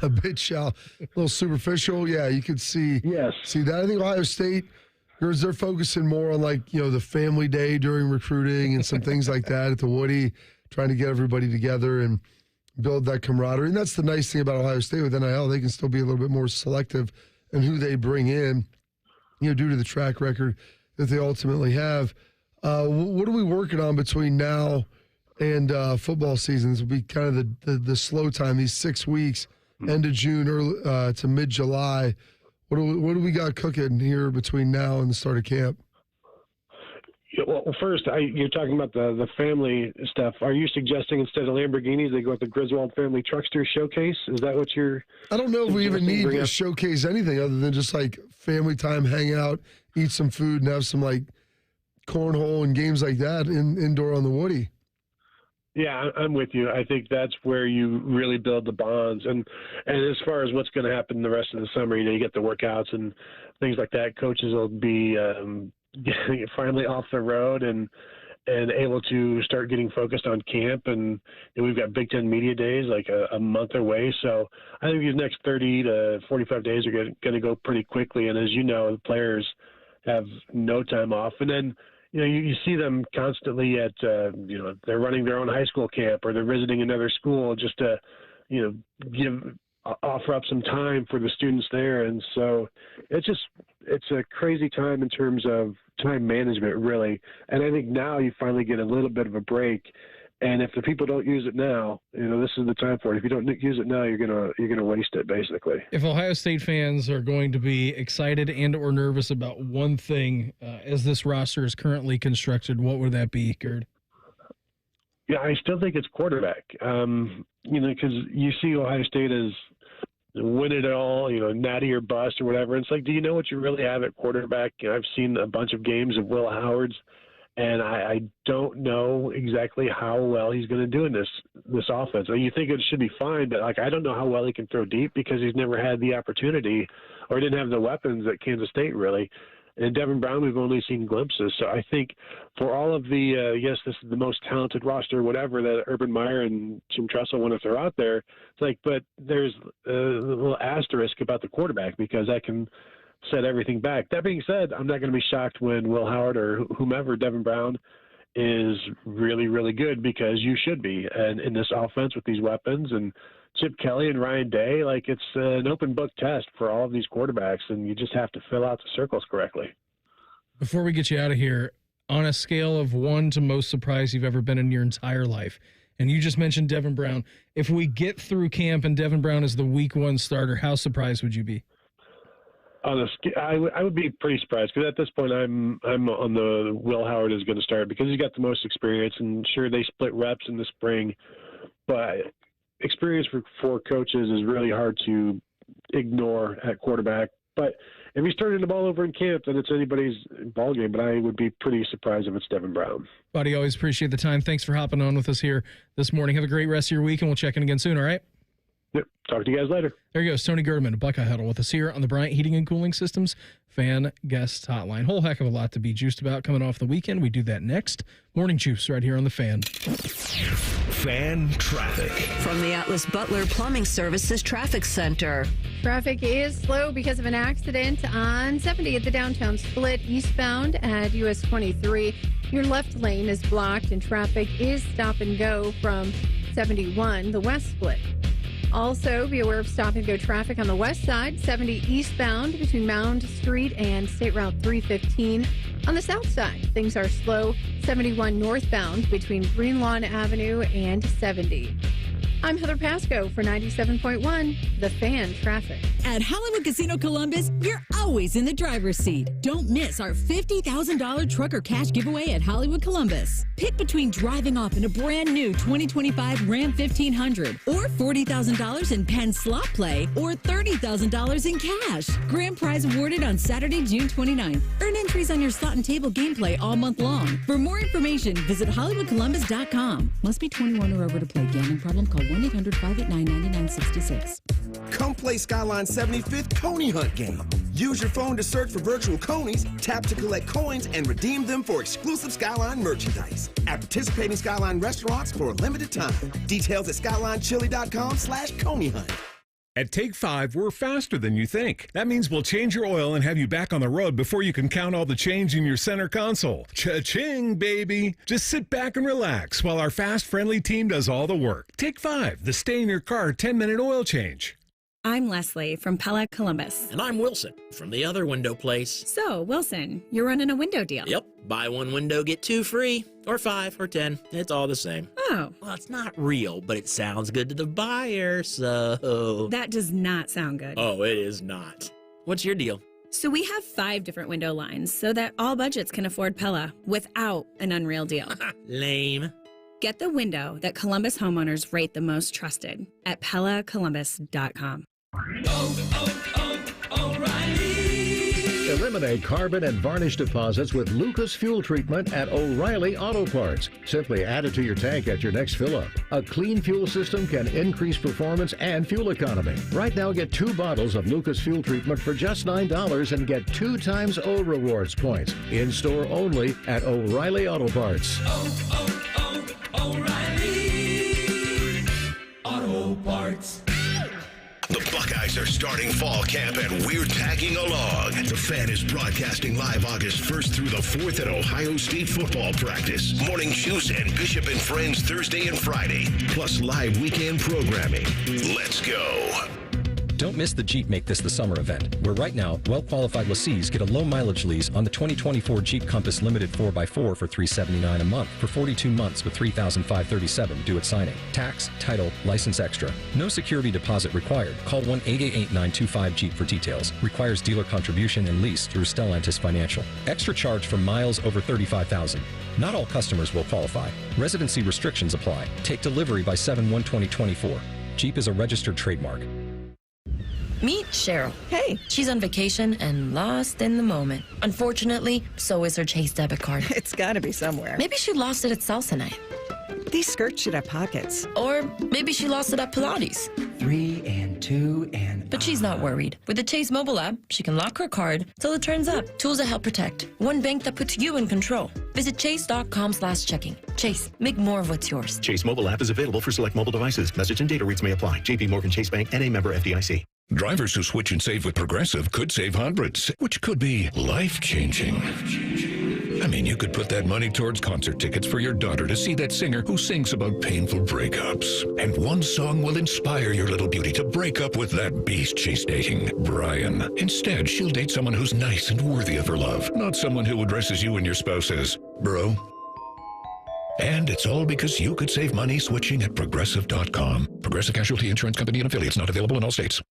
[SPEAKER 3] A bit shallow, a little superficial. Yeah, you could see that. I think Ohio State, they're focusing more on the family day during recruiting and some things like that at the Woody, trying to get everybody together and build that camaraderie. And that's the nice thing about Ohio State with NIL. They can still be a little bit more selective in who they bring in, due to the track record that they ultimately have. What are we working on between now and football seasons? Will be kind of the slow time, these 6 weeks, end of June early, to mid-July. What do we got cooking here between now and the start of camp?
[SPEAKER 8] Well, first, you're talking about the family stuff. Are you suggesting instead of Lamborghinis, they go with the Griswold Family Truckster Showcase? Is that what you're...
[SPEAKER 3] I don't know if we even need to showcase anything other than just family time, hang out, eat some food, and have some cornhole and games like that indoor on the Woody.
[SPEAKER 8] Yeah, I'm with you. I think that's where you really build the bonds. And as far as what's going to happen the rest of the summer, you get the workouts and things like that. Coaches will be getting finally off the road and able to start getting focused on camp. And we've got Big Ten Media Days a month away. So I think these next 30 to 45 days are going to go pretty quickly. And as you know, the players have no time off. And then, you see them constantly at, they're running their own high school camp or they're visiting another school just to, offer up some time for the students there. And so it's a crazy time in terms of time management, really. And I think now you finally get a little bit of a break. And if the people don't use it now, this is the time for it. If you don't use it now, you're gonna waste it, basically.
[SPEAKER 2] If Ohio State fans are going to be excited and or nervous about one thing as this roster is currently constructed, what would that be, Gerd?
[SPEAKER 8] Yeah, I still think it's quarterback. Because you see Ohio State as win it all, natty or bust or whatever. And it's do you know what you really have at quarterback? I've seen a bunch of games of Will Howard's. And I don't know exactly how well he's going to do in this offense. You think it should be fine, but I don't know how well he can throw deep because he's never had the opportunity or didn't have the weapons at Kansas State, really. And Devin Brown, we've only seen glimpses. So I think for all of the, yes, this is the most talented roster, whatever, that Urban Meyer and Jim Tressel want to throw out there, it's but there's a little asterisk about the quarterback because that can – set everything back. That being said, I'm not going to be shocked when Will Howard or whomever, Devin Brown, is really, really good because you should be. And in this offense with these weapons and Chip Kelly and Ryan Day, it's an open book test for all of these quarterbacks, and you just have to fill out the circles correctly.
[SPEAKER 2] Before we get you out of here, on a scale of 1 to most surprised you've ever been in your entire life, and you just mentioned Devin Brown, if we get through camp and Devin Brown is the week 1 starter, how surprised would you be?
[SPEAKER 8] I would be pretty surprised because at this point I'm on the Will Howard is going to start because he's got the most experience, and sure they split reps in the spring, but experience for coaches is really hard to ignore at quarterback. But if he's turning the ball over in camp, then it's anybody's ball game. But I would be pretty surprised if it's Devin Brown.
[SPEAKER 2] Buddy, always appreciate the time. Thanks for hopping on with us here this morning. Have a great rest of your week, and we'll check in again soon. All right.
[SPEAKER 8] Yep. Talk to you guys later.
[SPEAKER 2] There goes Tony Gerdeman of Buckeye Huddle with us here on the Bryant Heating and Cooling Systems Fan Guest Hotline. Whole heck of a lot to be juiced about coming off the weekend. We do that next. Morning Juice right here on the Fan.
[SPEAKER 1] Fan traffic.
[SPEAKER 5] From the Atlas Butler Plumbing Services Traffic Center.
[SPEAKER 7] Traffic is slow because of an accident on 70 at the downtown split eastbound at US 23. Your left lane is blocked and traffic is stop and go from 71, the west split. Also, be aware of stop-and-go traffic on the west side, 70 eastbound between Mound Street and State Route 315. On the south side, things are slow, 71 northbound between Greenlawn Avenue and 70. I'm Heather Pasco for 97.1, The Fan Traffic.
[SPEAKER 13] At Hollywood Casino Columbus, you're always in the driver's seat. Don't miss our $50,000 trucker cash giveaway at Hollywood Columbus. Pick between driving off in a brand new 2025 Ram 1500 or $40,000 in Penn slot play or $30,000 in cash. Grand prize awarded on Saturday, June 29th. Earn entries on your slot and table gameplay all month long. For more information, visit HollywoodColumbus.com. Must be 21 or over to play. Gambling problem? Call 1-800-589-9966.
[SPEAKER 14] Come play Skyline's 75th Coney Hunt game. Use your phone to search for virtual conies, tap to collect coins, and redeem them for exclusive Skyline merchandise at participating Skyline restaurants for a limited time. Details at skylinechili.com/coneyhunt.
[SPEAKER 15] At Take 5, we're faster than you think. That means we'll change your oil and have you back on the road before you can count all the change in your center console. Cha-ching, baby. Just sit back and relax while our fast, friendly team does all the work. Take 5, the stay-in-your-car 10-minute oil change.
[SPEAKER 10] I'm Leslie from Pella Columbus.
[SPEAKER 11] And I'm Wilson from the other window place.
[SPEAKER 10] So, Wilson, you're running a window deal.
[SPEAKER 11] Yep. Buy one window, get two free. Or 5 or 10. It's all the same.
[SPEAKER 10] Oh.
[SPEAKER 11] Well, it's not real, but it sounds good to the buyer, so...
[SPEAKER 10] That does not sound good.
[SPEAKER 11] Oh, it is not. What's your deal?
[SPEAKER 10] So we have 5 different window lines so that all budgets can afford Pella without an unreal deal.
[SPEAKER 11] Lame.
[SPEAKER 10] Get the window that Columbus homeowners rate the most trusted at PellaColumbus.com.
[SPEAKER 12] Eliminate carbon and varnish deposits with Lucas Fuel Treatment at O'Reilly Auto Parts. Simply add it to your tank at your next fill-up. A clean fuel system can increase performance and fuel economy. Right now, get 2 bottles of Lucas Fuel Treatment for just $9 and get 2 times O Rewards points. In-store only at O'Reilly Auto Parts.
[SPEAKER 1] O'Reilly Auto Parts. The Buckeyes are starting fall camp and we're tagging along. The Fan is broadcasting live August 1st through the 4th at Ohio State football practice. Morning Juice and Bishop and Friends Thursday and Friday, plus live weekend programming. Let's go.
[SPEAKER 16] Don't miss the Jeep Make This the Summer event, where right now, well-qualified lessees get a low-mileage lease on the 2024 Jeep Compass Limited 4x4 for $379 a month for 42 months with $3,537 due at signing. Tax, title, license extra. No security deposit required. Call 1-888-925-JEEP for details. Requires dealer contribution and lease through Stellantis Financial. Extra charge for miles over 35,000. Not all customers will qualify. Residency restrictions apply. Take delivery by 7/1/2024. Jeep is a registered trademark.
[SPEAKER 19] Meet Cheryl. Hey. She's on vacation and lost in the moment. Unfortunately, so is her Chase debit card.
[SPEAKER 21] It's gotta be somewhere.
[SPEAKER 19] Maybe she lost it at salsa night.
[SPEAKER 21] These skirts should have pockets.
[SPEAKER 19] Or maybe she lost it at Pilates.
[SPEAKER 21] 3 and 2 and...
[SPEAKER 19] But she's not worried. With the Chase mobile app, she can lock her card till it turns up. Tools that help protect. One bank that puts you in control. Visit chase.com/checking. Chase, make more of what's yours.
[SPEAKER 25] Chase mobile app is available for select mobile devices. Message and data rates may apply. JP Morgan Chase Bank, N.A. member FDIC.
[SPEAKER 1] Drivers who switch and save with Progressive could save hundreds, which could be life-changing. I mean, you could put that money towards concert tickets for your daughter to see that singer who sings about painful breakups. And one song will inspire your little beauty to break up with that beast she's dating, Brian. Instead, she'll date someone who's nice and worthy of her love, not someone who addresses you and your spouse as, bro. And it's all because you could save money switching at Progressive.com. Progressive Casualty Insurance Company and affiliates, not available in all states.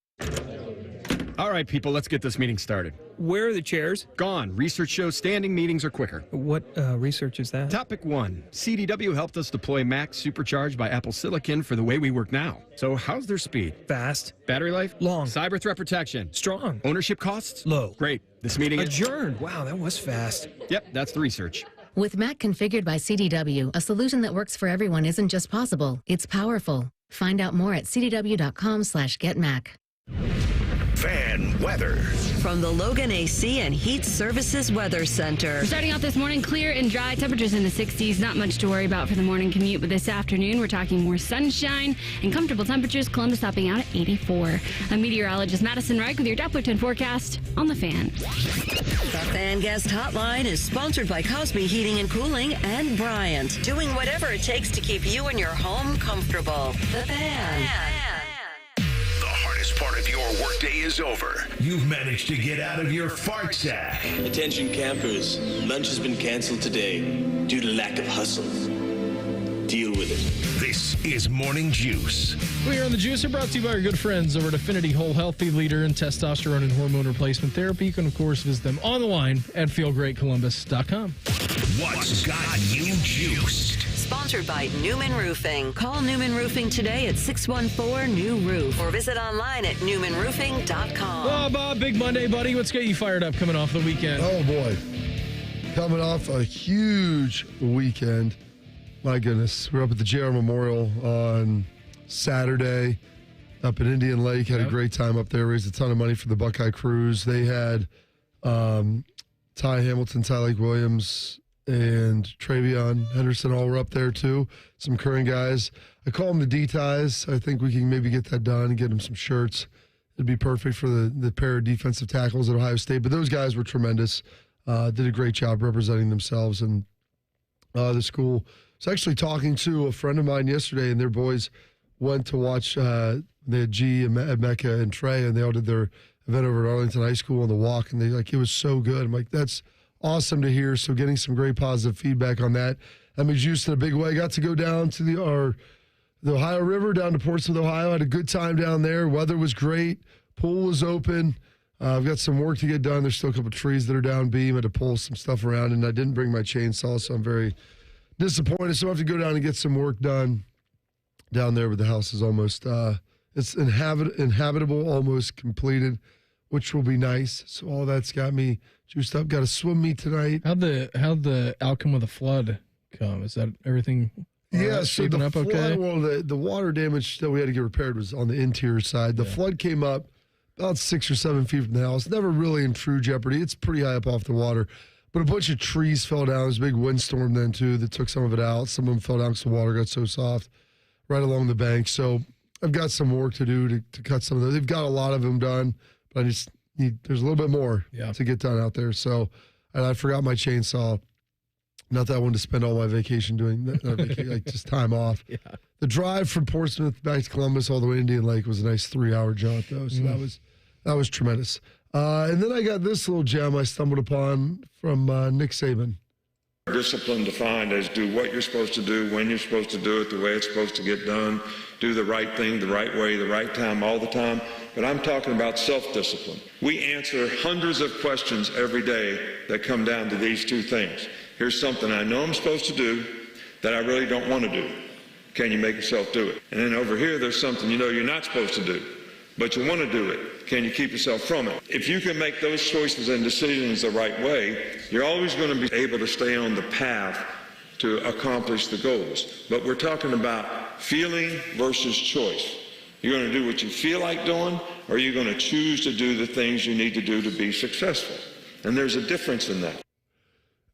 [SPEAKER 27] All right, people, let's get this meeting started. Where are the chairs? Gone. Research shows standing meetings are quicker.
[SPEAKER 28] What research is that?
[SPEAKER 27] Topic 1. CDW helped us deploy Mac supercharged by Apple Silicon for the way we work now. So how's their speed?
[SPEAKER 28] Fast.
[SPEAKER 27] Battery life?
[SPEAKER 28] Long.
[SPEAKER 27] Cyber threat protection?
[SPEAKER 28] Strong.
[SPEAKER 27] Ownership costs?
[SPEAKER 28] Low.
[SPEAKER 27] Great. This meeting
[SPEAKER 28] adjourned. Wow, that was fast.
[SPEAKER 27] Yep, that's the research.
[SPEAKER 29] With Mac configured by CDW, a solution that works for everyone isn't just possible, it's powerful. Find out more at cdw.com/getmac.
[SPEAKER 1] Fan weather.
[SPEAKER 5] From the Logan AC and Heat Services Weather Center.
[SPEAKER 20] We're starting out this morning clear and dry. Temperatures in the 60s. Not much to worry about for the morning commute. But this afternoon, we're talking more sunshine and comfortable temperatures. Columbus topping out at 84. I'm meteorologist Madison Reich with your Doppler 10 forecast on The Fan.
[SPEAKER 5] The Fan Guest Hotline is sponsored by Cosby Heating and Cooling and Bryant. Doing whatever it takes to keep you and your home comfortable. The Fan.
[SPEAKER 1] Part of your workday is over. You've managed to get out of your fart sack.
[SPEAKER 30] Attention campers, lunch has been canceled today due to lack of hustle. Deal with it.
[SPEAKER 1] This is Morning Juice.
[SPEAKER 2] We are on the Juice are brought to you by our good friends over at Affinity Whole Healthy, leader in testosterone and hormone replacement therapy. You can, of course, visit them on the line at feelgreatcolumbus.com.
[SPEAKER 1] What's got you juiced?
[SPEAKER 5] Sponsored by Newman Roofing. Call Newman Roofing today at 614-NEW-ROOF or visit online at newmanroofing.com.
[SPEAKER 2] Oh, Bob, big Monday, buddy. What's got you fired up coming off the weekend?
[SPEAKER 3] Oh, boy. Coming off a huge weekend. My goodness. We're up at the JR Memorial on Saturday up at Indian Lake. Had a great time up there. Raised a ton of money for the Buckeye Cruise. They had Ty Hamilton, Ty Lake Williams, and Travion Henderson all were up there too. Some current guys. I call them the D-Ties. I think we can maybe get that done and get them some shirts. It'd be perfect for the pair of defensive tackles at Ohio State. But those guys were tremendous. Did a great job representing themselves and the school. I was actually talking to a friend of mine yesterday, and their boys went to watch. They had G and Mecca and Trey, and they all did their event over at Arlington High School on the walk, and it was so good. I'm like, that's awesome to hear. So getting some great positive feedback on that. That makes use in a big way. Got to go down to the Ohio River, down to Portsmouth, Ohio. Had a good time down there. Weather was great. Pool was open. I've got some work to get done. There's still a couple trees that are down beam. I had to pull some stuff around, and I didn't bring my chainsaw, so I'm very disappointed. So I have to go down and get some work done down there, but the house is almost it's inhabitable, almost completed, which will be nice. So all that's got me juiced up. Got a swim meet tonight.
[SPEAKER 2] How'd the outcome of the flood come? Is that everything?
[SPEAKER 3] Yeah, so
[SPEAKER 2] shaping
[SPEAKER 3] the
[SPEAKER 2] up
[SPEAKER 3] flood,
[SPEAKER 2] okay?
[SPEAKER 3] well, the water damage that we had to get repaired was on the interior side. The flood came up about 6 or 7 feet from the house. Never really in true jeopardy. It's pretty high up off the water. But a bunch of trees fell down. There was a big windstorm then, too, that took some of it out. Some of them fell down because the water got so soft right along the bank. So I've got some work to do to cut some of those. They've got a lot of them done, but I just need, there's a little bit more to get done out there. So, and I forgot my chainsaw. Not that I wanted to spend all my vacation doing that, like just time off. Yeah. The drive from Portsmouth back to Columbus all the way to Indian Lake was a nice 3-hour jaunt, though. So that was tremendous. And then I got this little gem I stumbled upon from Nick Saban.
[SPEAKER 4] Discipline defined as do what you're supposed to do, when you're supposed to do it, the way it's supposed to get done, do the right thing, the right way, the right time, all the time. But I'm talking about self-discipline. We answer hundreds of questions every day that come down to these two things. Here's something I know I'm supposed to do that I really don't want to do. Can you make yourself do it? And then over here, there's something you know you're not supposed to do, but you want to do it. Can you keep yourself from it? If you can make those choices and decisions the right way, you're always going to be able to stay on the path to accomplish the goals. But we're talking about feeling versus choice. You're going to do what you feel like doing, or you're going to choose to do the things you need to do to be successful. And there's a difference in that.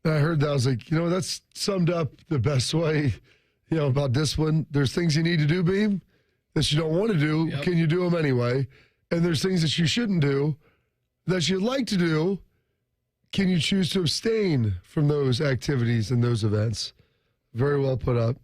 [SPEAKER 3] And I heard that. I was like, that's summed up the best way, about discipline. There's things you need to do, Beam, that you don't want to do. Yep. Can you do them anyway? And there's things that you shouldn't do that you'd like to do. Can you choose to abstain from those activities and those events? Very well put up,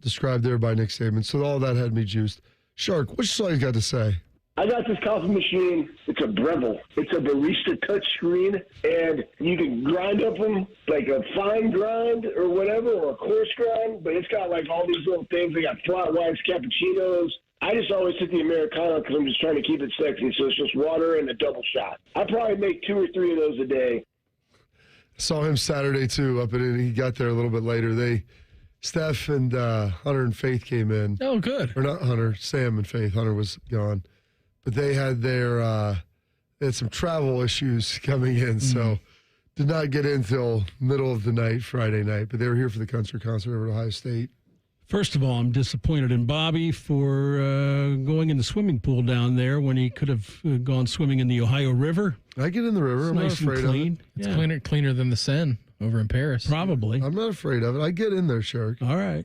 [SPEAKER 3] described there by Nick Saban. So all that had me juiced. Shark, what's all you got to say?
[SPEAKER 6] I got this coffee machine. It's a Breville. It's a barista touchscreen, and you can grind up them like a fine grind or whatever, or a coarse grind, but it's got like all these little things. They got flat whites, cappuccinos. I just always hit the Americano because I'm just trying to keep it sexy, so it's just water and a double shot. I probably make 2 or 3 of those a day.
[SPEAKER 3] Saw him Saturday, too, up in he got there a little bit later. Steph and Hunter and Faith came in.
[SPEAKER 2] Oh, good.
[SPEAKER 3] Or not Hunter, Sam and Faith. Hunter was gone. But they had they had some travel issues coming in, so did not get in till middle of the night, Friday night. But they were here for the country concert over at Ohio State.
[SPEAKER 8] First of all, I'm disappointed in Bobby for going in the swimming pool down there when he could have gone swimming in the Ohio River.
[SPEAKER 3] I get in the river. I'm
[SPEAKER 8] nice
[SPEAKER 3] not afraid
[SPEAKER 8] and clean.
[SPEAKER 3] of it.
[SPEAKER 2] It's cleaner than the Seine over in Paris.
[SPEAKER 8] Probably.
[SPEAKER 3] I'm not afraid of it. I get in there, Shark.
[SPEAKER 8] All right.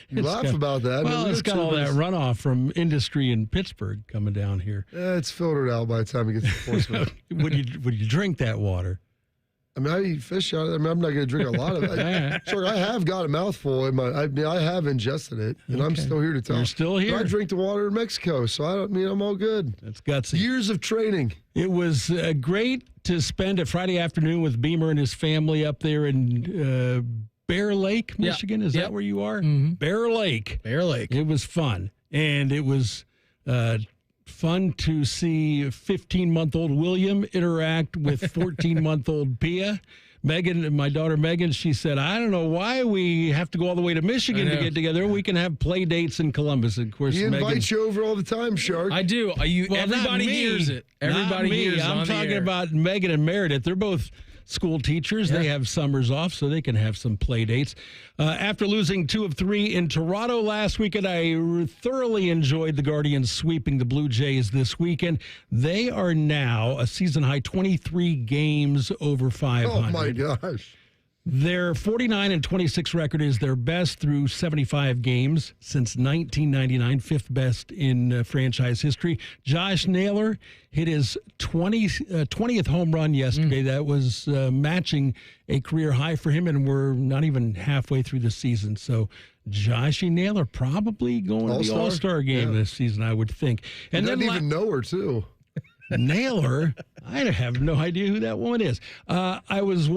[SPEAKER 3] You laugh about that.
[SPEAKER 8] Well, it's got all that runoff from industry in Pittsburgh coming down here.
[SPEAKER 3] Yeah, it's filtered out by the time it gets to Portsmouth.
[SPEAKER 8] Would you drink that water?
[SPEAKER 3] I mean, I eat fish out of it. I mean, I'm not going to drink a lot of it. Sure, I have got a mouthful in my. I have ingested it, and I'm still here to tell.
[SPEAKER 8] You're still here.
[SPEAKER 3] But I drink the water in Mexico, so I'm all good.
[SPEAKER 8] That's gutsy.
[SPEAKER 3] Years of training.
[SPEAKER 8] It was great to spend a Friday afternoon with Beamer and his family up there in Bear Lake, Michigan. Is that where you are?
[SPEAKER 2] Mm-hmm.
[SPEAKER 8] Bear Lake.
[SPEAKER 2] Bear Lake.
[SPEAKER 8] It was fun, and it was fun to see 15-month-old William interact with 14-month-old Pia. Megan, my daughter Megan, she said, I don't know why we have to go all the way to Michigan to get together. We can have play dates in Columbus. Of course,
[SPEAKER 3] he invites you over all the time, Shark.
[SPEAKER 2] I do.
[SPEAKER 8] Well,
[SPEAKER 2] everybody hears it. Everybody hears it.
[SPEAKER 8] I'm talking about Megan and Meredith. They're both school teachers. They have summers off, so they can have some play dates. After losing 2 of 3 in Toronto last weekend, I thoroughly enjoyed the Guardians sweeping the Blue Jays this weekend. They are now a season-high 23 games over 500.
[SPEAKER 3] Oh, my gosh.
[SPEAKER 8] Their 49-26 record is their best through 75 games since 1999, fifth best in franchise history. Josh Naylor hit his 20th home run yesterday. That was matching a career high for him, and we're not even halfway through the season. So Joshy Naylor probably going to the All-Star game this season, I would think.
[SPEAKER 3] And didn't even know her, too.
[SPEAKER 8] Naylor, I have no idea who that woman is. I was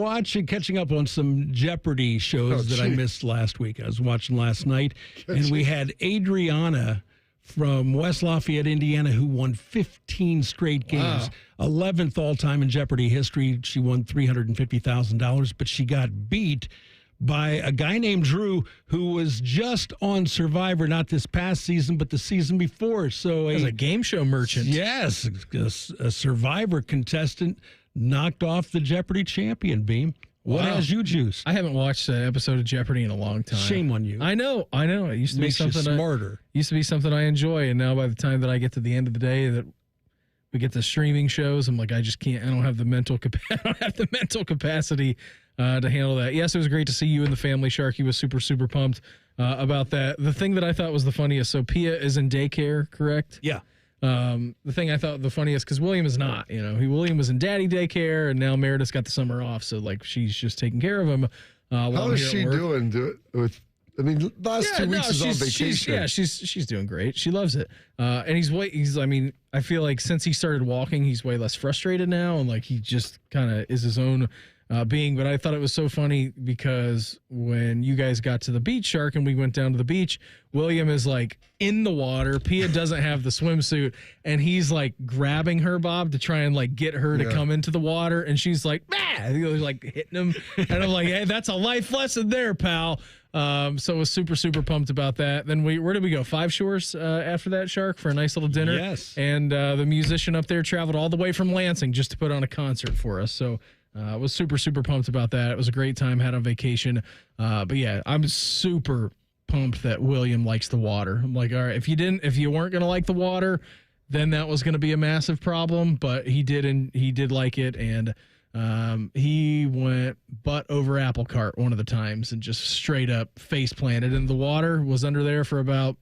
[SPEAKER 8] catching up on some Jeopardy shows that I missed last week. I was watching last night, and we had Adriana from West Lafayette, Indiana, who won 15 straight games. 11th all-time in Jeopardy history. She won $350,000, but she got beat by a guy named Drew who was just on Survivor, not this past season, but the season before. So
[SPEAKER 2] as a game show merchant.
[SPEAKER 8] Yes, a Survivor contestant knocked off the Jeopardy champion, Beam. What has you juiced?
[SPEAKER 2] I haven't watched an episode of Jeopardy in a long time.
[SPEAKER 8] Shame on you.
[SPEAKER 2] I know. It used to
[SPEAKER 8] Makes
[SPEAKER 2] be something
[SPEAKER 8] you smarter.
[SPEAKER 2] Used to be something I enjoy, and now by the time that I get to the end of the day that we get the streaming shows, I'm like, I just can't. I don't have the mental capacity to handle that. Yes, it was great to see you and the family. Sharky was super, super pumped about that. The thing that I thought was the funniest, so Pia is in daycare, correct?
[SPEAKER 8] Yeah.
[SPEAKER 2] The thing I thought the funniest, because William is not, William was in daddy daycare, and now Meredith's got the summer off, so like she's just taking care of him.
[SPEAKER 3] How is she doing? Last 2 weeks is on vacation.
[SPEAKER 2] She's doing great. She loves it. And I feel like since he started walking, he's way less frustrated now, and like he just kind of is his own being. But I thought it was so funny because when you guys got to the beach, Shark, and we went down to the beach, William is like in the water. Pia doesn't have the swimsuit, and he's like grabbing her, Bob, to try and like get her to come into the water, and she's like, he was like hitting him, and I'm like, hey, that's a life lesson there, pal. So I was super, super pumped about that. Then where did we go? Five Shores after that, Shark, for a nice little dinner.
[SPEAKER 8] Yes.
[SPEAKER 2] And the musician up there traveled all the way from Lansing just to put on a concert for us. So I was super, super pumped about that. It was a great time, had on vacation. But yeah, I'm super pumped that William likes the water. I'm like, all right, if you weren't going to like the water, then that was going to be a massive problem. But he did, and he did like it. And he went butt over apple cart one of the times and just straight up face planted in the water, was under there for about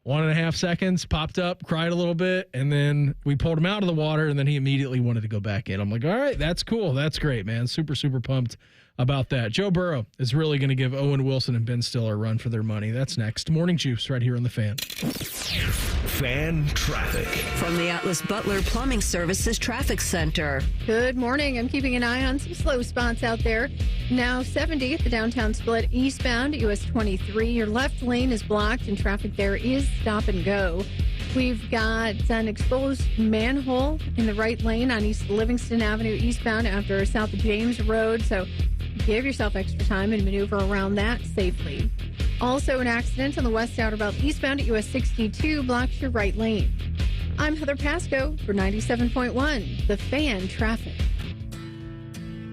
[SPEAKER 2] 1.5 seconds, popped up, cried a little bit, and then we pulled him out of the water, and then he immediately wanted to go back in. I'm like, all right, that's cool. That's great, man. Super, super pumped about that. Joe Burrow is really going to give Owen Wilson and Ben Stiller a run for their money. That's next. Morning Juice right here on The Fan.
[SPEAKER 1] Fan traffic.
[SPEAKER 5] From the Atlas Butler Plumbing Services Traffic Center.
[SPEAKER 7] Good morning. I'm keeping an eye on some slow spots out there. Now 70 at the downtown split eastbound at US 23. Your left lane is blocked and traffic there is stop and go. We've got an exposed manhole in the right lane on East Livingston Avenue eastbound after South of James Road. So give yourself extra time and maneuver around that safely. Also, an accident on the west outer belt eastbound at US 62 blocks your right lane. I'm Heather Pasco for 97.1, The Fan Traffic.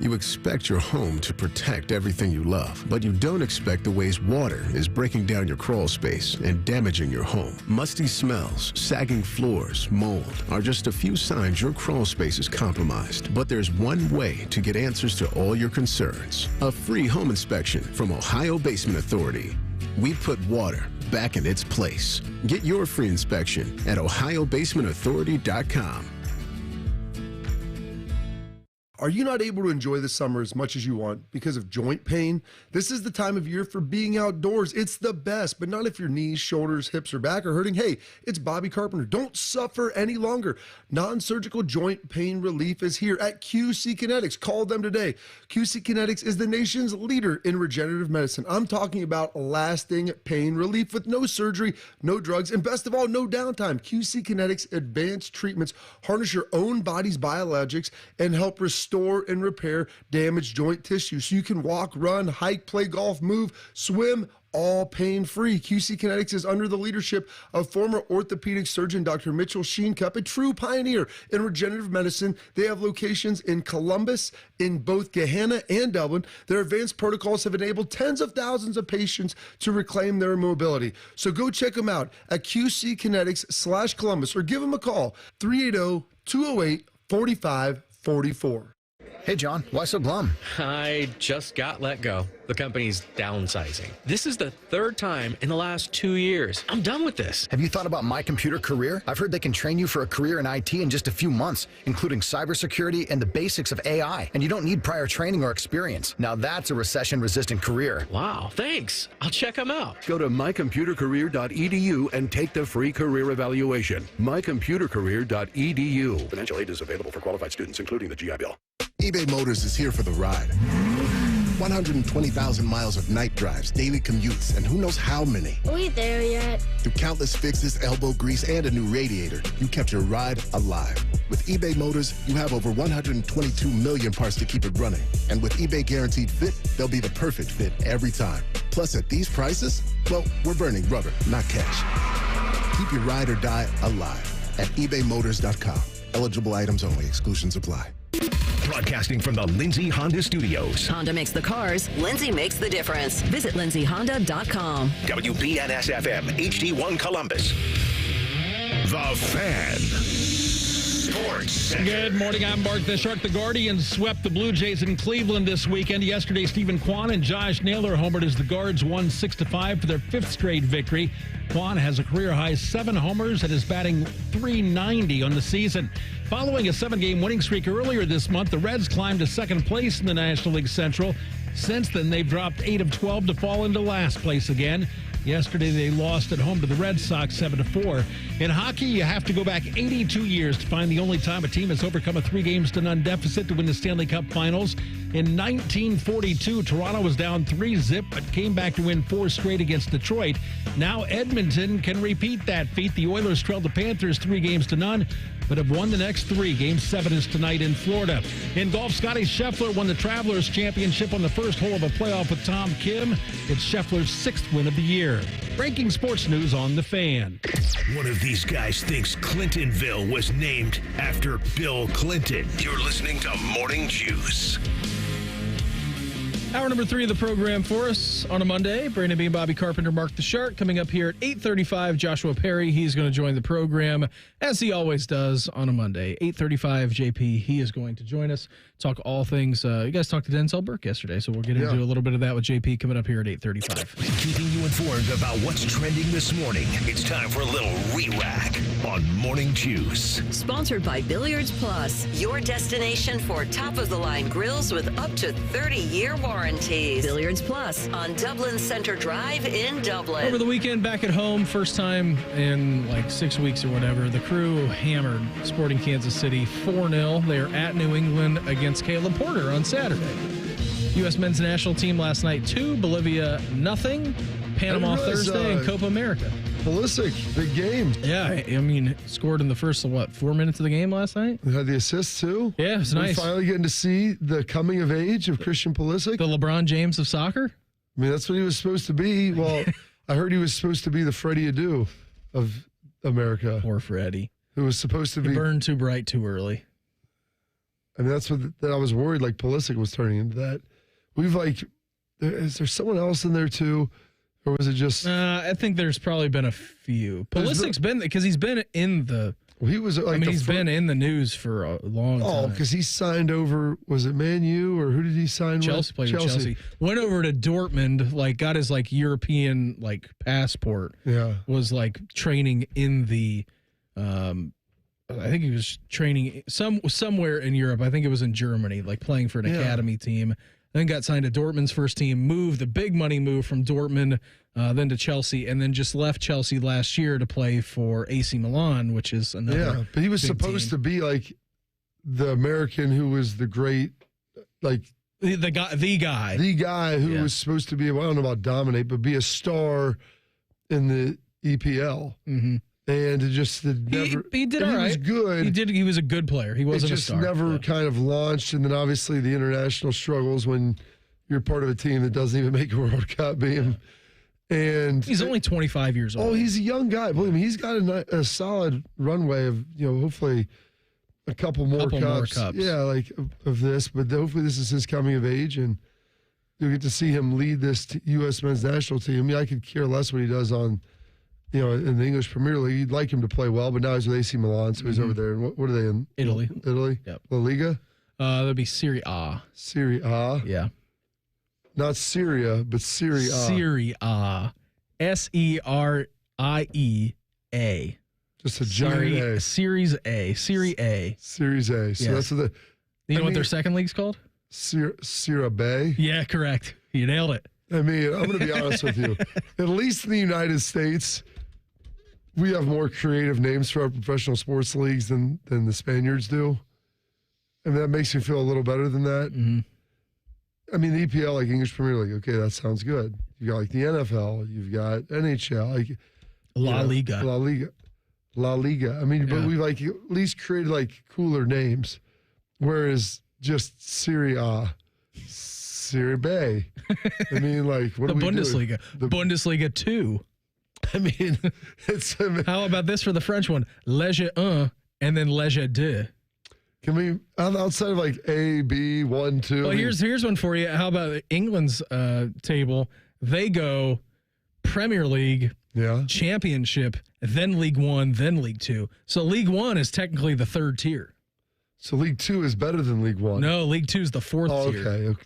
[SPEAKER 9] You expect your home to protect everything you love, but you don't expect the ways water is breaking down your crawl space and damaging your home. Musty smells, sagging floors, mold are just a few signs your crawl space is compromised. But there's one way to get answers to all your concerns. A free home inspection from Ohio Basement Authority. We put water back in its place. Get your free inspection at ohiobasementauthority.com.
[SPEAKER 3] Are you not able to enjoy the summer as much as you want because of joint pain? This is the time of year for being outdoors. It's the best, but not if your knees, shoulders, hips, or back are hurting. Hey, it's Bobby Carpenter. Don't suffer any longer. Non-surgical joint pain relief is here at QC Kinetics. Call them today. QC Kinetics is the nation's leader in regenerative medicine. I'm talking about lasting pain relief with no surgery, no drugs, and best of all, no downtime. QC Kinetics advanced treatments harness your own body's biologics and help restore and repair damaged joint tissue so you can walk, run, hike, play golf, move, swim, all pain-free. QC Kinetics is under the leadership of former orthopedic surgeon Dr. Mitchell Sheencup, a true pioneer in regenerative medicine. They have locations in Columbus, in both Gahanna and Dublin. Their advanced protocols have enabled tens of thousands of patients to reclaim their mobility. So go check them out at QC Kinetics/Columbus or give them a call, 380-208-4544.
[SPEAKER 11] Hey, John, why so glum?
[SPEAKER 13] I just got let go. The company's downsizing. This is the third time in the last 2 years. I'm done with this.
[SPEAKER 11] Have you thought about My Computer Career? I've heard they can train you for a career in IT in just a few months, including cybersecurity and the basics of AI. And you don't need prior training or experience. Now that's a recession-resistant career.
[SPEAKER 13] Wow, thanks. I'll check them out.
[SPEAKER 14] Go to mycomputercareer.edu and take the free career evaluation. mycomputercareer.edu. Financial aid is available for qualified students, including the GI Bill.
[SPEAKER 9] eBay Motors is here for the ride. 120,000 miles of night drives, daily commutes, and who knows how many.
[SPEAKER 15] Are we there yet?
[SPEAKER 9] Through countless fixes, elbow grease, and a new radiator, you kept your ride alive. With eBay Motors, you have over 122 million parts to keep it running. And with eBay Guaranteed Fit, they'll be the perfect fit every time. Plus, at these prices, well, we're burning rubber, not cash. Keep your ride or die alive at ebaymotors.com. Eligible items only. Exclusions apply.
[SPEAKER 1] Broadcasting from the Lindsay Honda Studios.
[SPEAKER 5] Honda makes the cars. Lindsay makes the difference. Visit lindsayhonda.com.
[SPEAKER 1] WBNS-FM, HD1 Columbus. The Fan. Sports Center.
[SPEAKER 8] Good morning. I'm Mark the Shark. The Guardians swept the Blue Jays in Cleveland this weekend. Yesterday, Stephen Kwan and Josh Naylor homered as the Guards won 6-5 for their fifth straight victory. Kwan has a career-high 7 homers and is batting .390 on the season. Following a 7-game winning streak earlier this month, the Reds climbed to second place in the National League Central. Since then, they've dropped 8 of 12 to fall into last place again. Yesterday, they lost at home to the Red Sox 7-4. In hockey, you have to go back 82 years to find the only time a team has overcome a 3-0 deficit to win the Stanley Cup Finals. In 1942, Toronto was down 3-0, but came back to win 4 straight against Detroit. Now Edmonton can repeat that feat. The Oilers trailed the Panthers 3-0, but have won the next 3. Game 7 is tonight in Florida. In golf, Scotty Scheffler won the Travelers Championship on the first hole of a playoff with Tom Kim. It's Scheffler's 6th win of the year. Breaking sports news on The Fan.
[SPEAKER 1] One of these guys thinks Clintonville was named after Bill Clinton. You're listening to Morning Juice.
[SPEAKER 2] Hour number 3 of the program for us on a Monday. Brandon Bean, Bobby Carpenter, Mark the Shark. Coming up here at 8:35, Joshua Perry. He's going to join the program, as he always does on a Monday. 8:35, JP, he is going to join us. Talk all things. You guys talked to Denzel Burke yesterday, so we'll get into a little bit of that with JP coming up here at 8:35.
[SPEAKER 1] Keeping you informed about what's trending this morning. It's time for a little re-rack on Morning Juice.
[SPEAKER 5] Sponsored by Billiards Plus, your destination for top-of-the-line grills with up to 30-year warranties. Billiards Plus on Dublin Center Drive in Dublin.
[SPEAKER 2] Over the weekend, back at home, first time in like 6 weeks or whatever, the Crew hammered Sporting Kansas City 4-0. They are at New England against Caleb Porter on Saturday. U.S. men's national team last night 2, Bolivia nothing, Panama Thursday, and Copa America.
[SPEAKER 3] Pulisic, big game.
[SPEAKER 2] Yeah, I mean, scored in the first, 4 minutes of the game last night?
[SPEAKER 3] They had the assist, too.
[SPEAKER 2] Yeah, it was nice.
[SPEAKER 3] We're finally getting to see the coming of age of Christian Pulisic.
[SPEAKER 2] The LeBron James of soccer?
[SPEAKER 3] I mean, that's what he was supposed to be. Well, I heard he was supposed to be the Freddie Adu of America.
[SPEAKER 2] Poor Freddie.
[SPEAKER 3] Who was supposed to be.
[SPEAKER 2] He burned too bright too early.
[SPEAKER 3] I mean, that's what I was worried, like, Pulisic was turning into that. Is there someone else in there, too? Or was it just...
[SPEAKER 2] I think there's probably been a few. Pulisic's been... Because he's been in the...
[SPEAKER 3] Well, he was like...
[SPEAKER 2] he's been in the news for a long time.
[SPEAKER 3] Oh, because he signed over... Was it Man U, or who did he sign
[SPEAKER 2] Chelsea,
[SPEAKER 3] with?
[SPEAKER 2] Played with Chelsea. Went over to Dortmund, got his, European, passport.
[SPEAKER 3] Yeah.
[SPEAKER 2] Was, training in the... I think he was training somewhere in Europe. I think it was in Germany, playing for an academy team. Then got signed to Dortmund's first team, moved the big money move from Dortmund, then to Chelsea, and then just left Chelsea last year to play for AC Milan, which is another.
[SPEAKER 3] Yeah, but he was supposed to be the American who was the great,
[SPEAKER 2] the guy
[SPEAKER 3] who was supposed to be. I don't know about dominate, but be a star in the EPL.
[SPEAKER 2] Mm-hmm.
[SPEAKER 3] And it just never.
[SPEAKER 2] He did all right.
[SPEAKER 3] He was good.
[SPEAKER 2] He was a good player. He wasn't a star.
[SPEAKER 3] It just never kind of launched. And then obviously the international struggles when you're part of a team that doesn't even make a World Cup, being And
[SPEAKER 2] he's only 25 years old.
[SPEAKER 3] Oh, he's a young guy. Believe me, he's got a solid runway of, hopefully a couple more cups. Yeah, like of this. But hopefully this is his coming of age, and you'll get to see him lead this U.S. men's national team. I mean, I could care less what he does on, in the English Premier League. You'd like him to play well, but now he's with AC Milan, so he's over there. And what are they in?
[SPEAKER 2] Italy.
[SPEAKER 3] Yep. La Liga?
[SPEAKER 2] That'd be Serie A.
[SPEAKER 3] Serie A?
[SPEAKER 2] Yeah.
[SPEAKER 3] Not Syria, but Serie A.
[SPEAKER 2] Serie A. Seria.
[SPEAKER 3] Just a giant A.
[SPEAKER 2] Series A. Serie A.
[SPEAKER 3] Series A. So that's what
[SPEAKER 2] what their second league's called?
[SPEAKER 3] Serie B?
[SPEAKER 2] Yeah, correct. You nailed it.
[SPEAKER 3] I mean, I'm going to be honest with you. At least in the United States, we have more creative names for our professional sports leagues than the Spaniards do. And that makes me feel a little better than that.
[SPEAKER 2] Mm-hmm.
[SPEAKER 3] I mean, the EPL, like English Premier League, okay, that sounds good. You've got like the NFL, you've got NHL, like
[SPEAKER 2] La Liga.
[SPEAKER 3] I mean, but we've like at least created like cooler names, whereas just Serie A, Serie B. I mean, like what
[SPEAKER 2] the
[SPEAKER 3] do we
[SPEAKER 2] Bundesliga,
[SPEAKER 3] do?
[SPEAKER 2] Bundesliga 2.
[SPEAKER 3] I mean,
[SPEAKER 2] how about this for the French one? Ligue 1 and then Ligue 2.
[SPEAKER 3] Can we, outside of like A, B, 1, 2?
[SPEAKER 2] Well, here's one for you. How about England's table? They go Premier League, Championship, then League 1, then League 2. So League 1 is technically the third tier.
[SPEAKER 3] So League 2 is better than League 1?
[SPEAKER 2] No, League 2 is the fourth tier.
[SPEAKER 3] Okay.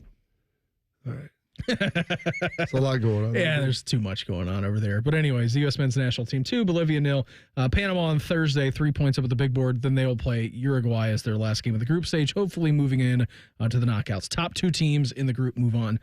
[SPEAKER 3] All right. There's a lot going on.
[SPEAKER 2] Yeah, there's too much going on over there. But anyways, the U.S. men's national team 2, Bolivia 0. Panama on Thursday, 3 points up at the big board. Then they will play Uruguay as their last game of the group stage, hopefully moving in to the knockouts. Top 2 teams in the group move on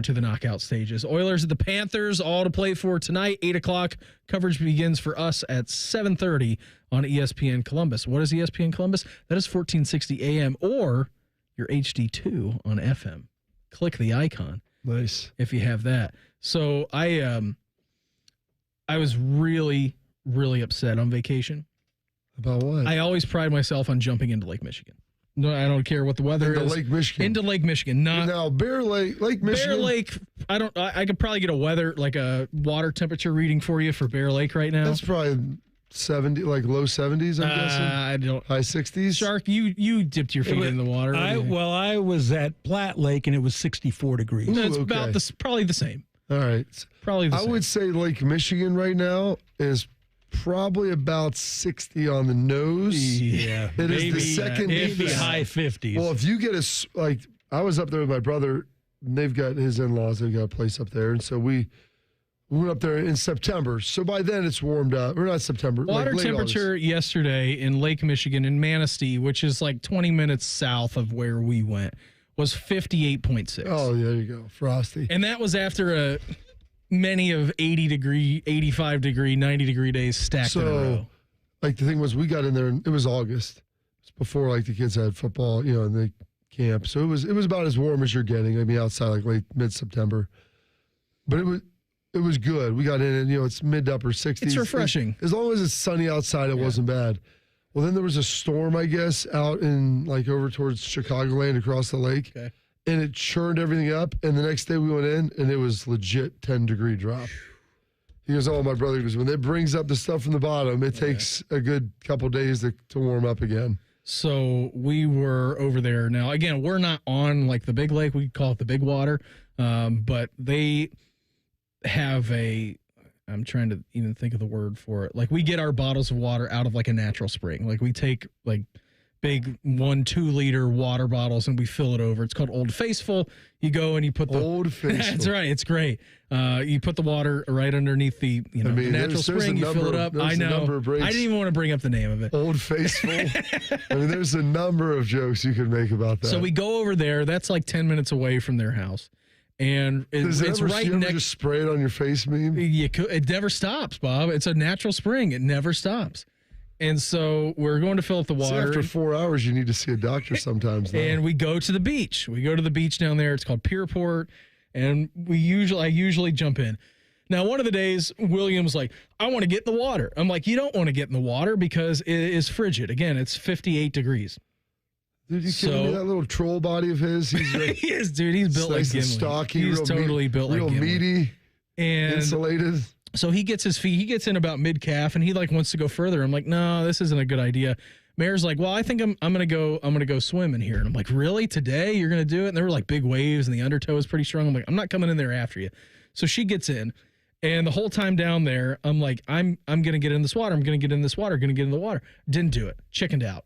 [SPEAKER 2] to the knockout stages. Oilers at the Panthers, all to play for tonight, 8 o'clock. Coverage begins for us at 7:30 on ESPN Columbus. What is ESPN Columbus? That is 1460 AM or your HD2 on FM. Click the icon.
[SPEAKER 3] Nice.
[SPEAKER 2] If you have that. So I was really, really upset on vacation.
[SPEAKER 3] About what?
[SPEAKER 2] I always pride myself on jumping into Lake Michigan. No, I don't care what the weather is.
[SPEAKER 3] Lake Michigan.
[SPEAKER 2] Into Lake Michigan. Not
[SPEAKER 3] now Bear Lake Michigan.
[SPEAKER 2] Bear Lake. I could probably get a water temperature reading for you for Bear Lake right now.
[SPEAKER 3] That's probably 70, like low 70s, I'm guessing.
[SPEAKER 2] I don't.
[SPEAKER 3] High 60s.
[SPEAKER 2] Shark, you dipped your feet in the water.
[SPEAKER 8] I was at Platte Lake and it was 64 degrees.
[SPEAKER 2] That's about probably the same.
[SPEAKER 3] All right.
[SPEAKER 2] Probably the same.
[SPEAKER 3] I would say Lake Michigan right now is probably about 60 on the nose.
[SPEAKER 8] Yeah.
[SPEAKER 3] It is the second
[SPEAKER 8] it'd be high 50s.
[SPEAKER 3] Well, if you get I was up there with my brother, and they've got his in-laws, they've got a place up there, and so we went up there in September. So by then it's warmed up. Or not September.
[SPEAKER 2] Water
[SPEAKER 3] late
[SPEAKER 2] temperature
[SPEAKER 3] August.
[SPEAKER 2] yesterday in Lake Michigan in Manistee, which is like 20 minutes south of where we went, was 58.6.
[SPEAKER 3] Oh, there you go. Frosty.
[SPEAKER 2] And that was after many of 80 degree, 85 degree, 90 degree days stacked in a row.
[SPEAKER 3] Like the thing was, we got in there and it was August. It was before like the kids had football, in the camp. So it was about as warm as you're getting. I mean, outside like late mid-September. But it was good. We got in and, it's mid to upper 60s.
[SPEAKER 2] It's refreshing.
[SPEAKER 3] As long as it's sunny outside, it wasn't bad. Well, then there was a storm, I guess, out in like over towards Chicagoland across the lake.
[SPEAKER 2] Okay.
[SPEAKER 3] And it churned everything up. And the next day we went in and it was legit 10-degree drop. He goes, my brother goes, when it brings up the stuff from the bottom, it takes a good couple days to warm up again.
[SPEAKER 2] So we were over there. Now, again, we're not on like the big lake. We call it the big water. But they have I'm trying to even think of the word for it. Like we get our bottles of water out of like a natural spring. Like we take like big 1-2 liter water bottles and we fill it over. It's called Old Faithful. You go and you put the
[SPEAKER 3] Old Faithful.
[SPEAKER 2] That's right. It's great. You put the water right underneath the the natural spring. You fill it up. I know. I didn't even want to bring up the name of it.
[SPEAKER 3] Old Faithful. I mean, there's a number of jokes you could make about that.
[SPEAKER 2] So we go over there. That's like 10 minutes away from their house. And it's right next.
[SPEAKER 3] Just spray it on your face, meme?
[SPEAKER 2] It never stops, Bob. It's a natural spring. It never stops. And so we're going to fill up the water.
[SPEAKER 3] So after 4 hours, you need to see a doctor sometimes. Though.
[SPEAKER 2] And we go to the beach. We go to the beach down there. It's called Pierport. And I usually jump in. Now, one of the days, William's like, I want to get in the water. I'm like, you don't want to get in the water because it is frigid. Again, it's 58 degrees.
[SPEAKER 3] Dude, you kidding me? That little troll body of his. He's
[SPEAKER 2] he is, dude. He's built like Gimli.
[SPEAKER 3] Stocky,
[SPEAKER 2] he's totally built like Gimli.
[SPEAKER 3] Real meaty.
[SPEAKER 2] And
[SPEAKER 3] insulated.
[SPEAKER 2] So he gets his feet, he gets in about mid-calf, and he like wants to go further. I'm like, no, this isn't a good idea. Mayor's like, well, I think I'm gonna go swimming here. And I'm like, really? Today you're gonna do it? And there were like big waves and the undertow was pretty strong. I'm like, I'm not coming in there after you. So she gets in, and the whole time down there, I'm like, I'm gonna get in this water, gonna get in the water. Didn't do it. Chickened out.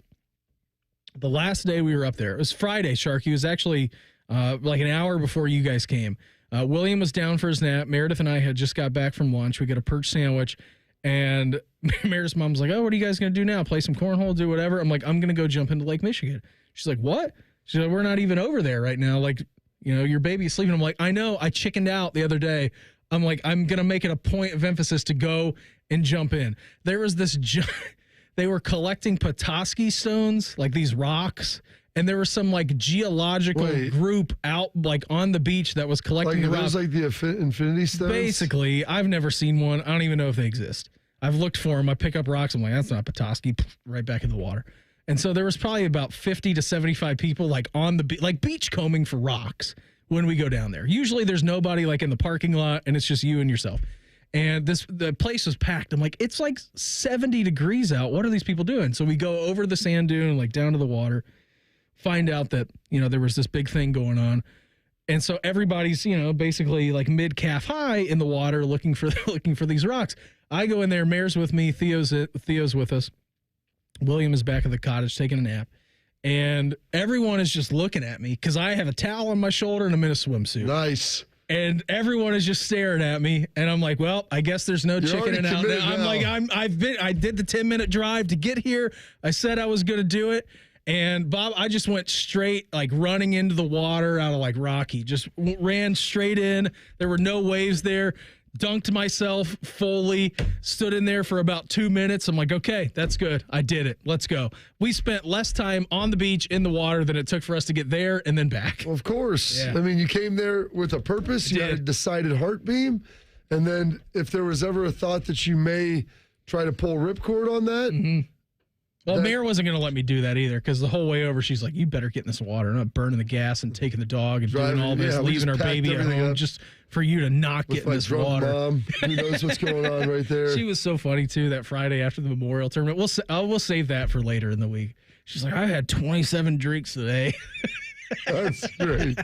[SPEAKER 2] The last day we were up there, it was Friday, Sharky. It was actually like an hour before you guys came. William was down for his nap. Meredith and I had just got back from lunch. We got a perch sandwich, and Meredith's mom's like, oh, what are you guys going to do now? Play some cornhole, do whatever? I'm like, I'm going to go jump into Lake Michigan. She's like, what? She's like, we're not even over there right now. Like, you know, your baby's sleeping. I'm like, I know. I chickened out the other day. I'm like, I'm going to make it a point of emphasis to go and jump in. There was this, they were collecting Petoskey stones, like these rocks, and there was some like geological group out like on the beach that was collecting the rocks.
[SPEAKER 3] Like the infinity stones?
[SPEAKER 2] Basically, I've never seen one. I don't even know if they exist. I've looked for them. I pick up rocks. I'm like, that's not Petoskey. Right back in the water. And so there was probably about 50 to 75 people like on the like beach combing for rocks when we go down there. Usually there's nobody like in the parking lot, and it's just you and yourself. And the place was packed. I'm like, it's like 70 degrees out. What are these people doing? So we go over the sand dune, like down to the water. Find out that, you know, there was this big thing going on. And so everybody's, you know, basically like mid-calf high in the water looking for these rocks. I go in there, Mayor's with me, Theo's with us. William is back at the cottage taking a nap. And everyone is just looking at me because I have a towel on my shoulder and I'm in a swimsuit.
[SPEAKER 3] Nice.
[SPEAKER 2] And everyone is just staring at me. And I'm like, well, I guess there's no chickening out now. I'm like, I did the 10-minute drive to get here. I said I was going to do it. And Bob, I just went straight, like running into the water out of like Rocky. Just ran straight in. There were no waves there. Dunked myself fully. Stood in there for about 2 minutes. I'm like, okay, that's good. I did it. Let's go. We spent less time on the beach in the water than it took for us to get there and then back.
[SPEAKER 3] Well, of course.
[SPEAKER 2] Yeah.
[SPEAKER 3] I mean, you came there with a purpose. You had a decided heart beam. And then if there was ever a thought that you may try to pull ripcord on that.
[SPEAKER 2] Mm-hmm. Well, Mayor wasn't going to let me do that either because the whole way over, she's like, you better get in this water. I'm not burning the gas and taking the dog and doing all this, leaving our baby at home just for you to not get in this water.
[SPEAKER 3] Mom, who knows what's going on right there.
[SPEAKER 2] She was so funny, too, that Friday after the Memorial Tournament. We'll save that for later in the week. She's like, I had 27 drinks today.
[SPEAKER 3] That's great.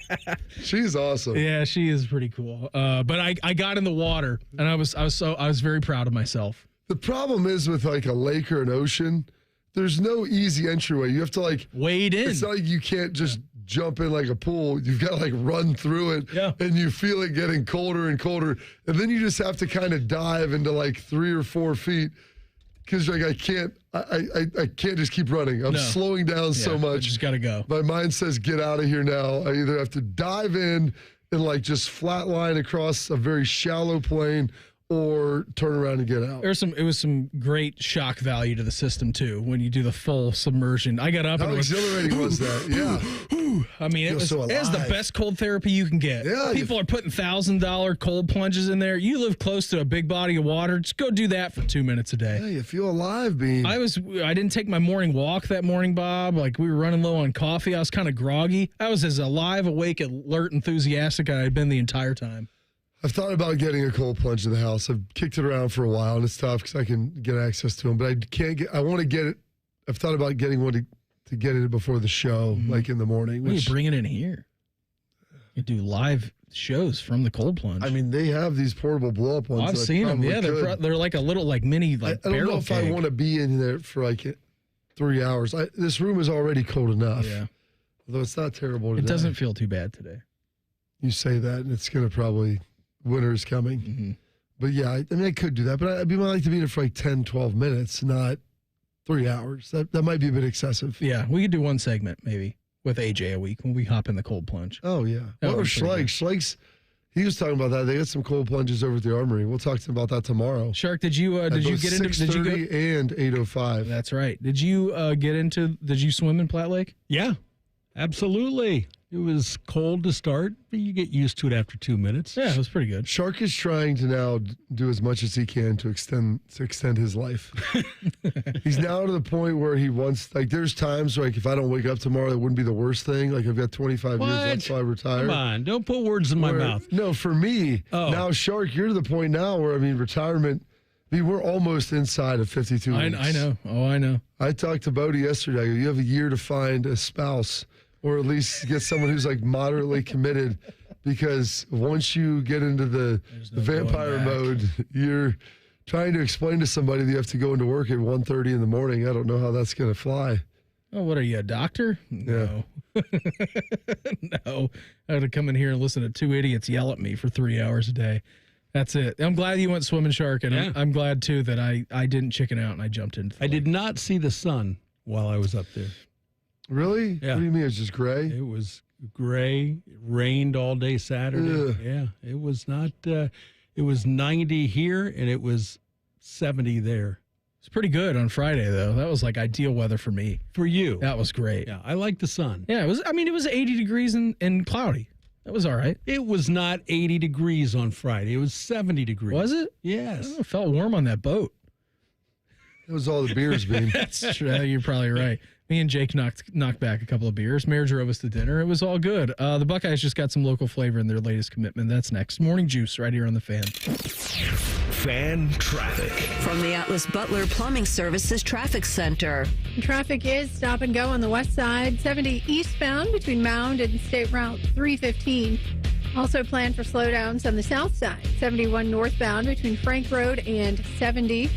[SPEAKER 3] She's awesome.
[SPEAKER 2] Yeah, she is pretty cool. But I got in the water, and I was very proud of myself.
[SPEAKER 3] The problem is with like a lake or an ocean, there's no easy entryway. You have to like
[SPEAKER 2] wade in.
[SPEAKER 3] It's not like you can't just jump in like a pool. You've got to like run through it, and you feel it getting colder and colder, and then you just have to kind of dive into like 3 or 4 feet because like I can't just keep running. I'm slowing down so much. I
[SPEAKER 2] just gotta go.
[SPEAKER 3] My mind says get out of here now. I either have to dive in and like just flatline across a very shallow plane, or turn around and get out.
[SPEAKER 2] It was some great shock value to the system too when you do the full submersion. I got up and
[SPEAKER 3] exhilarating was that? Yeah.
[SPEAKER 2] I mean, it was the best cold therapy you can get.
[SPEAKER 3] Yeah,
[SPEAKER 2] people are putting $1,000 cold plunges in there. You live close to a big body of water, just go do that for 2 minutes a day.
[SPEAKER 3] Yeah, you feel alive, Bean.
[SPEAKER 2] I didn't take my morning walk that morning, Bob. Like we were running low on coffee. I was kind of groggy. I was as alive, awake, alert, enthusiastic as I had been the entire time.
[SPEAKER 3] I've thought about getting a cold plunge in the house. I've kicked it around for a while, and it's tough because I can get access to them, but I want to get it. I've thought about getting one to get it before the show, like in the morning.
[SPEAKER 2] When you bring it in here, you do live shows from the cold plunge.
[SPEAKER 3] I mean, they have these portable blow-up ones.
[SPEAKER 2] I've seen them. Yeah, they're like a little like mini like
[SPEAKER 3] I don't
[SPEAKER 2] barrel
[SPEAKER 3] know if
[SPEAKER 2] keg.
[SPEAKER 3] I want to be in there for like 3 hours. This room is already cold enough.
[SPEAKER 2] Yeah,
[SPEAKER 3] although it's not terrible today.
[SPEAKER 2] It doesn't feel too bad today.
[SPEAKER 3] You say that, and it's going to probably. Winter is coming.
[SPEAKER 2] Mm-hmm.
[SPEAKER 3] But yeah, I mean, I could do that, but I'd like to be in it for like 10, 12 minutes, not 3 hours. That might be a bit excessive.
[SPEAKER 2] Yeah, we could do one segment maybe with AJ a week when we hop in the cold plunge.
[SPEAKER 3] Oh, yeah. Or Schleich. Schleich's, he was talking about that. They got some cold plunges over at the Armory. We'll talk to him about that tomorrow.
[SPEAKER 2] Shark, did you get into
[SPEAKER 3] 6:30 and 8:05?
[SPEAKER 2] That's right. Did you swim in Platte Lake?
[SPEAKER 8] Yeah. Absolutely. It was cold to start, but you get used to it after 2 minutes.
[SPEAKER 2] Yeah, it was pretty good.
[SPEAKER 3] Shark is trying to now do as much as he can to extend his life. He's now to the point where he wants, like, there's times like if I don't wake up tomorrow, that wouldn't be the worst thing. Like I've got 25 years left, so I retire.
[SPEAKER 8] Come on, don't put words in my mouth.
[SPEAKER 3] No, for me, now, Shark, you're to the point now where, I mean, retirement, we're almost inside of 52 weeks.
[SPEAKER 2] I know. Oh, I know.
[SPEAKER 3] I talked to Bodie yesterday. I go, you have a year to find a spouse, or at least get someone who's like moderately committed, because once you get into the vampire mode, you're trying to explain to somebody that you have to go into work at 1:30 in the morning. I don't know how that's going to fly.
[SPEAKER 2] Oh, what are you, a doctor?
[SPEAKER 3] Yeah.
[SPEAKER 2] No. I had to come in here and listen to two idiots yell at me for 3 hours a day. That's it. I'm glad you went swimming, Shark, and I'm glad, too, that I didn't chicken out and I jumped into the lake.
[SPEAKER 8] did not see the sun while I was up there.
[SPEAKER 3] Really?
[SPEAKER 8] Yeah.
[SPEAKER 3] What do you mean? It's just gray?
[SPEAKER 8] It was gray. It rained all day Saturday.
[SPEAKER 3] Ugh.
[SPEAKER 8] Yeah. It was not, it was 90 here and it was 70 there.
[SPEAKER 2] It's pretty good on Friday, though. That was like ideal weather for me.
[SPEAKER 8] For you.
[SPEAKER 2] That was great.
[SPEAKER 8] Yeah. I like the sun.
[SPEAKER 2] Yeah. It was 80 degrees and cloudy. That was all right.
[SPEAKER 8] It was not 80 degrees on Friday. It was 70 degrees.
[SPEAKER 2] Was it?
[SPEAKER 8] Yes.
[SPEAKER 2] It felt warm on that boat.
[SPEAKER 3] It was all the beers, Bean.
[SPEAKER 2] That's true. You're probably right. Me and Jake knocked back a couple of beers. Mayor drove us to dinner. It was all good. The Buckeyes just got some local flavor in their latest commitment. That's next. Morning Juice right here on The Fan.
[SPEAKER 1] Fan traffic.
[SPEAKER 5] From the Atlas Butler Plumbing Services Traffic Center.
[SPEAKER 7] Traffic is stop and go on the west side, 70 eastbound between Mound and State Route 315. Also planned for slowdowns on the south side, 71 northbound between Frank Road and 70.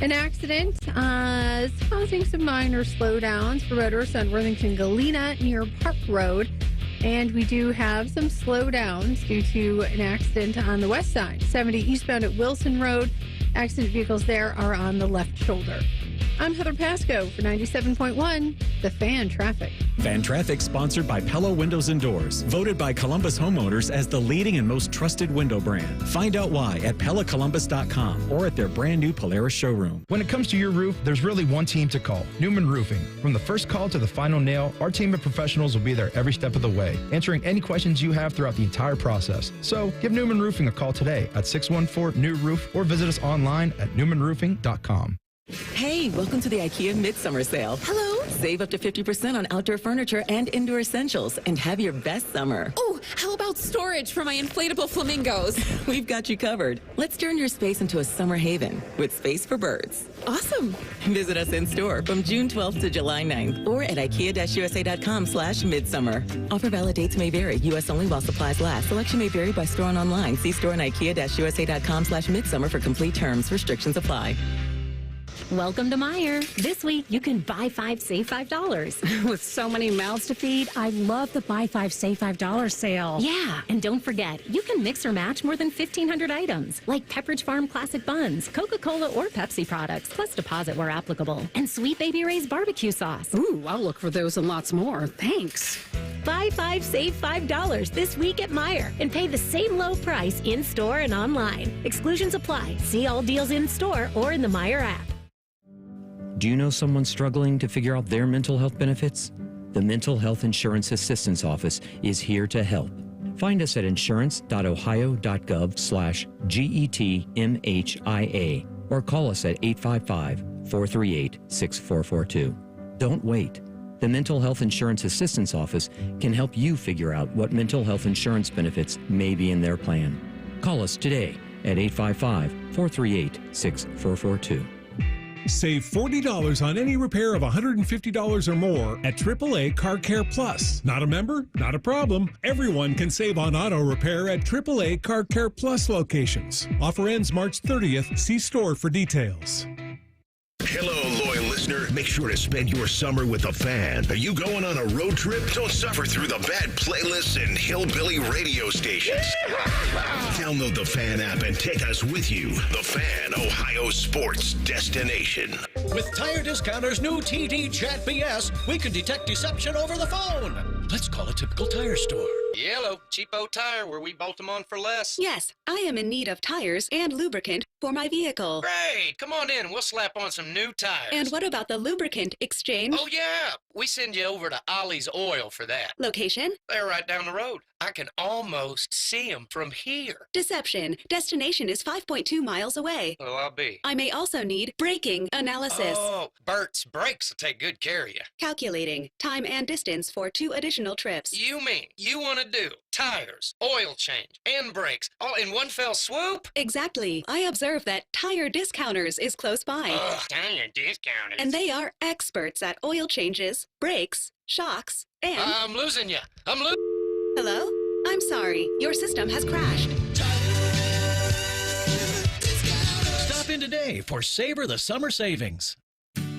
[SPEAKER 7] An accident is causing some minor slowdowns for motorists on Worthington Galena near Park Road. And we do have some slowdowns due to an accident on the west side, 70 eastbound at Wilson Road. Accident vehicles there are on the left shoulder. I'm Heather Pasco for 97.1, The Fan Traffic.
[SPEAKER 10] Fan Traffic sponsored by Pella Windows and Doors. Voted by Columbus homeowners as the leading and most trusted window brand. Find out why at PellaColumbus.com or at their brand new Polaris showroom.
[SPEAKER 12] When it comes to your roof, there's really one team to call, Newman Roofing. From the first call to the final nail, our team of professionals will be there every step of the way, answering any questions you have throughout the entire process. So give Newman Roofing a call today at 614-NEW-ROOF or visit us online at newmanroofing.com.
[SPEAKER 15] Hey, welcome to the IKEA Midsummer Sale. Hello. Save up to 50% on outdoor furniture and indoor essentials and have your best summer.
[SPEAKER 16] Oh, how about storage for my inflatable flamingos?
[SPEAKER 15] We've got you covered. Let's turn your space into a summer haven with space for birds.
[SPEAKER 16] Awesome.
[SPEAKER 15] Visit us in store from June 12th to July 9th or at IKEA-USA.com/midsummer. Offer valid dates may vary. U.S. only while supplies last. Selection may vary by store and online. See store and IKEA-USA.com/midsummer for complete terms. Restrictions apply.
[SPEAKER 17] Welcome to Meijer. This week, you can buy 5, save $5.
[SPEAKER 21] With so many mouths to feed, I love the buy 5, save $5 sale.
[SPEAKER 17] Yeah, and don't forget, you can mix or match more than 1,500 items, like Pepperidge Farm Classic Buns, Coca-Cola or Pepsi products, plus deposit where applicable, and Sweet Baby Ray's barbecue sauce.
[SPEAKER 21] Ooh, I'll look for those and lots more. Thanks.
[SPEAKER 17] Buy 5, save $5 this week at Meijer, and pay the same low price in-store and online. Exclusions apply. See all deals in-store or in the Meijer app.
[SPEAKER 18] Do you know someone struggling to figure out their mental health benefits? The Mental Health Insurance Assistance Office is here to help. Find us at insurance.ohio.gov/GETMHIA or call us at 855-438-6442. Don't wait. The Mental Health Insurance Assistance Office can help you figure out what mental health insurance benefits may be in their plan. Call us today at 855-438-6442.
[SPEAKER 22] Save $40 on any repair of $150 or more at AAA Car Care Plus. Not a member? Not a problem. Everyone can save on auto repair at AAA Car Care Plus locations. Offer ends March 30th. See store for details.
[SPEAKER 1] Hello, loyal listener. Make sure to spend your summer with The Fan. Are you going on a road trip? Don't suffer through the bad playlists and hillbilly radio stations. Download the Fan app and take us with you. The Fan, Ohio sports destination.
[SPEAKER 23] With Tire Discounter's new TD Chat BS, we can detect deception over the phone. Let's call a typical tire store.
[SPEAKER 4] Yellow, cheapo tire where we bolt them on for less.
[SPEAKER 19] Yes, I am in need of tires and lubricant for my vehicle.
[SPEAKER 4] Great, come on in. We'll slap on some new tires.
[SPEAKER 19] And what about the lubricant exchange?
[SPEAKER 4] Oh, yeah. We send you over to Ollie's Oil for that.
[SPEAKER 19] Location?
[SPEAKER 4] They're right down the road. I can almost see them from here.
[SPEAKER 19] Deception. Destination is 5.2 miles away.
[SPEAKER 4] Well, I'll be.
[SPEAKER 19] I may also need braking analysis.
[SPEAKER 4] Oh, Bert's Brakes will take good care of you.
[SPEAKER 19] Calculating. Time and distance for 2 additional trips.
[SPEAKER 4] You mean you want to do tires, oil change, and brakes all in one fell swoop?
[SPEAKER 19] Exactly. I observe that Tire Discounters is close by.
[SPEAKER 4] Ugh, Tire Discounters.
[SPEAKER 19] And they are experts at oil changes, brakes, shocks, and...
[SPEAKER 4] I'm losing you.
[SPEAKER 19] Hello? I'm sorry. Your system has crashed.
[SPEAKER 23] Stop in today for Savor the Summer Savings.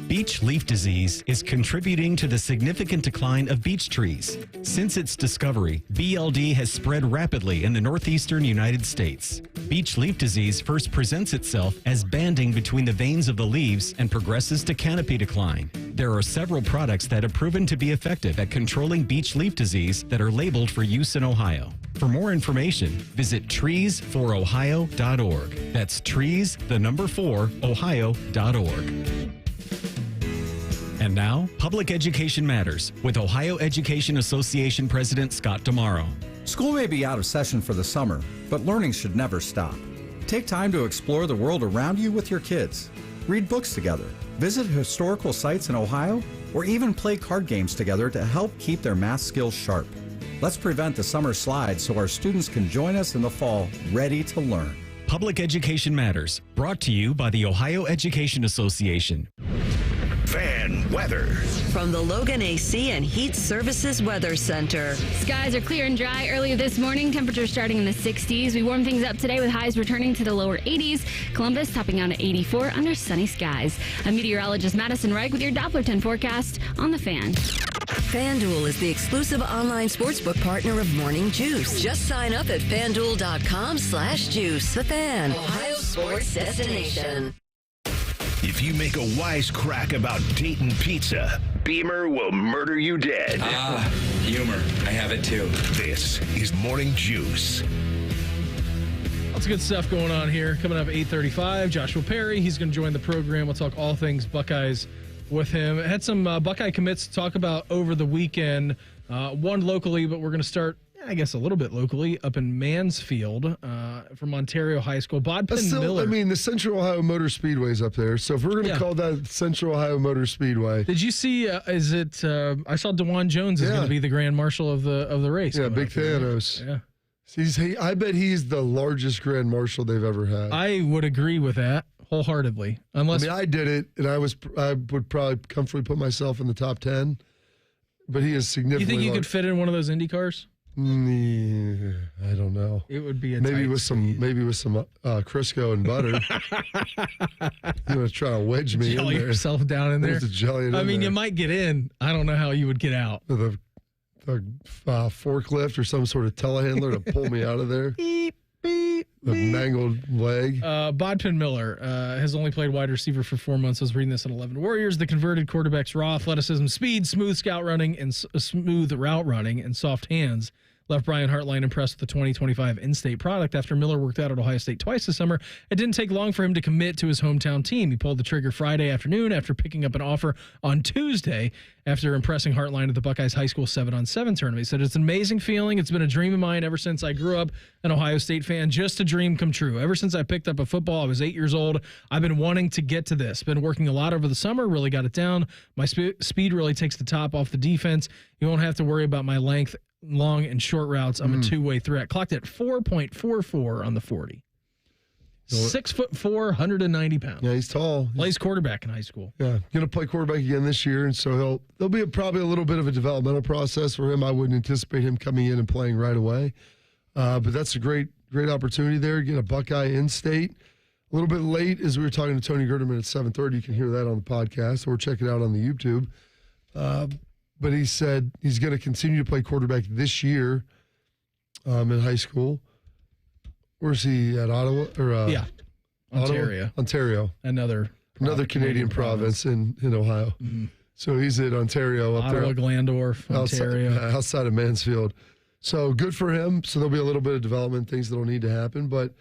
[SPEAKER 10] Beech leaf disease is contributing to the significant decline of beech trees. Since its discovery, BLD has spread rapidly in the northeastern United States. Beech leaf disease first presents itself as banding between the veins of the leaves and progresses to canopy decline. There are several products that have proven to be effective at controlling beech leaf disease that are labeled for use in Ohio. For more information, visit trees4ohio.org. That's trees4ohio.org. And now, Public Education Matters with Ohio Education Association President Scott Demaro.
[SPEAKER 20] School may be out of session for the summer, but learning should never stop. Take time to explore the world around you with your kids. Read books together, visit historical sites in Ohio, or even play card games together to help keep their math skills sharp. Let's prevent the summer slide so our students can join us in the fall ready to learn.
[SPEAKER 10] Public Education Matters, brought to you by the Ohio Education Association.
[SPEAKER 1] Fan weather.
[SPEAKER 5] From the Logan AC and Heat Services Weather Center.
[SPEAKER 24] Skies are clear and dry earlier this morning. Temperatures starting in the 60s. We warm things up today with highs returning to the lower 80s. Columbus topping out at 84 under sunny skies. I'm meteorologist Madison Reich with your Doppler 10 forecast on The Fan.
[SPEAKER 5] FanDuel is the exclusive online sportsbook partner of Morning Juice. Just sign up at FanDuel.com/juice. The Fan, Ohio sports destination.
[SPEAKER 1] If you make a wisecrack about Dayton pizza, Beamer will murder you dead.
[SPEAKER 25] Humor. I have it too.
[SPEAKER 1] This is Morning Juice.
[SPEAKER 2] Lots of good stuff going on here. Coming up at 8:35, Joshua Perry. He's going to join the program. We'll talk all things Buckeyes with him. Had some Buckeye commits to talk about over the weekend. One locally, but we're going to start, I guess, a little bit locally up in Mansfield from Ontario High School. Bodpin Miller.
[SPEAKER 3] I mean, the Central Ohio Motor Speedway's up there. So if we're going to call that Central Ohio Motor Speedway.
[SPEAKER 2] Did you see, I saw DeJuan Jones is going to be the grand marshal of the race.
[SPEAKER 3] Yeah, Big Thanos.
[SPEAKER 2] Yeah.
[SPEAKER 3] I bet he's the largest grand marshal they've ever had.
[SPEAKER 2] I would agree with that wholeheartedly. Unless
[SPEAKER 3] I did it, and I would probably comfortably put myself in the top 10. But he is significantly.
[SPEAKER 2] You think you could fit in one of those Indy cars?
[SPEAKER 3] I don't know.
[SPEAKER 2] It would be
[SPEAKER 3] maybe with some Crisco and butter. You want to try to wedge me
[SPEAKER 2] jelly
[SPEAKER 3] in there?
[SPEAKER 2] Yourself down in there.
[SPEAKER 3] I
[SPEAKER 2] mean, you might get in. I don't know how you would get out.
[SPEAKER 3] With a forklift or some sort of telehandler to pull me out of there.
[SPEAKER 2] Beep, beep,
[SPEAKER 3] the mangled leg.
[SPEAKER 2] Bodpin Miller has only played wide receiver for 4 months. I was reading this in 11 Warriors. The converted quarterback's raw athleticism, speed, smooth route running, and soft hands left Brian Hartline impressed with the 2025 in-state product. After Miller worked out at Ohio State twice this summer, it didn't take long for him to commit to his hometown team. He pulled the trigger Friday afternoon after picking up an offer on Tuesday after impressing Hartline at the Buckeyes High School 7-on-7 tournament. He said, "It's an amazing feeling. It's been a dream of mine ever since I grew up an Ohio State fan, just a dream come true. Ever since I picked up a football, I was 8 years old. I've been wanting to get to this. Been working a lot over the summer, really got it down. My speed really takes the top off the defense. You won't have to worry about my length, long and short routes. I'm a two-way threat." Clocked at 4.44 on the 40. 6'4", 190 pounds.
[SPEAKER 3] Yeah, he's tall.
[SPEAKER 2] Plays quarterback in high school.
[SPEAKER 3] Yeah, going to play quarterback again this year, and so there'll be probably a little bit of a developmental process for him. I wouldn't anticipate him coming in and playing right away, but that's a great opportunity there. Get a Buckeye in-state. A little bit late, as we were talking to Tony Gerdeman at 7:30. You can hear that on the podcast or check it out on the YouTube. But he said he's going to continue to play quarterback this year in high school. Where's he at? Ottawa?
[SPEAKER 2] Yeah, Ontario.
[SPEAKER 3] Ottawa? Ontario.
[SPEAKER 2] Another
[SPEAKER 3] Canadian province in Ohio. Mm-hmm. So he's at Ontario up
[SPEAKER 2] Ottawa,
[SPEAKER 3] there.
[SPEAKER 2] Glandorf, Ontario.
[SPEAKER 3] Outside of Mansfield. So good for him. So there'll be a little bit of development, things that'll need to happen. But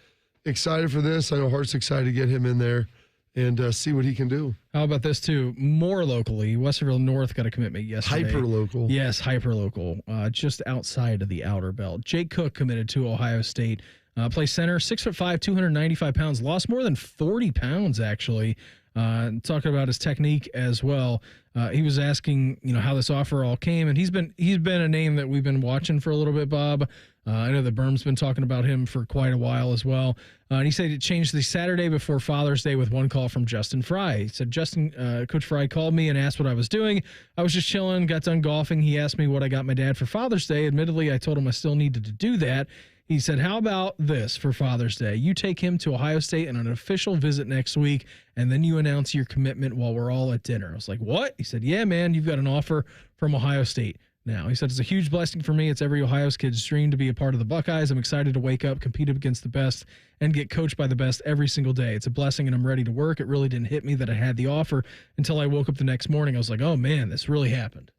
[SPEAKER 3] excited for this. I know Hart's excited to get him in there and see what he can do.
[SPEAKER 2] How about this, too? More locally, Westerville North got a commitment yesterday.
[SPEAKER 3] Hyper-local.
[SPEAKER 2] Yes, hyper-local, just outside of the outer belt. Jake Cook committed to Ohio State. Plays center, 6'5", 295 pounds. Lost more than 40 pounds, actually. Talking about his technique as well. He was asking, how this offer all came, and he's been a name that we've been watching for a little bit, Bob. I know that Berm's been talking about him for quite a while as well. And he said it changed the Saturday before Father's Day with one call from Justin Fry. He said, Coach Fry called me and asked what I was doing. I was just chilling, got done golfing. He asked me what I got my dad for Father's Day. Admittedly, I told him I still needed to do that. He said, how about this for Father's Day? You take him to Ohio State on an official visit next week, and then you announce your commitment while we're all at dinner. I was like, what? He said, yeah, man, you've got an offer from Ohio State. Now, he said, it's a huge blessing for me. It's every Ohio kid's dream to be a part of the Buckeyes. I'm excited to wake up, compete against the best, and get coached by the best every single day. It's a blessing, and I'm ready to work. It really didn't hit me that I had the offer until I woke up the next morning. I was like, oh, man, this really happened.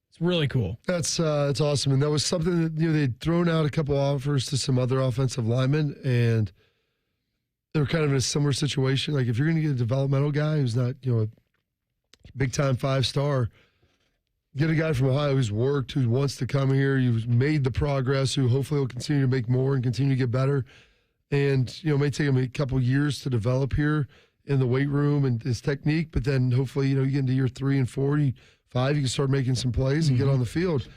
[SPEAKER 2] It's really cool.
[SPEAKER 3] That's awesome. And that was something that, they'd thrown out a couple offers to some other offensive linemen, and they were kind of in a similar situation. Like, if you're going to get a developmental guy who's not, a big-time 5-star, get a guy from Ohio who's worked, who wants to come here, who's made the progress, who hopefully will continue to make more and continue to get better. And, it may take him a couple years to develop here in the weight room and his technique, but then hopefully, you get into year 3 and 4, 5, you can start making some plays and get on the field.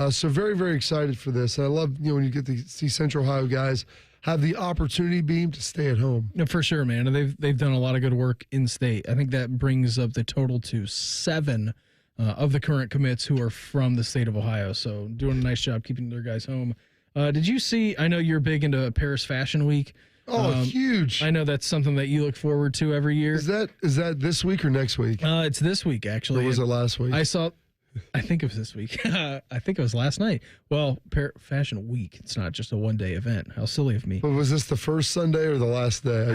[SPEAKER 3] So very, very excited for this. And I love, when you get to see Central Ohio guys have the opportunity beam to stay at home.
[SPEAKER 2] No, for sure, man. And they've done a lot of good work in state. I think that brings up the total to 7 of the current commits who are from the state of Ohio. So doing a nice job keeping their guys home. Did you see, I know you're big into Paris Fashion Week.
[SPEAKER 3] Oh, huge.
[SPEAKER 2] I know that's something that you look forward to every year.
[SPEAKER 3] Is that this week or next week?
[SPEAKER 2] It's this week, actually.
[SPEAKER 3] Or was it last week?
[SPEAKER 2] I think it was this week. I think it was last night. Well, Fashion Week. It's not just a one-day event. How silly of me.
[SPEAKER 3] But was this the first Sunday or the last day?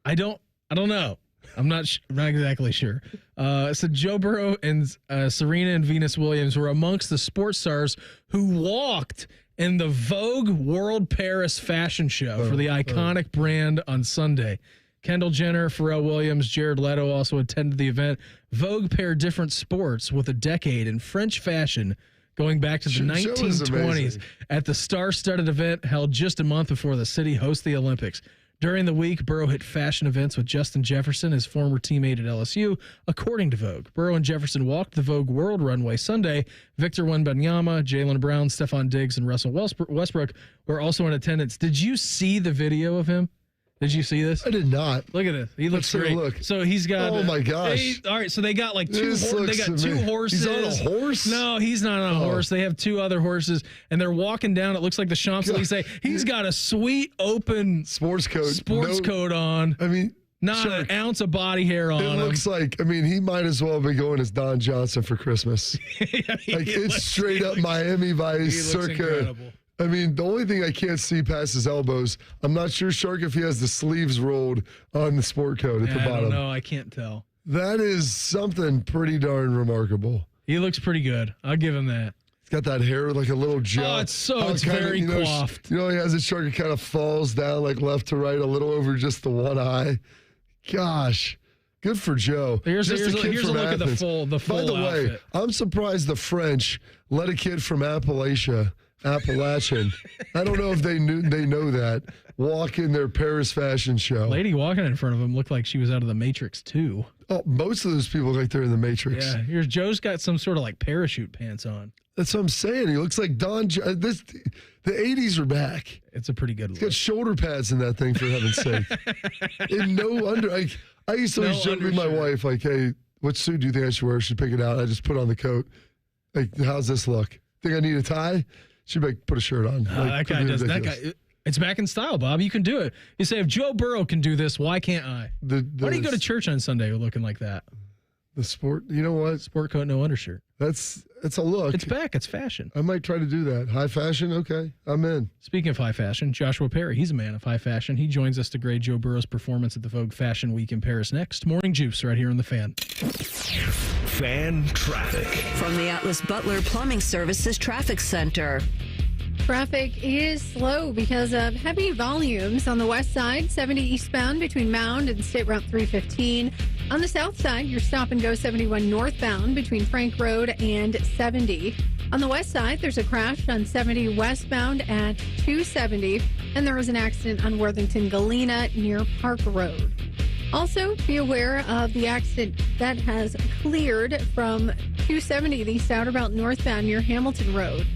[SPEAKER 2] I don't know. I'm not exactly sure. So Joe Burrow and Serena and Venus Williams were amongst the sports stars who walked in the Vogue World Paris fashion show for the iconic brand on Sunday. Kendall Jenner, Pharrell Williams, Jared Leto also attended the event. Vogue paired different sports with a decade in French fashion going back to the 1920s at the star-studded event held just a month before the city hosts the Olympics. During the week, Burrow hit fashion events with Justin Jefferson, his former teammate at LSU, according to Vogue. Burrow and Jefferson walked the Vogue World Runway Sunday. Victor Wembanyama, Jaylen Brown, Stephon Diggs, and Russell Westbrook were also in attendance. Did you see the video of him? Did you see this?
[SPEAKER 3] I did not.
[SPEAKER 2] Look at this. He looks great.
[SPEAKER 3] Look.
[SPEAKER 2] So he's got.
[SPEAKER 3] Oh my gosh!
[SPEAKER 2] All right, so they got like two. They got 2 horses.
[SPEAKER 3] He's on a horse?
[SPEAKER 2] No, he's not on a horse. They have 2 other horses, and they're walking down. It looks like the Champs-Elysees. He's got a sweet open
[SPEAKER 3] sports coat
[SPEAKER 2] on.
[SPEAKER 3] I mean,
[SPEAKER 2] not an ounce of body hair on him.
[SPEAKER 3] It looks like. I mean, he might as well be going as Don Johnson for Christmas. It's straight up Miami Vice circa.
[SPEAKER 2] Incredible.
[SPEAKER 3] I mean, the only thing I can't see past his elbows, I'm not sure, Shark, if he has the sleeves rolled on the sport coat at the bottom.
[SPEAKER 2] I don't know. I can't tell.
[SPEAKER 3] That is something pretty darn remarkable.
[SPEAKER 2] He looks pretty good. I'll give him that.
[SPEAKER 3] He's got that hair like a little gel.
[SPEAKER 2] It's very coiffed.
[SPEAKER 3] He has it, Shark, it kind of falls down like left to right, a little over just the one eye. Gosh. Good for Joe.
[SPEAKER 2] Here's a look at the full
[SPEAKER 3] By the way,
[SPEAKER 2] outfit.
[SPEAKER 3] I'm surprised the French let a kid from Appalachian. I don't know if they know that. Walk in their Paris fashion show.
[SPEAKER 2] Lady walking in front of him looked like she was out of the Matrix 2.
[SPEAKER 3] Oh, most of those people look like they're in the Matrix.
[SPEAKER 2] Yeah, here's Joe's got some sort of like parachute pants on.
[SPEAKER 3] That's what I'm saying. He looks like Don. The 80s are back.
[SPEAKER 2] It's a pretty good look.
[SPEAKER 3] He's got shoulder pads in that thing, for heaven's sake. And no under. I used to always joke with my wife, like, hey, what suit do you think I should wear? I should pick it out. I just put on the coat. Like, how's this look? Think I need a tie? She'd be like, put a shirt on.
[SPEAKER 2] That guy does. That guy. It's back in style, Bob. You can do it. You say, if Joe Burrow can do this, why can't I? Why do you go to church on Sunday looking like that?
[SPEAKER 3] The sport, you know what?
[SPEAKER 2] Sport coat, no undershirt.
[SPEAKER 3] It's a look.
[SPEAKER 2] It's back. It's fashion.
[SPEAKER 3] I might try to do that. High fashion? Okay, I'm in.
[SPEAKER 2] Speaking of high fashion, Joshua Perry, he's a man of high fashion. He joins us to grade Joe Burrow's performance at the Vogue Fashion Week in Paris next. Morning Juice right here on The Fan.
[SPEAKER 1] Fan traffic.
[SPEAKER 5] From the Atlas Butler Plumbing Services Traffic Center.
[SPEAKER 7] Traffic is slow because of heavy volumes on the west side, 70 eastbound between Mound and State Route 315. On the south side, your stop and go 71 northbound between Frank Road and 70. On the west side, there's a crash on 70 westbound at 270, and there was an accident on Worthington Galena near Park Road. Also, be aware of the accident that has cleared from 270 the outer belt northbound near Hamilton Road.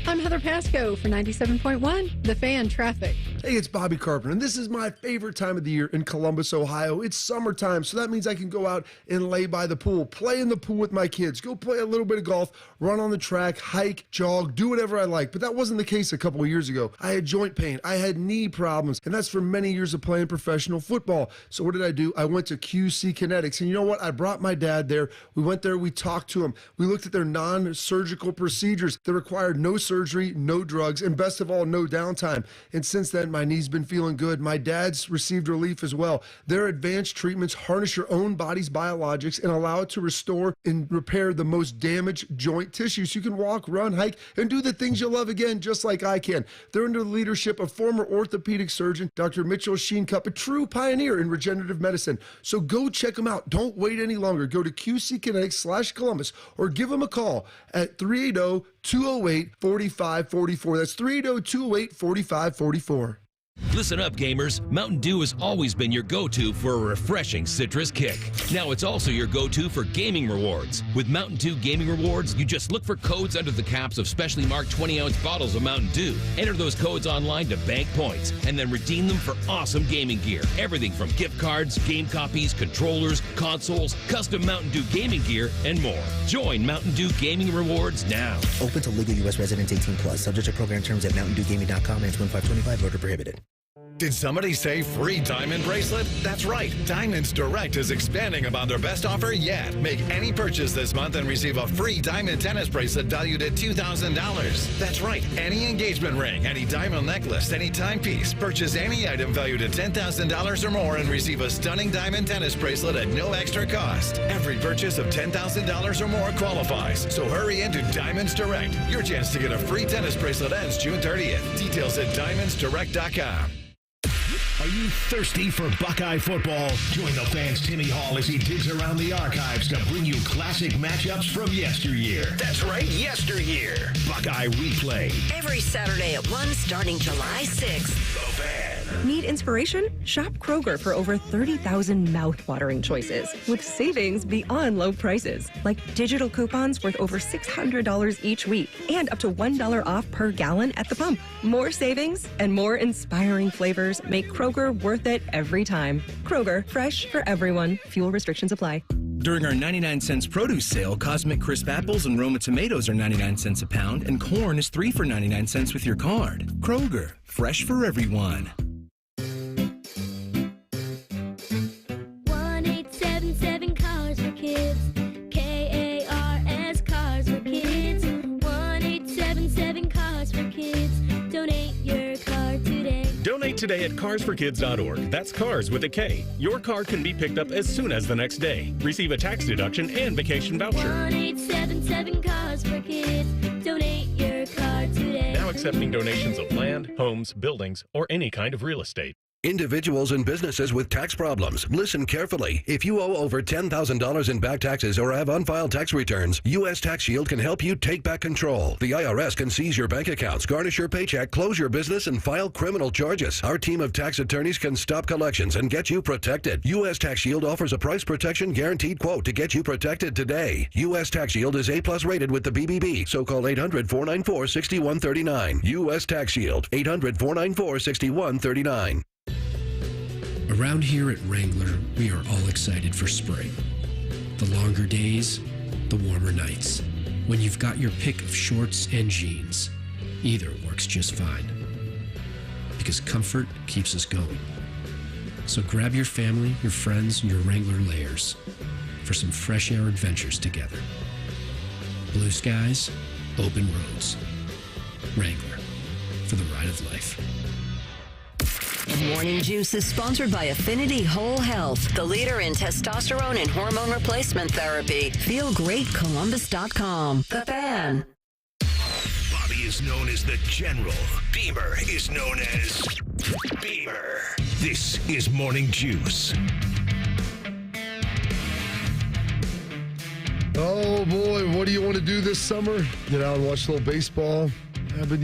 [SPEAKER 7] I'm Heather Pasco for 97.1, The Fan Traffic.
[SPEAKER 6] Hey, it's Bobby Carpenter, and this is my favorite time of the year in Columbus, Ohio. It's summertime, so that means I can go out and lay by the pool, play in the pool with my kids, go play a little bit of golf, run on the track, hike, jog, do whatever I like. But that wasn't the case a couple of years ago. I had joint pain, I had knee problems, and that's from many years of playing professional football. So what did I do? I went to QC Kinetics, and you know what? I brought my dad there. We went there, we talked to him. We looked at their non-surgical procedures that required no surgery, no drugs, and best of all, no downtime. And since then, my knee's been feeling good. My dad's received relief as well. Their advanced treatments harness your own body's biologics and allow it to restore and repair the most damaged joint tissue so you can walk, run, hike, and do the things you love again, just like I can. They're under the leadership of former orthopedic surgeon Dr. Mitchell Sheencup, a true pioneer in regenerative medicine. So go check them out. Don't wait any longer. Go to QCkinetics/Columbus or give them a call at 380-208-4544. That's 380-208-4544.
[SPEAKER 9] Listen up, gamers. Mountain Dew has always been your go-to for a refreshing citrus kick. Now it's also your go-to for gaming rewards. With Mountain Dew Gaming Rewards, you just look for codes under the caps of specially marked 20-ounce bottles of Mountain Dew. Enter those codes online to bank points, and then redeem them for awesome gaming gear. Everything from gift cards, game copies, controllers, consoles, custom Mountain Dew gaming gear, and more. Join Mountain Dew Gaming Rewards now.
[SPEAKER 11] Open to legal U.S. residents 18+. Subject to program terms at mountaindewgaming.com and 2525. Voter prohibited.
[SPEAKER 13] Did somebody say free diamond bracelet? That's right. Diamonds Direct is expanding upon their best offer yet. Make any purchase this month and receive a free diamond tennis bracelet valued at $2,000. That's right. Any engagement ring, any diamond necklace, any timepiece. Purchase any item valued at $10,000 or more and receive a stunning diamond tennis bracelet at no extra cost. Every purchase of $10,000 or more qualifies. So hurry into Diamonds Direct. Your chance to get a free tennis bracelet ends June 30th. Details at diamondsdirect.com.
[SPEAKER 1] Are you thirsty for Buckeye football? Join the Fan's Timmy Hall as he digs around the archives to bring you classic matchups from yesteryear. That's right, yesteryear. Buckeye Replay.
[SPEAKER 5] Every Saturday at 1 starting July 6th.
[SPEAKER 1] The Fan.
[SPEAKER 14] Need inspiration? Shop Kroger for over 30,000 mouth-watering choices with savings beyond low prices, like digital coupons worth over $600 each week and up to $1 off per gallon at the pump. More savings and more inspiring flavors make Kroger worth it every time. Kroger, fresh for everyone. Fuel restrictions apply.
[SPEAKER 26] During our 99 cents produce sale, Cosmic Crisp apples and Roma tomatoes are 99 cents a pound, and corn is 3 for 99 cents with your card. Kroger, fresh for everyone.
[SPEAKER 27] 1877 Cars for Kids. KARS Cars for Kids. 1877 Cars for Kids. Donate your car today.
[SPEAKER 28] Donate today at carsforkids.org. That's cars with a K. Your car can be picked up as soon as the next day. Receive a tax deduction and vacation voucher.
[SPEAKER 27] 1877 Cars for Kids. Donate your car today.
[SPEAKER 28] Now accepting donations of land, homes, buildings, or any kind of real estate.
[SPEAKER 29] Individuals and businesses with tax problems, listen carefully. If you owe over $10,000 in back taxes or have unfiled tax returns, U.S. Tax Shield can help you take back control. The IRS can seize your bank accounts, garnish your paycheck, close your business, and file criminal charges. Our team of tax attorneys can stop collections and get you protected. U.S. Tax Shield offers a price protection guaranteed quote to get you protected today. U.S. Tax Shield is A+ rated with the BBB, so call 800-494-6139. U.S. Tax Shield, 800-494-6139.
[SPEAKER 30] Around here at Wrangler, we are all excited for spring. The longer days, the warmer nights. When you've got your pick of shorts and jeans, either works just fine. Because comfort keeps us going. So grab your family, your friends, and your Wrangler layers for some fresh air adventures together. Blue skies, open roads. Wrangler, for the ride of life.
[SPEAKER 5] Morning Juice is sponsored by Affinity Whole Health, the leader in testosterone and hormone replacement therapy. FeelGreatColumbus.com. The Fan.
[SPEAKER 1] Bobby is known as the General. Beamer is known as Beamer. This is Morning Juice.
[SPEAKER 3] Oh boy, what do you want to do this summer? Get out and watch a little baseball.